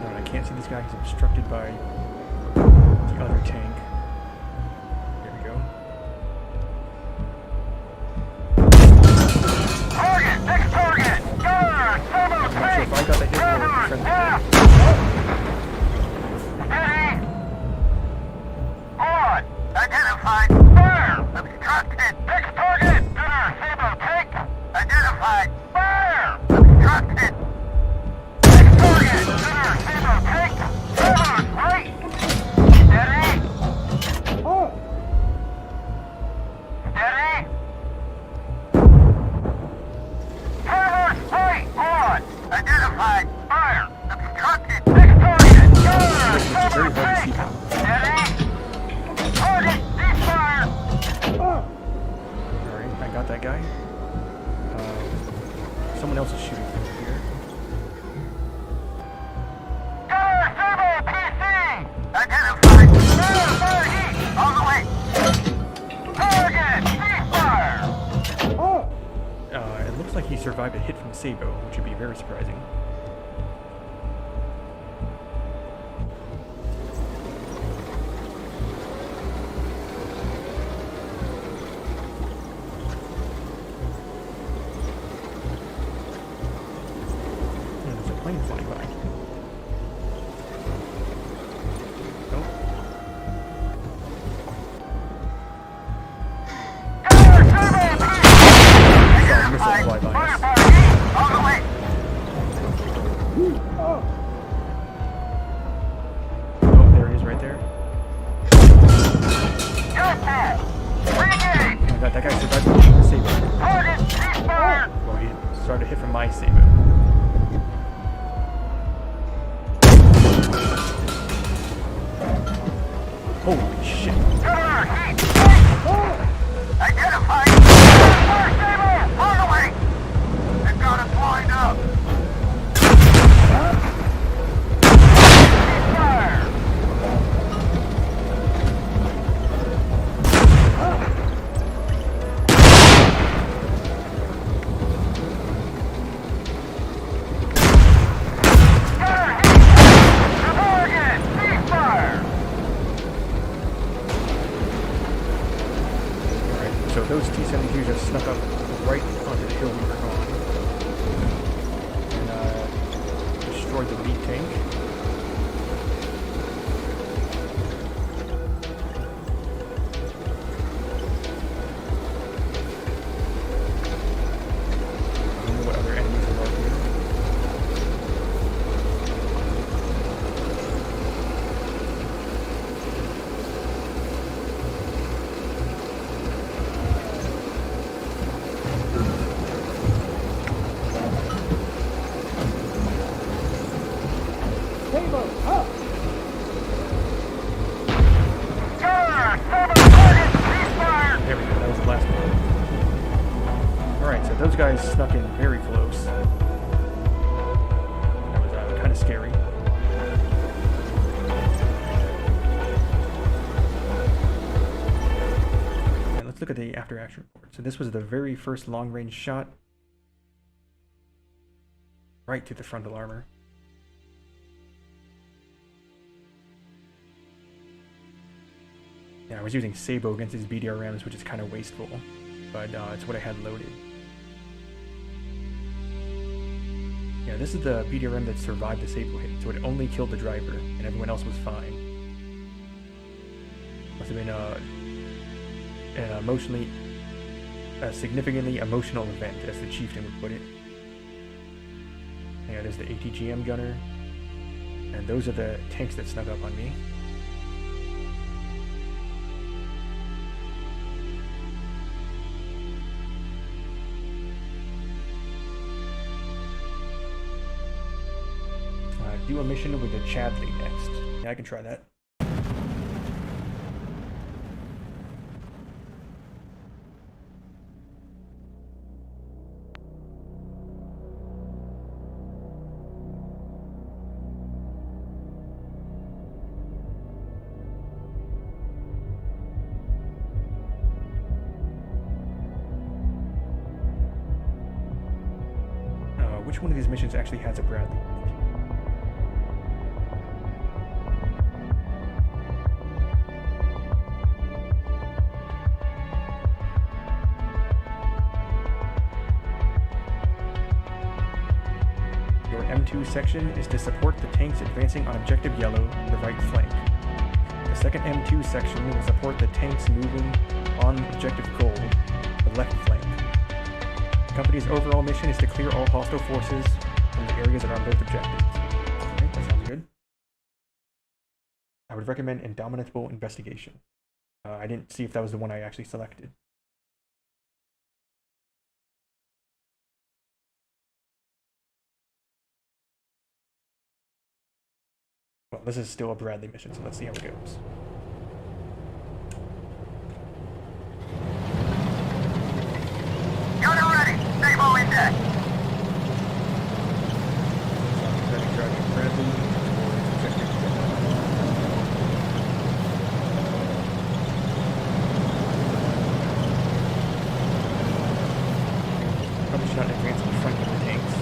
Alright, I can't see this guy. He's obstructed by the other tank. There we go. Target. Next target. Gunner, stable, I'm not sure take. if I got the hit or the friendly Left. tank. Steady. On. Identified. Fire. Obstructed. Next target. Gunner, stable, take. Identified. Fire. Obstructed. Next target. Gunner, stable, take. Fire. Right. Steady. Up! Steady. Fire. Right. On. Identified. Fire. Obstructed. Next target. Gunner, It's very stable, hard to see take. him. Steady. Target. Ceasefire. Up! Alright, I got that guy. Someone else is shooting from here. Gunner, stable, PC. Identified. Fire heat. On the way. Target. Ceasefire. Up! It looks like he survived a hit from Sabo, which would be very surprising. There's a plane flying by. Oh, Gunner, stable, PC. missile fly by us. Firepower that guy survived the Sabo. Target ceasefire! Well, he started to hit from my Sabo. Holy shit. Gunnery, heat! Identified! Fire Sable! On the way! They've got us lined up! Ceasefire! So those T-72s just snuck up right onto the hill we were on and destroyed the lead tank. I don't know what other enemies there are here. Sabo, up! There we go, that was the last one. Alright, so those guys snuck in very close. That was kind of scary. And let's look at the after action report. So this was the very first long range shot right through the frontal armor. Yeah, I was using Sabo against these BDRMs, which is kind of wasteful, but it's what I had loaded. Yeah, this is the BDRM that survived the Sabo hit, so it only killed the driver, and everyone else was fine. Must have been a significantly emotional event, as the chieftain would put it. Yeah, there's the ATGM gunner, and those are the tanks that snuck up on me. Do a mission with the Chadley next. Yeah, I can try that. Which one of these missions actually has a Bradley? M2 section is to support the tanks advancing on objective yellow, the right flank. The second M2 section will support the tanks moving on objective gold, the left flank. The company's overall mission is to clear all hostile forces from the areas around both objectives. Okay, that sounds good. I would recommend Indomitable Investigation. I didn't see if that was the one I actually selected. Well, this is still a Bradley mission, so let's see how it goes. Gunner ready! Sabo index! Driving Bradley towards objective. Probably should not advance in front of the tanks.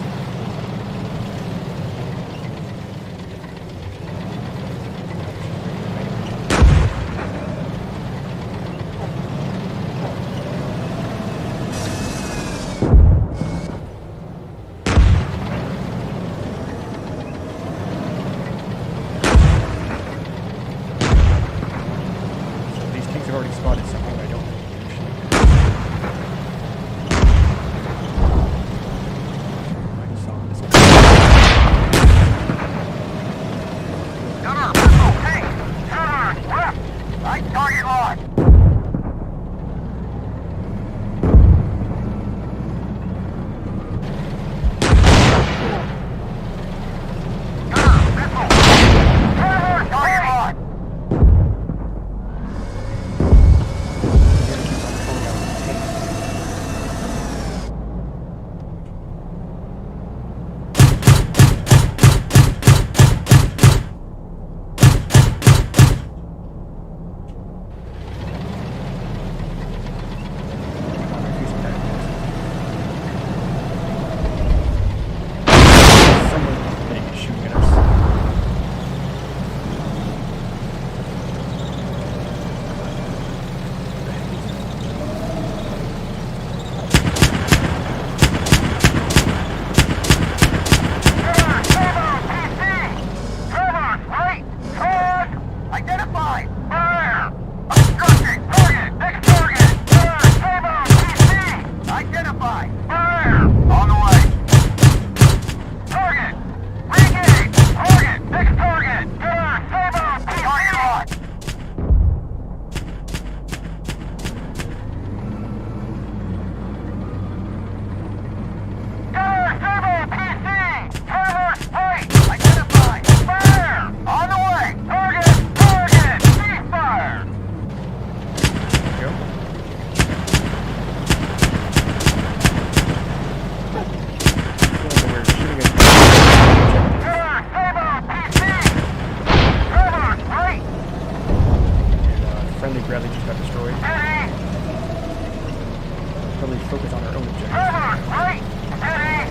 focus on our own objectives. Right! Steady!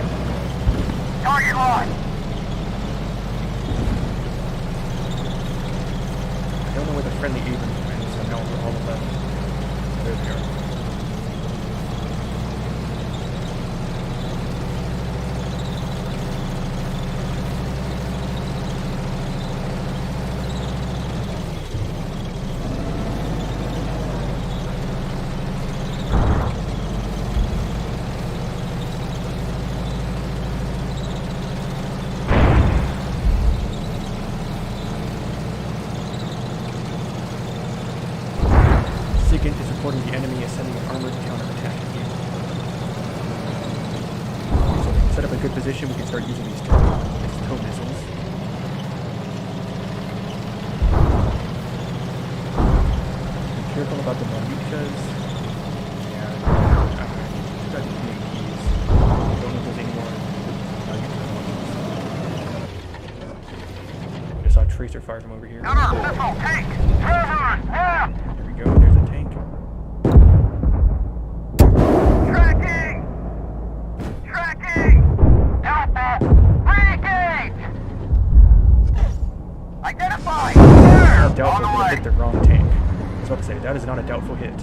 Target locked! I don't know where the friendly Abrams went, so now we're all left. There they are. Sigint is reporting the enemy is sending an armored counterattack here. So we can set up a good position, we can start using these tow missiles. Be careful about the minutias. Yeah, I've got these UAVs. Don't know if there's any more ones. Just saw a tracer fire from over here. Gunner, missile, tank! Trevor, left! There we go, there's a tank. Tracking! Tracking! Alpha! Re-engage! Identify! There! Doubtful On the that way! hit the wrong tank. I was about to say, that is not a doubtful hit.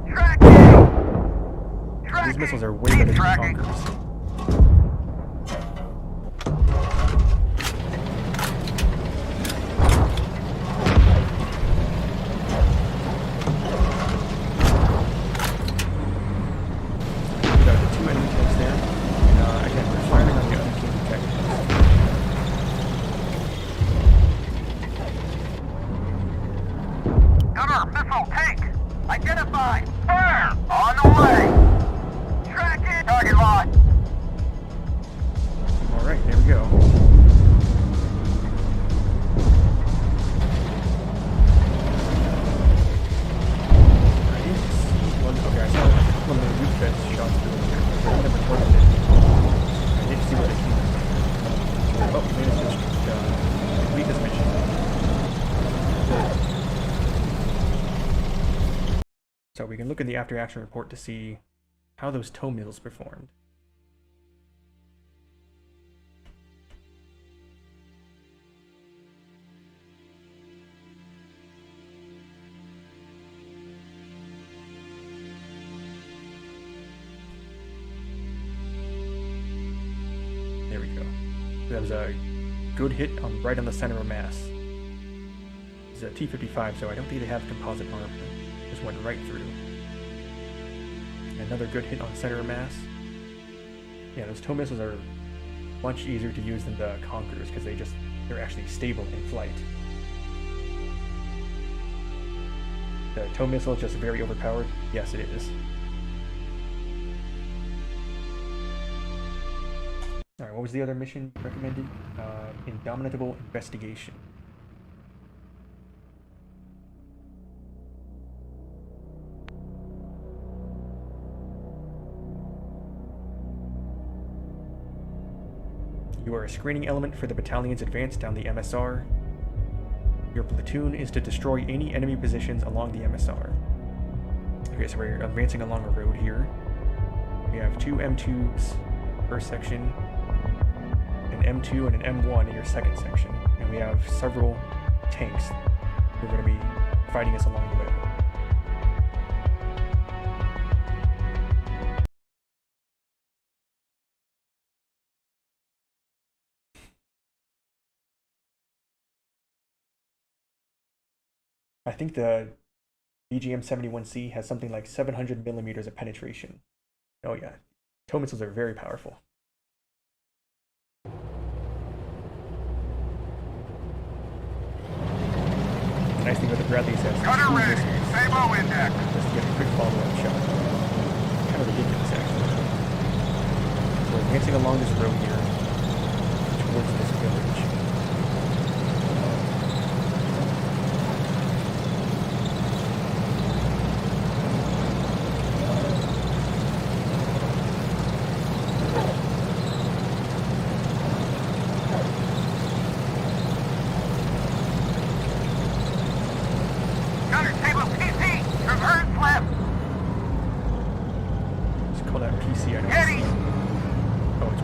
Tracking! These missiles are way Keep better than tracking. Conkers. We got the 2 enemy tanks there. And again, we're firing on the unseen detectors. Gunner, missile, tank! Identify! Fire! On the way! Tracking! Target locked! Alright, there we go. I didn't see one. Okay, I saw one of the roof vents shot through here. I never recorded it. I didn't see where they came from. Oh, we managed to complete this mission. So we can look at the after-action report to see how those tow missiles performed. There we go. That was a good hit right on the center of mass. It's a T-55, so I don't think they have composite armor. Just went right through. Another good hit on center of mass. Yeah, those tow missiles are much easier to use than the Conquerors because they're actually stable in flight. The tow missile is just very overpowered. Yes, it is. Alright, what was the other mission recommended? Indomitable Investigation. You are a screening element for the battalion's advance down the MSR. Your platoon is to destroy any enemy positions along the MSR. Okay, so we're advancing along a road here. We have 2 M2s per section, an M2 and an M1 in your second section, and we have several tanks who are going to be fighting us along the way. I think the BGM-71C has something like 700 millimeters of penetration. Oh yeah, tow missiles are very powerful. The nice thing about the Bradleys has Gunner two ready! missiles Sabo index! just to get a quick follow-up shot. Kind of ridiculous, actually. So we're advancing along this road here towards this village.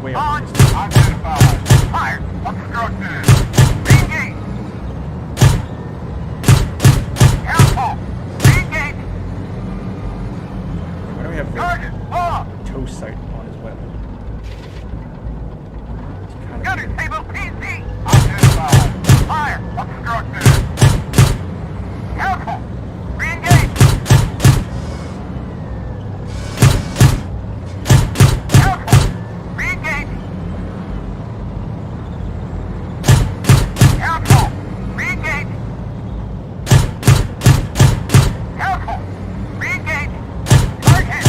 way up. On. Identified. Fire. Obstructed. Engage. Careful. Engage. Why do we have Target. Law. the toe sight on as well? It's kind of Gunner weird. table PC. Identified. Fire. Obstructed. Careful. Re-engage. Careful. Re-engage. Careful. Re-engage. Careful. Re-engage. Target.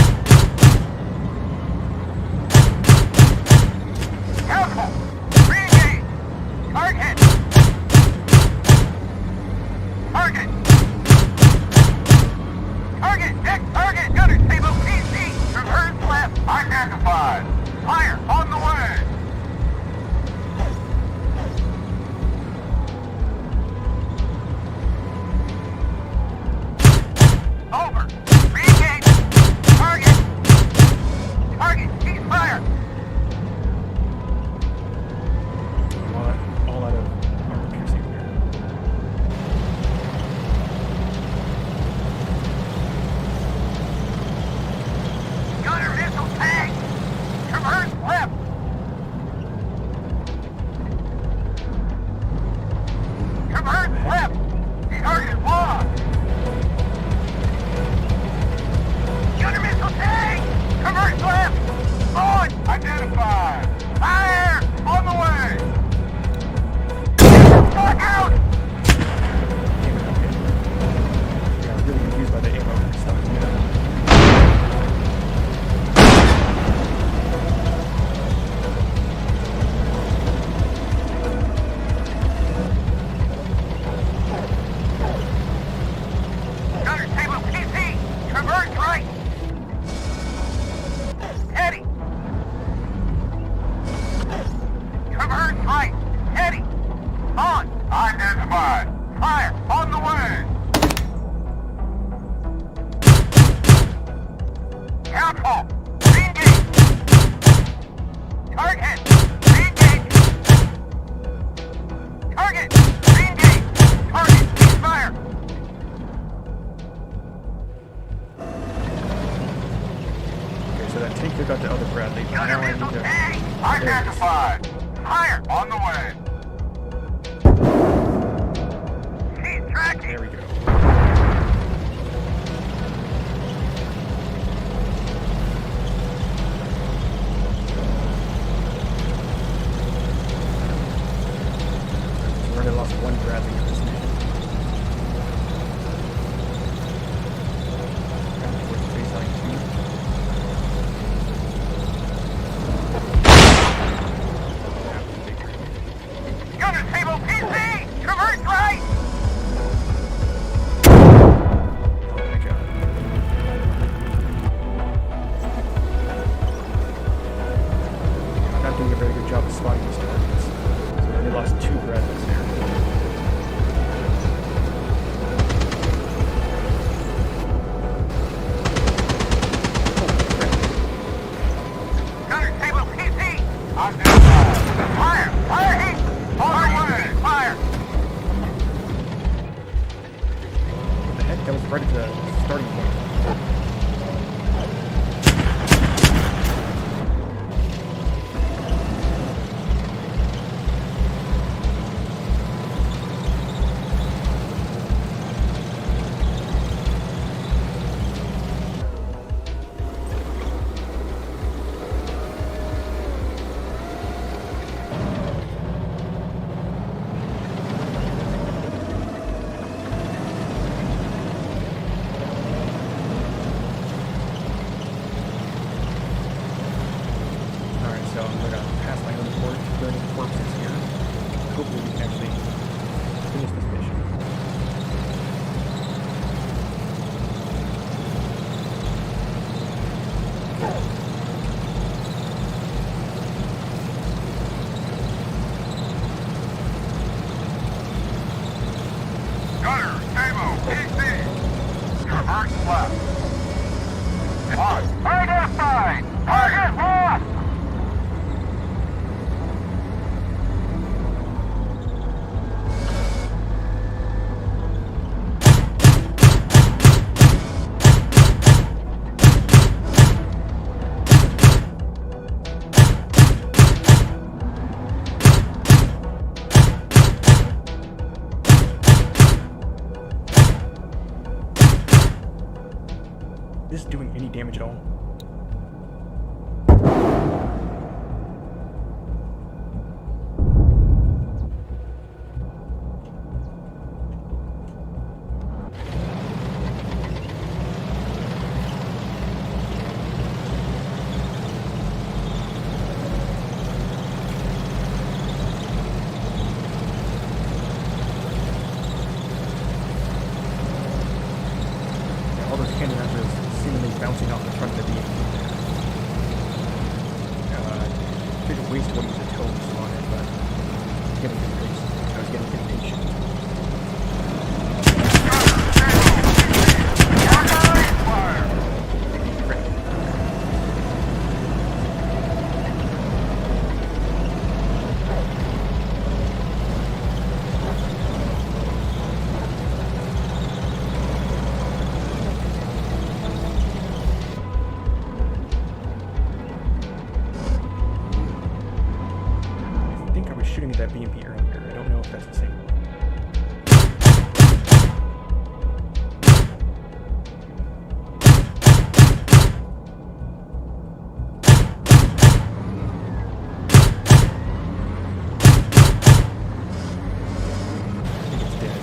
Careful. Re-engage. Target. Target. Target. Next target. Gunner table PC. Traverse left. Identified. Fire on the way. Over. Re-engage. Target. Target. Cease fire. All out of armor piercing here. Gunner missile tag. Traverse left. Traverse left. Target lost. Gunner missile tag. Traverse left. On. Identified. Fire on the way. Fuck out. Damn it, okay. Yeah, I was really confused by the ammo and stuff. Yeah. Gunner table PC. Traverse right. Heady. Traverse right. Heady. On. Identified. Fire on the way. Careful. Re-engage. Target. Re-engage. Target. Re-engage. Target. Cease fire. Okay, so that tank took out the other Bradley, but Gunner now I need missile to... tag. Identified. Fire on the way. Cease tracking. There we go. We already lost one Bradley in this mission. Down towards baseline 2. Gunner table PC. Traverse right. Oh my god. I'm not doing a very good job of spotting these targets. So we only lost 2 Bradleys there. Gunner table PC. Identified. Fire. Fire heat. On the way. Fire. What the heck? That was right at the starting point. So I'm going to pass my own burning corpses here. Hopefully we can actually finish this mission. Gunner, table, PC. Traverse left. On. Target assigned. Target lost. this doing any damage at all? All those cannon rounds seemingly bouncing off the front of the beam. Figured ways to use a tone on it, but getting impatient. I was getting impatient. Shooting at that BMP earlier. I don't know if that's the same one. I think it's dead.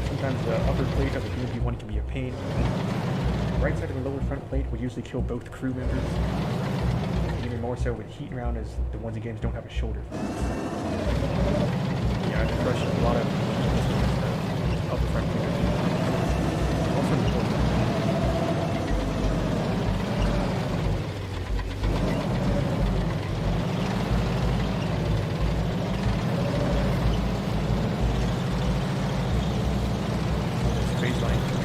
Sometimes the upper plate of the BMP-1 can be a pain. The right side of the lower front plate would usually kill both crew members. Even more so with heat round, as the ones in games don't have a shoulder. Yeah, I've crushed a lot of the upper front plate. Also important. Baseline 3.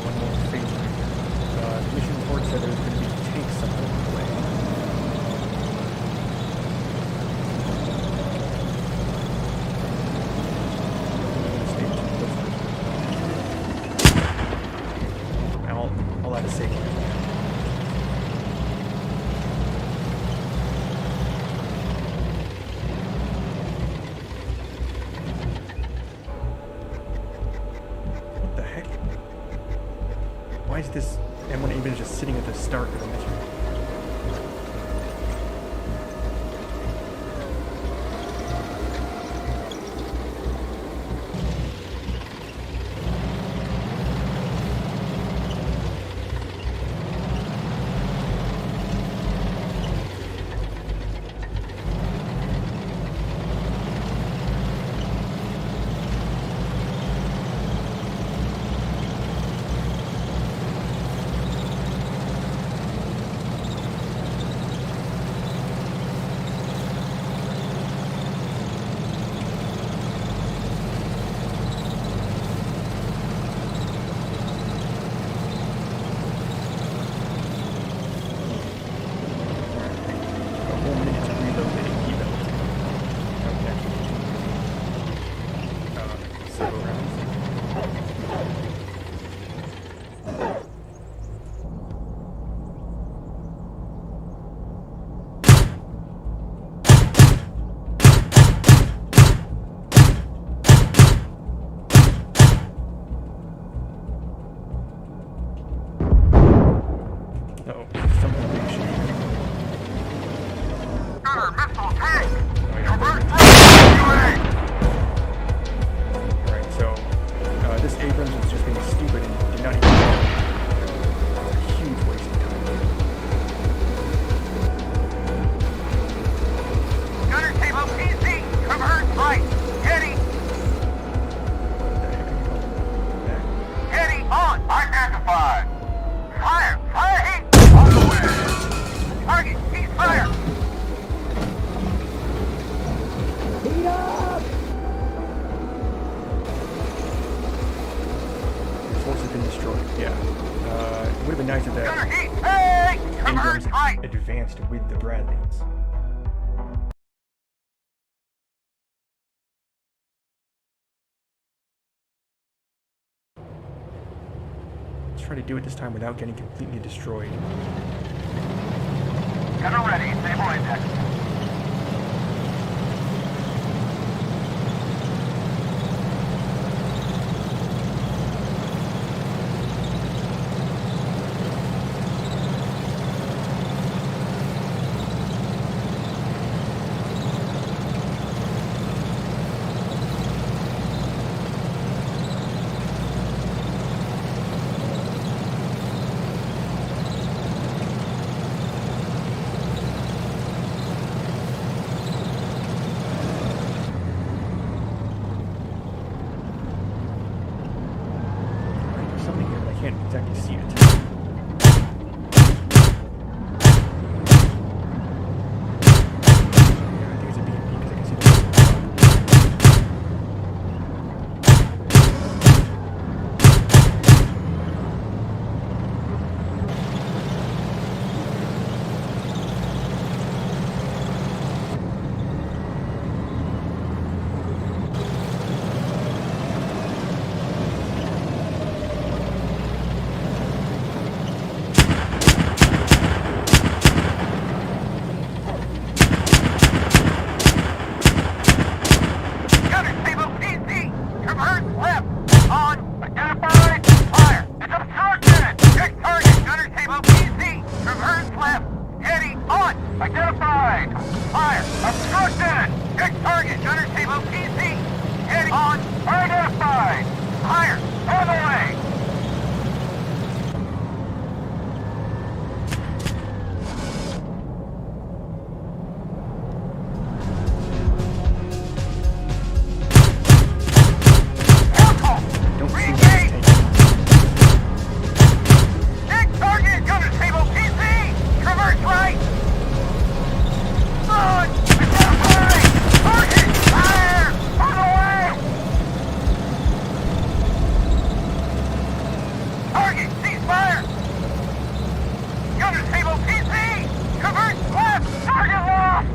One more phase line. The mission report said there's going to be tanks somewhere along the way. I'll add a save. What the heck? Why is this M1 Abrams just sitting at the start of the mission? been nice if Gunner the heat! Hey! Abrams Converge right! advanced with the Bradleys. Let's try to do it this time without getting completely destroyed. Gunner ready, stable index. There's something here, but I can't exactly see it. Yeah, I think it's a BMP because I can see the Gunner stable PC! Converge left! On! Identified! Fire! It's obstructed! Check target! Gunner stable PC! Converge left! Heading on! Identified! Fire! Obstructed! Check target! Gunner stable PC! Heading on! Identified! Fire! On the way! Careful! don't see where Re-engage! it's taking. Check target! Gunner stable PC! Traverse right! On! Identified! Target! Fire! On the way! Target! Cease fire! Gunner stable PC! Traverse left! Target lost!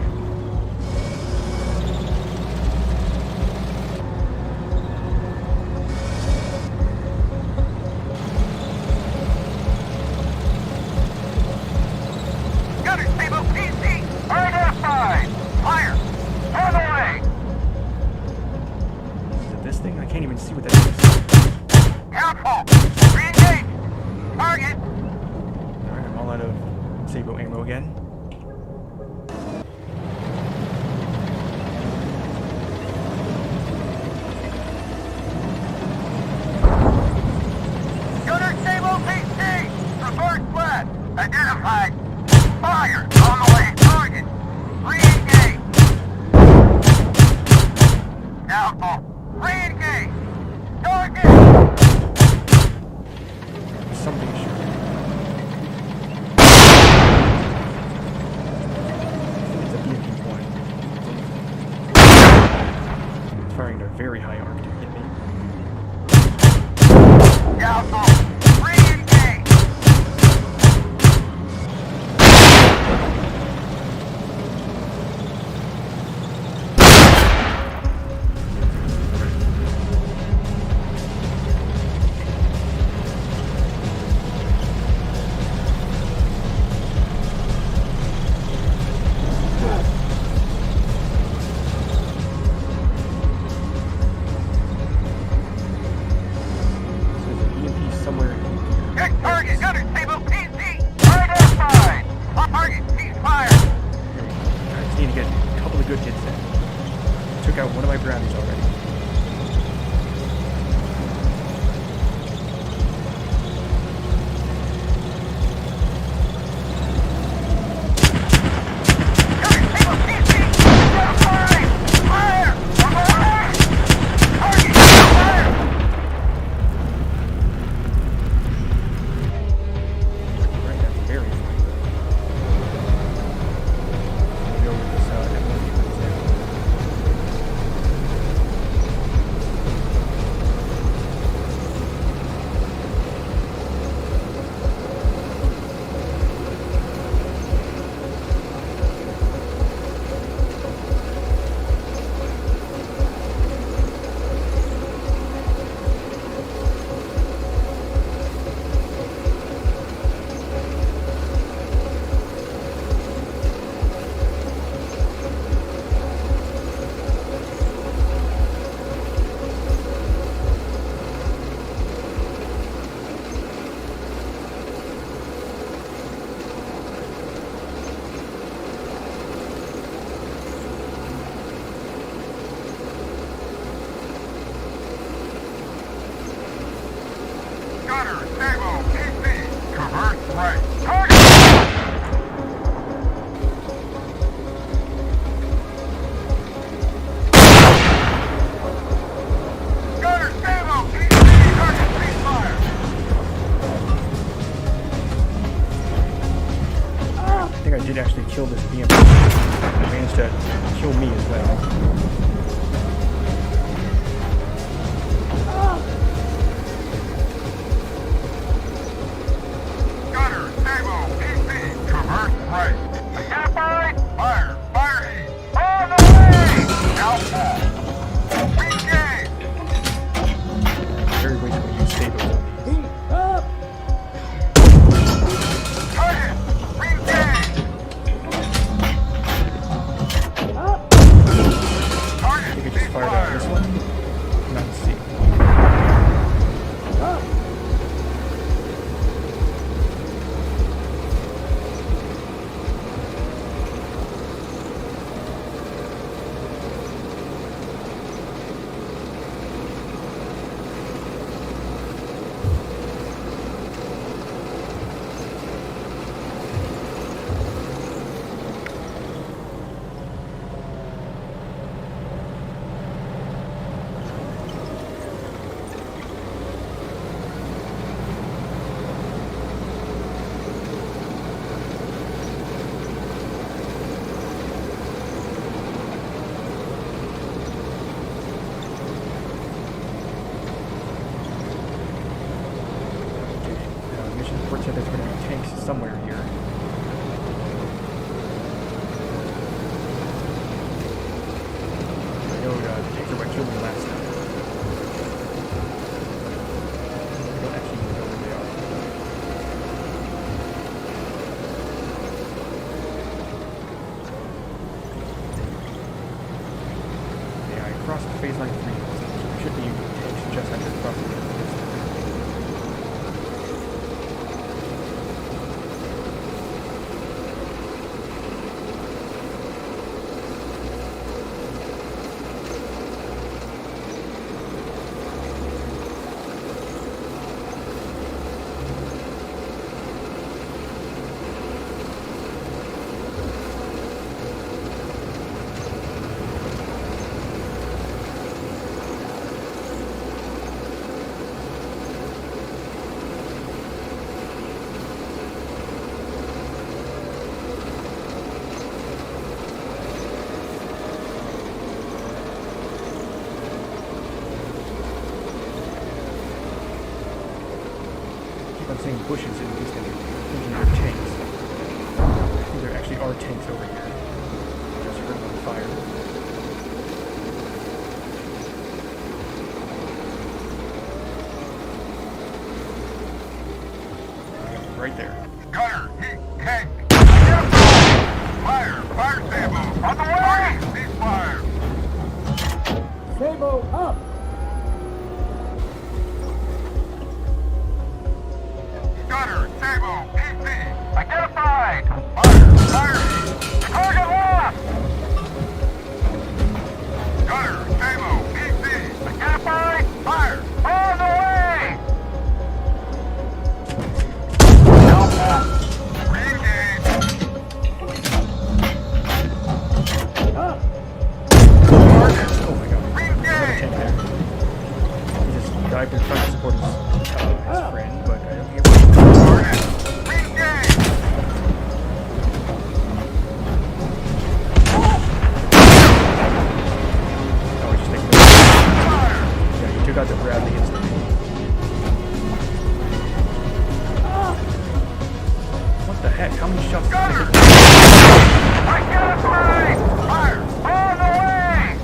Gunner stable PC! Identified! Fire! On the way! Is it this thing? I can't even see what that is. Careful! Re-engage! Target! Alright, I'm all out of Sabo ammo again. Gunner stable PC! Reverse flat! Identified! Fire! On the way! Target! Re-engage! Doubtful! Re-engage! Target! Something shooting. It's a BMP-1. It's firing at a very high arc to hit me. Doubtful! Re-engage! There's a BMP somewhere. Check target! Gunner stable PC! Identified! Target! Cease fire! I just need to get a couple of good hits in. Took out one of my brownies already. Gunner stable PC! Identified! Fire! On the way! Target! Fire! Right, that's very fine. I'm gonna go with this M1 there. fired this one. Not C. Said there's going to be tanks somewhere here. I know the tanks are what killed me last time. I don't actually even know where they are. Yeah, I crossed phase line 3. So there should be tanks just after crossing it. I'm seeing bushes in the distance, thinking they're tanks. I think there actually are tanks over here. I just heard them on fire. Right there. Gunner, tank. Fire, fire, Sabo. On the way. Cease fire. Sabo up! Gunner, Sabo, PC. Identified. Fire, fire. Target lost. Gunner, Sabo, PC. Identified. Fire. On the way. Alpha. Re-engage. Up! Oh my god. Re-engage. Tank there. He just dived in front to support his friend, but I don't hear what Re-engage. Oh, he's just taking the... Fire. Yeah, you took out the Bradley instantly. What the heck? How many shots did I Gunner. hit? Identified. Fire. On the way.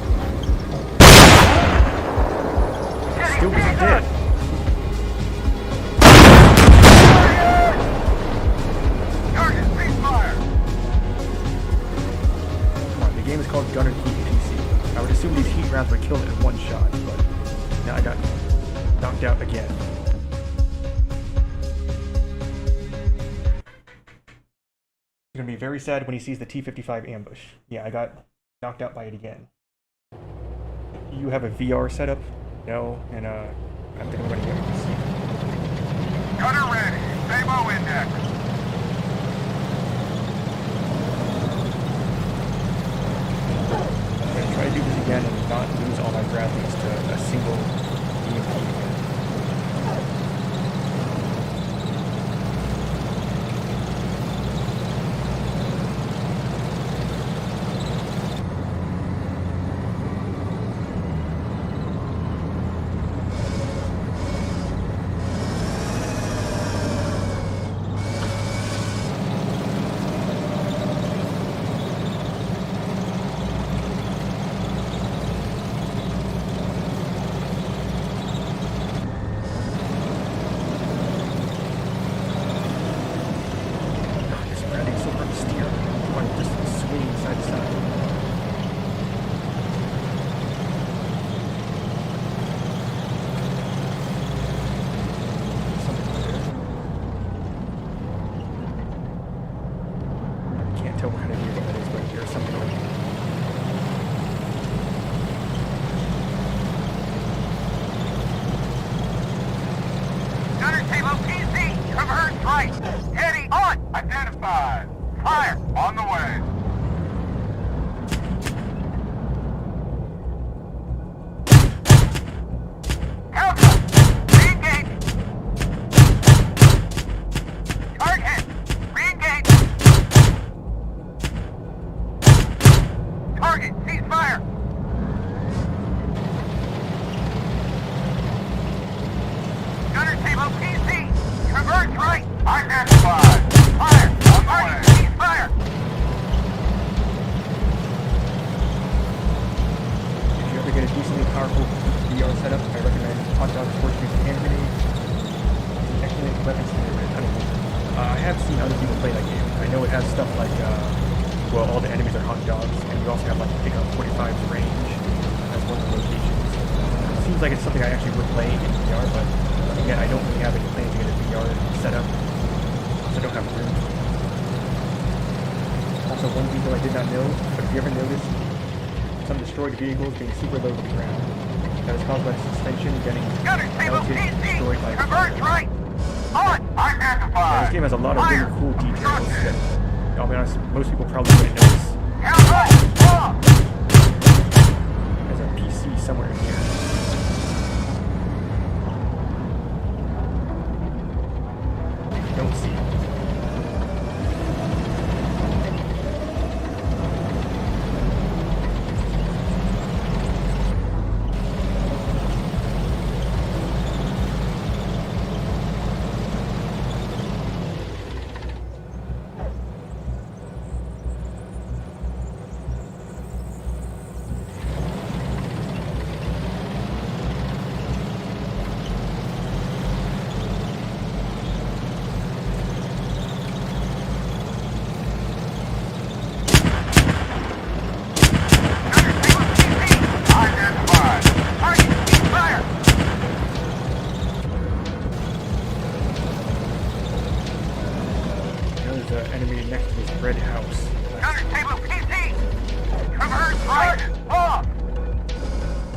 Still was dead. Target, cease fire. Come on, the game is called Gunnery GHPC. I would assume these heat rounds would kill it in one shot, but now I got knocked out again. He's gonna be very sad when he sees the T-55 ambush. Yeah, I got knocked out by it again. You have a VR setup? No, and I don't think I'm gonna get it. Gunner ready. Sabo index. I'm gonna try to do this again and not lose all my Bradleys to a single EMP. Fire! On the way! Council! Re-engage! Target! Re-engage! Target! Cease fire! Gunner table PC! Traverse right! Identified! Fire! On the way! Cease fire! If you ever get a decently powerful VR setup, I recommend Hot Dog Sports Use hand grenade. It's an excellent weapon simulator at hunting. I have seen other people play that game. I know it has stuff like, well, all the enemies are hot dogs, and you also have like pick up 45's range as one of the locations. It seems like it's something I actually would play in VR, but again, I don't really have any plans to get a VR setup, so I don't have room. Also, one detail I did not know, but if you ever noticed some destroyed vehicles being super low to the ground, that is caused by the suspension getting Gunner table melted and PC! destroyed by Traverse right! On! Identified! This game has a lot of Fire! really cool details that, I'll be honest, most people probably wouldn't notice. Council! There's a PC somewhere in here. Don't see it. Identified! Target! Cease fire! There's an enemy next to this red house. Gunner table PC! Traverse right! Off!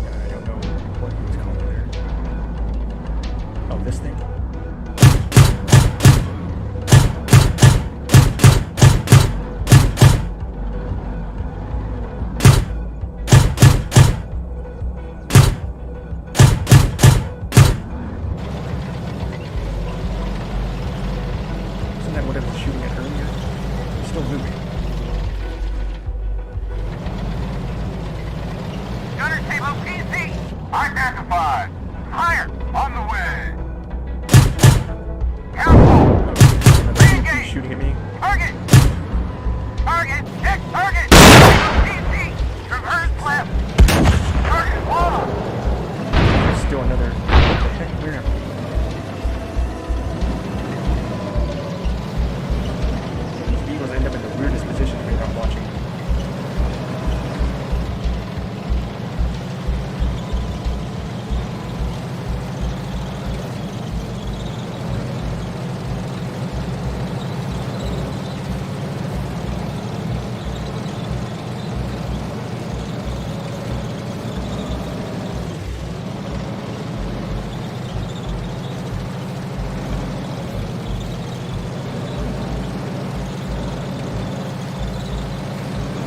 I don't know what he was calling there. Oh, this thing? Isn't that what I was shooting at earlier? It's still moving. Gunner table PC! Identified! Fire! On the way! Council! Another PC Re-engage! shooting at me. Target! Target! Check target! Table PC! Traverse left! Target wall! There's still another. What the heck? Where am I? These vehicles end up in the weirdest position when you're not watching.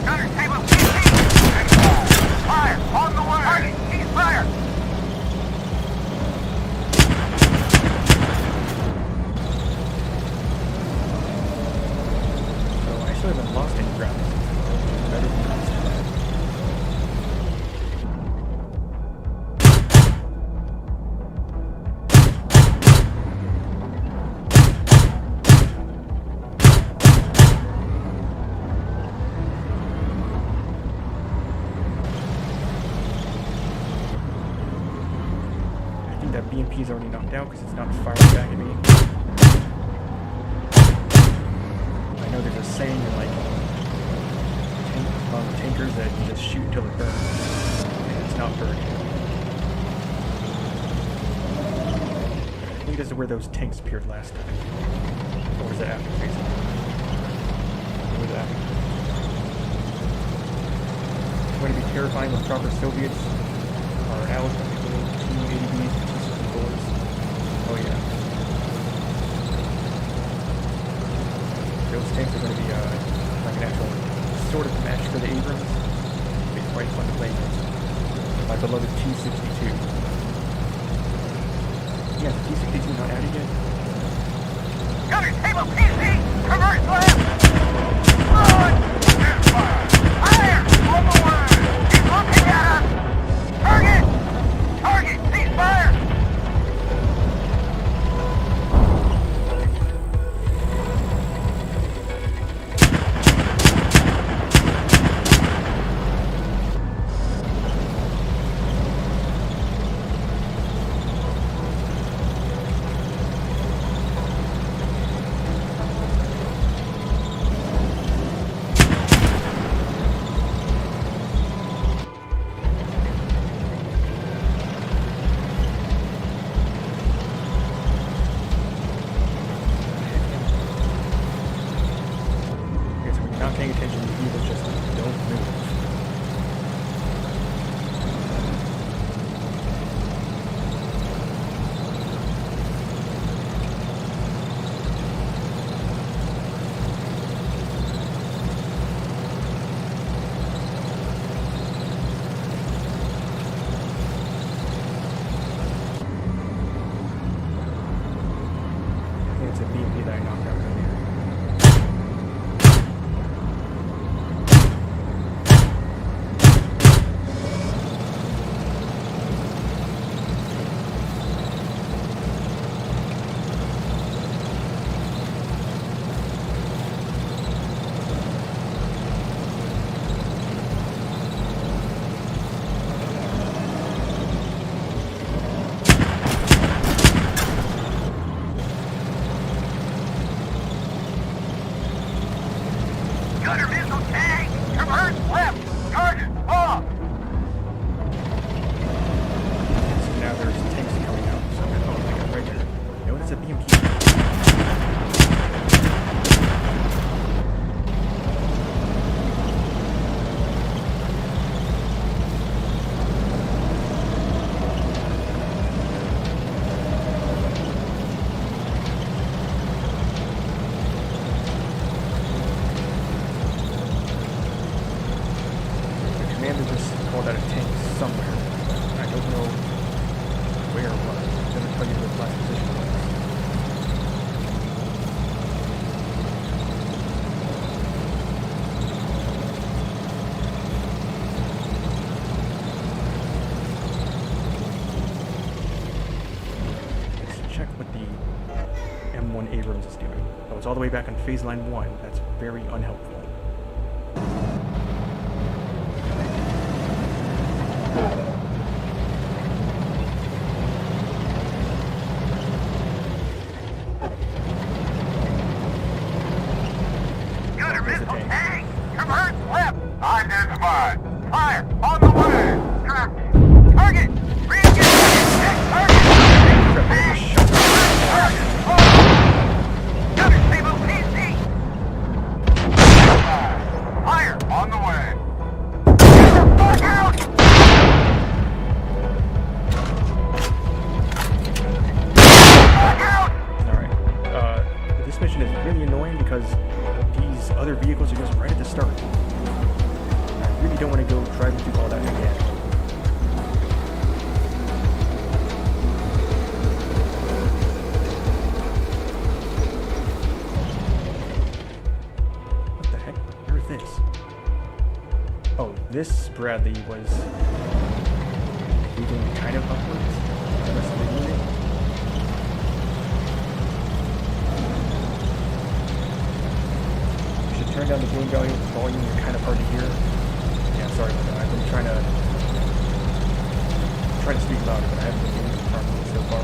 Gunner table PC! Fire! On the way! Target! Cease fire! So I still haven't lost any ground. Better than last time. I think that BMP is already knocked out because it's not firing back at me. I know there's a saying in like tankers that you just shoot until it burns, and it's not burning. I think this is where those tanks appeared last time. Or was it after facing? Or was it after? It's going to be terrifying when proper Soviets are out of the little 280Bs and 264s. Oh yeah. Those tanks are going to be T-62. Yeah, the T-62 not added yet? Indomitable PC! Reverse left! Forward! Fire! Fire! On the way! He's looking at us! Target! Target! Cease fire! Not paying attention, the vehicles just don't move. I think it's a BMP that I knocked out earlier. Gunner missile tank! Reverse left! Target! Off! So now there's tanks coming out, so I'm gonna like a regular. No, that's a BMP. Commander just called out a tank somewhere. I don't know where it was. It doesn't tell you what the last position was. Let's check what the M1 Abrams is doing. Oh, it's all the way back on phase line 1. That's very unhelpful. Gunner There's the missile tank. tank! Reverse left! Identified! Fire! On the way! Target! Re-engage! Target! Tank! Target! Indomitable PC! Fire! On the way! Get the fuck out! Fuck out! Alright. This mission is really annoying because these other vehicles are just right at the start. I really don't want to go driving through all that again. What the heck? Where is this? Oh, this Bradley was moving kind of upwards. The rest of the unit. Turn down the gain volume, you're kind of hard to hear. Yeah, sorry about that. I've been trying to speak louder, but I haven't been doing it properly so far.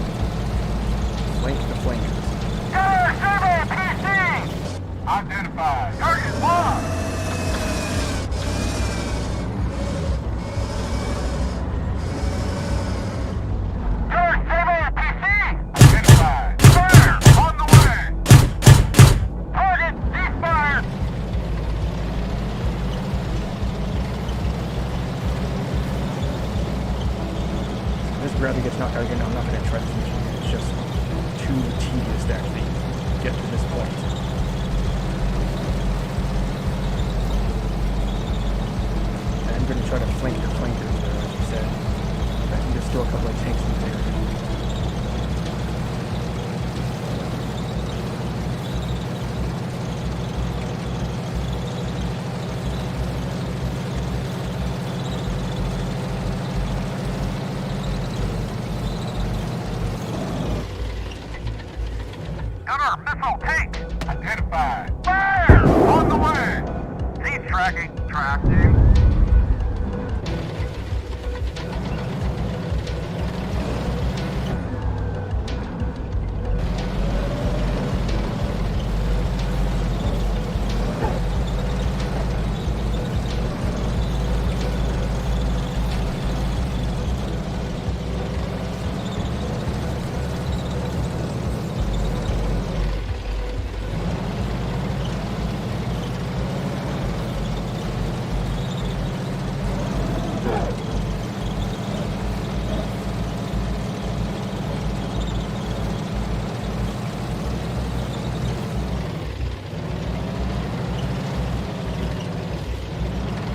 Flank the flankers. Indomitable PC! Identified. Target locked! Indomitable PC! Identified. Fire! On the way! Target ceasefire! This Bradley gets knocked out again. I'm not going to try this mission. It's just too tedious to actually get to this point. And I'm going to try to flank the flankers, like you said. That still a couple of tanks in there. Gunner, missile tank! Identified. Fire! On the way! Team tracking. Tracking.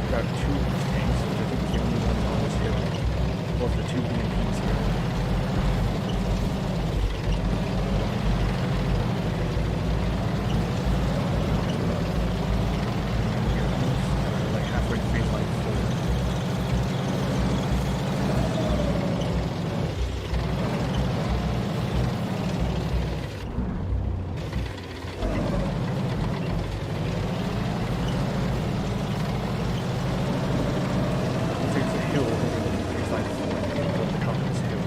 About 2 tanks, which I think is the only one on this hill. Both the 2 BMPs here. Like halfway between like 4. It's a hill over the baseline of the compass hill.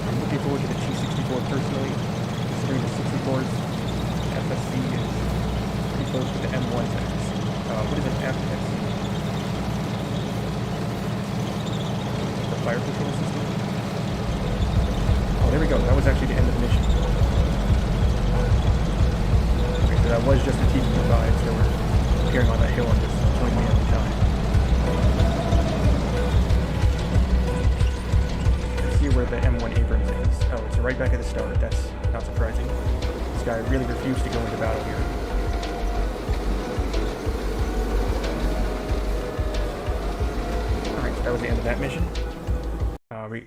I'm looking forward to the T-64 personally, considering the 64's FSC is pretty close to the M1's FSC. What is an FSC? The fire control system? Oh, there we go. That was actually the end of the mission. Okay, so that was just the T-55s that were appearing on that hill and just killing me every time. See where the M1 Abrams is. Oh, it's right back at the start. That's not surprising. This guy really refused to go into battle here. Alright, so that was the end of that mission.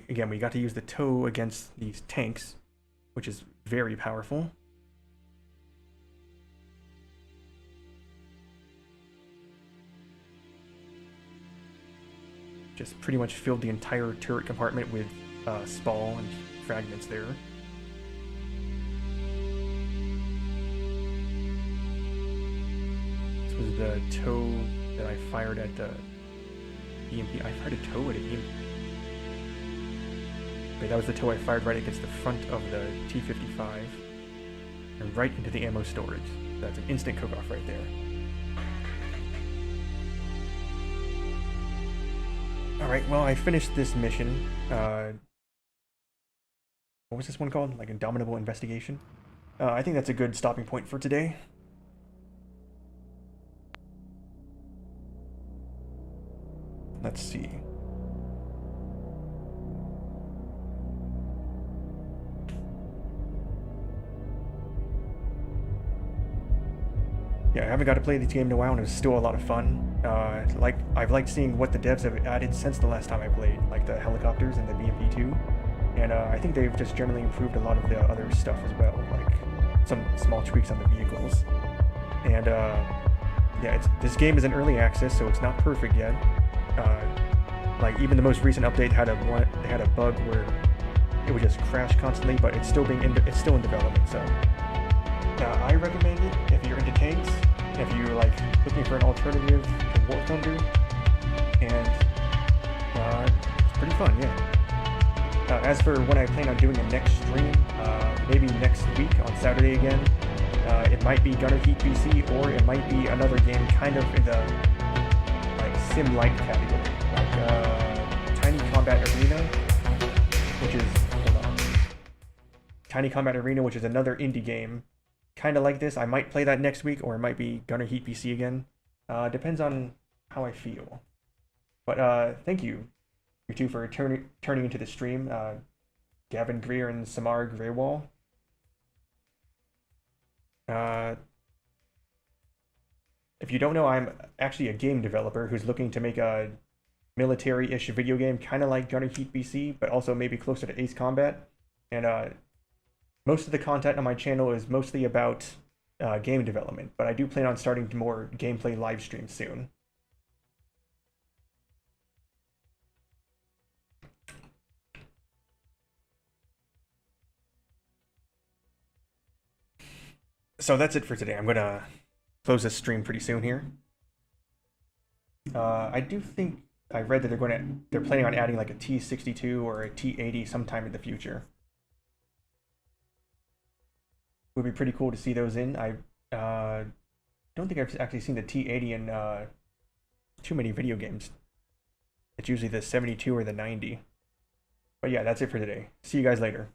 Again, we got to use the tow against these tanks, which is very powerful. Just pretty much filled the entire turret compartment with spall and fragments there. This was the tow that I fired at the BMP. I fired a tow at a BMP. Okay, that was the tow I fired right against the front of the T-55 and right into the ammo storage. That's an instant cook-off right there. Alright, well, I finished this mission. What was this one called? Like Indomitable Investigation? I think that's a good stopping point for today. Let's see. Yeah, I haven't got to play this game in a while, and it was still a lot of fun. I've liked seeing what the devs have added since the last time I played, like the helicopters and the BMP-2. And I think they've just generally improved a lot of the other stuff as well, like some small tweaks on the vehicles. And yeah, this game is in early access, so it's not perfect yet. Like even the most recent update had a bug where it would just crash constantly, but it's still in development. So I recommend it if you're into tanks, if you're like looking for an alternative to War Thunder, and it's pretty fun, yeah. As for when I plan on doing the next stream, maybe next week on Saturday again. It might be Gunner Heat PC, or it might be another game kind of in the like sim-lite category, like Tiny Combat Arena, which is Tiny Combat Arena, which is another indie game, kind of like this. I might play that next week, or it might be Gunner Heat PC again. Depends on how I feel. But thank you two for turning into the stream. Gavin Greer and Samar Greywall. If you don't know, I'm actually a game developer who's looking to make a military-ish video game, kind of like Gunner Heat BC, but also maybe closer to Ace Combat. And most of the content on my channel is mostly about game development, but I do plan on starting more gameplay live streams soon. So that's it for today. I'm gonna close this stream pretty soon here. I do think I read that they're planning on adding like a T62 or a T80 sometime in the future. Would be pretty cool to see those in. I don't think I've actually seen the T80 in too many video games. It's usually the 72 or the 90. But yeah, that's it for today. See you guys later.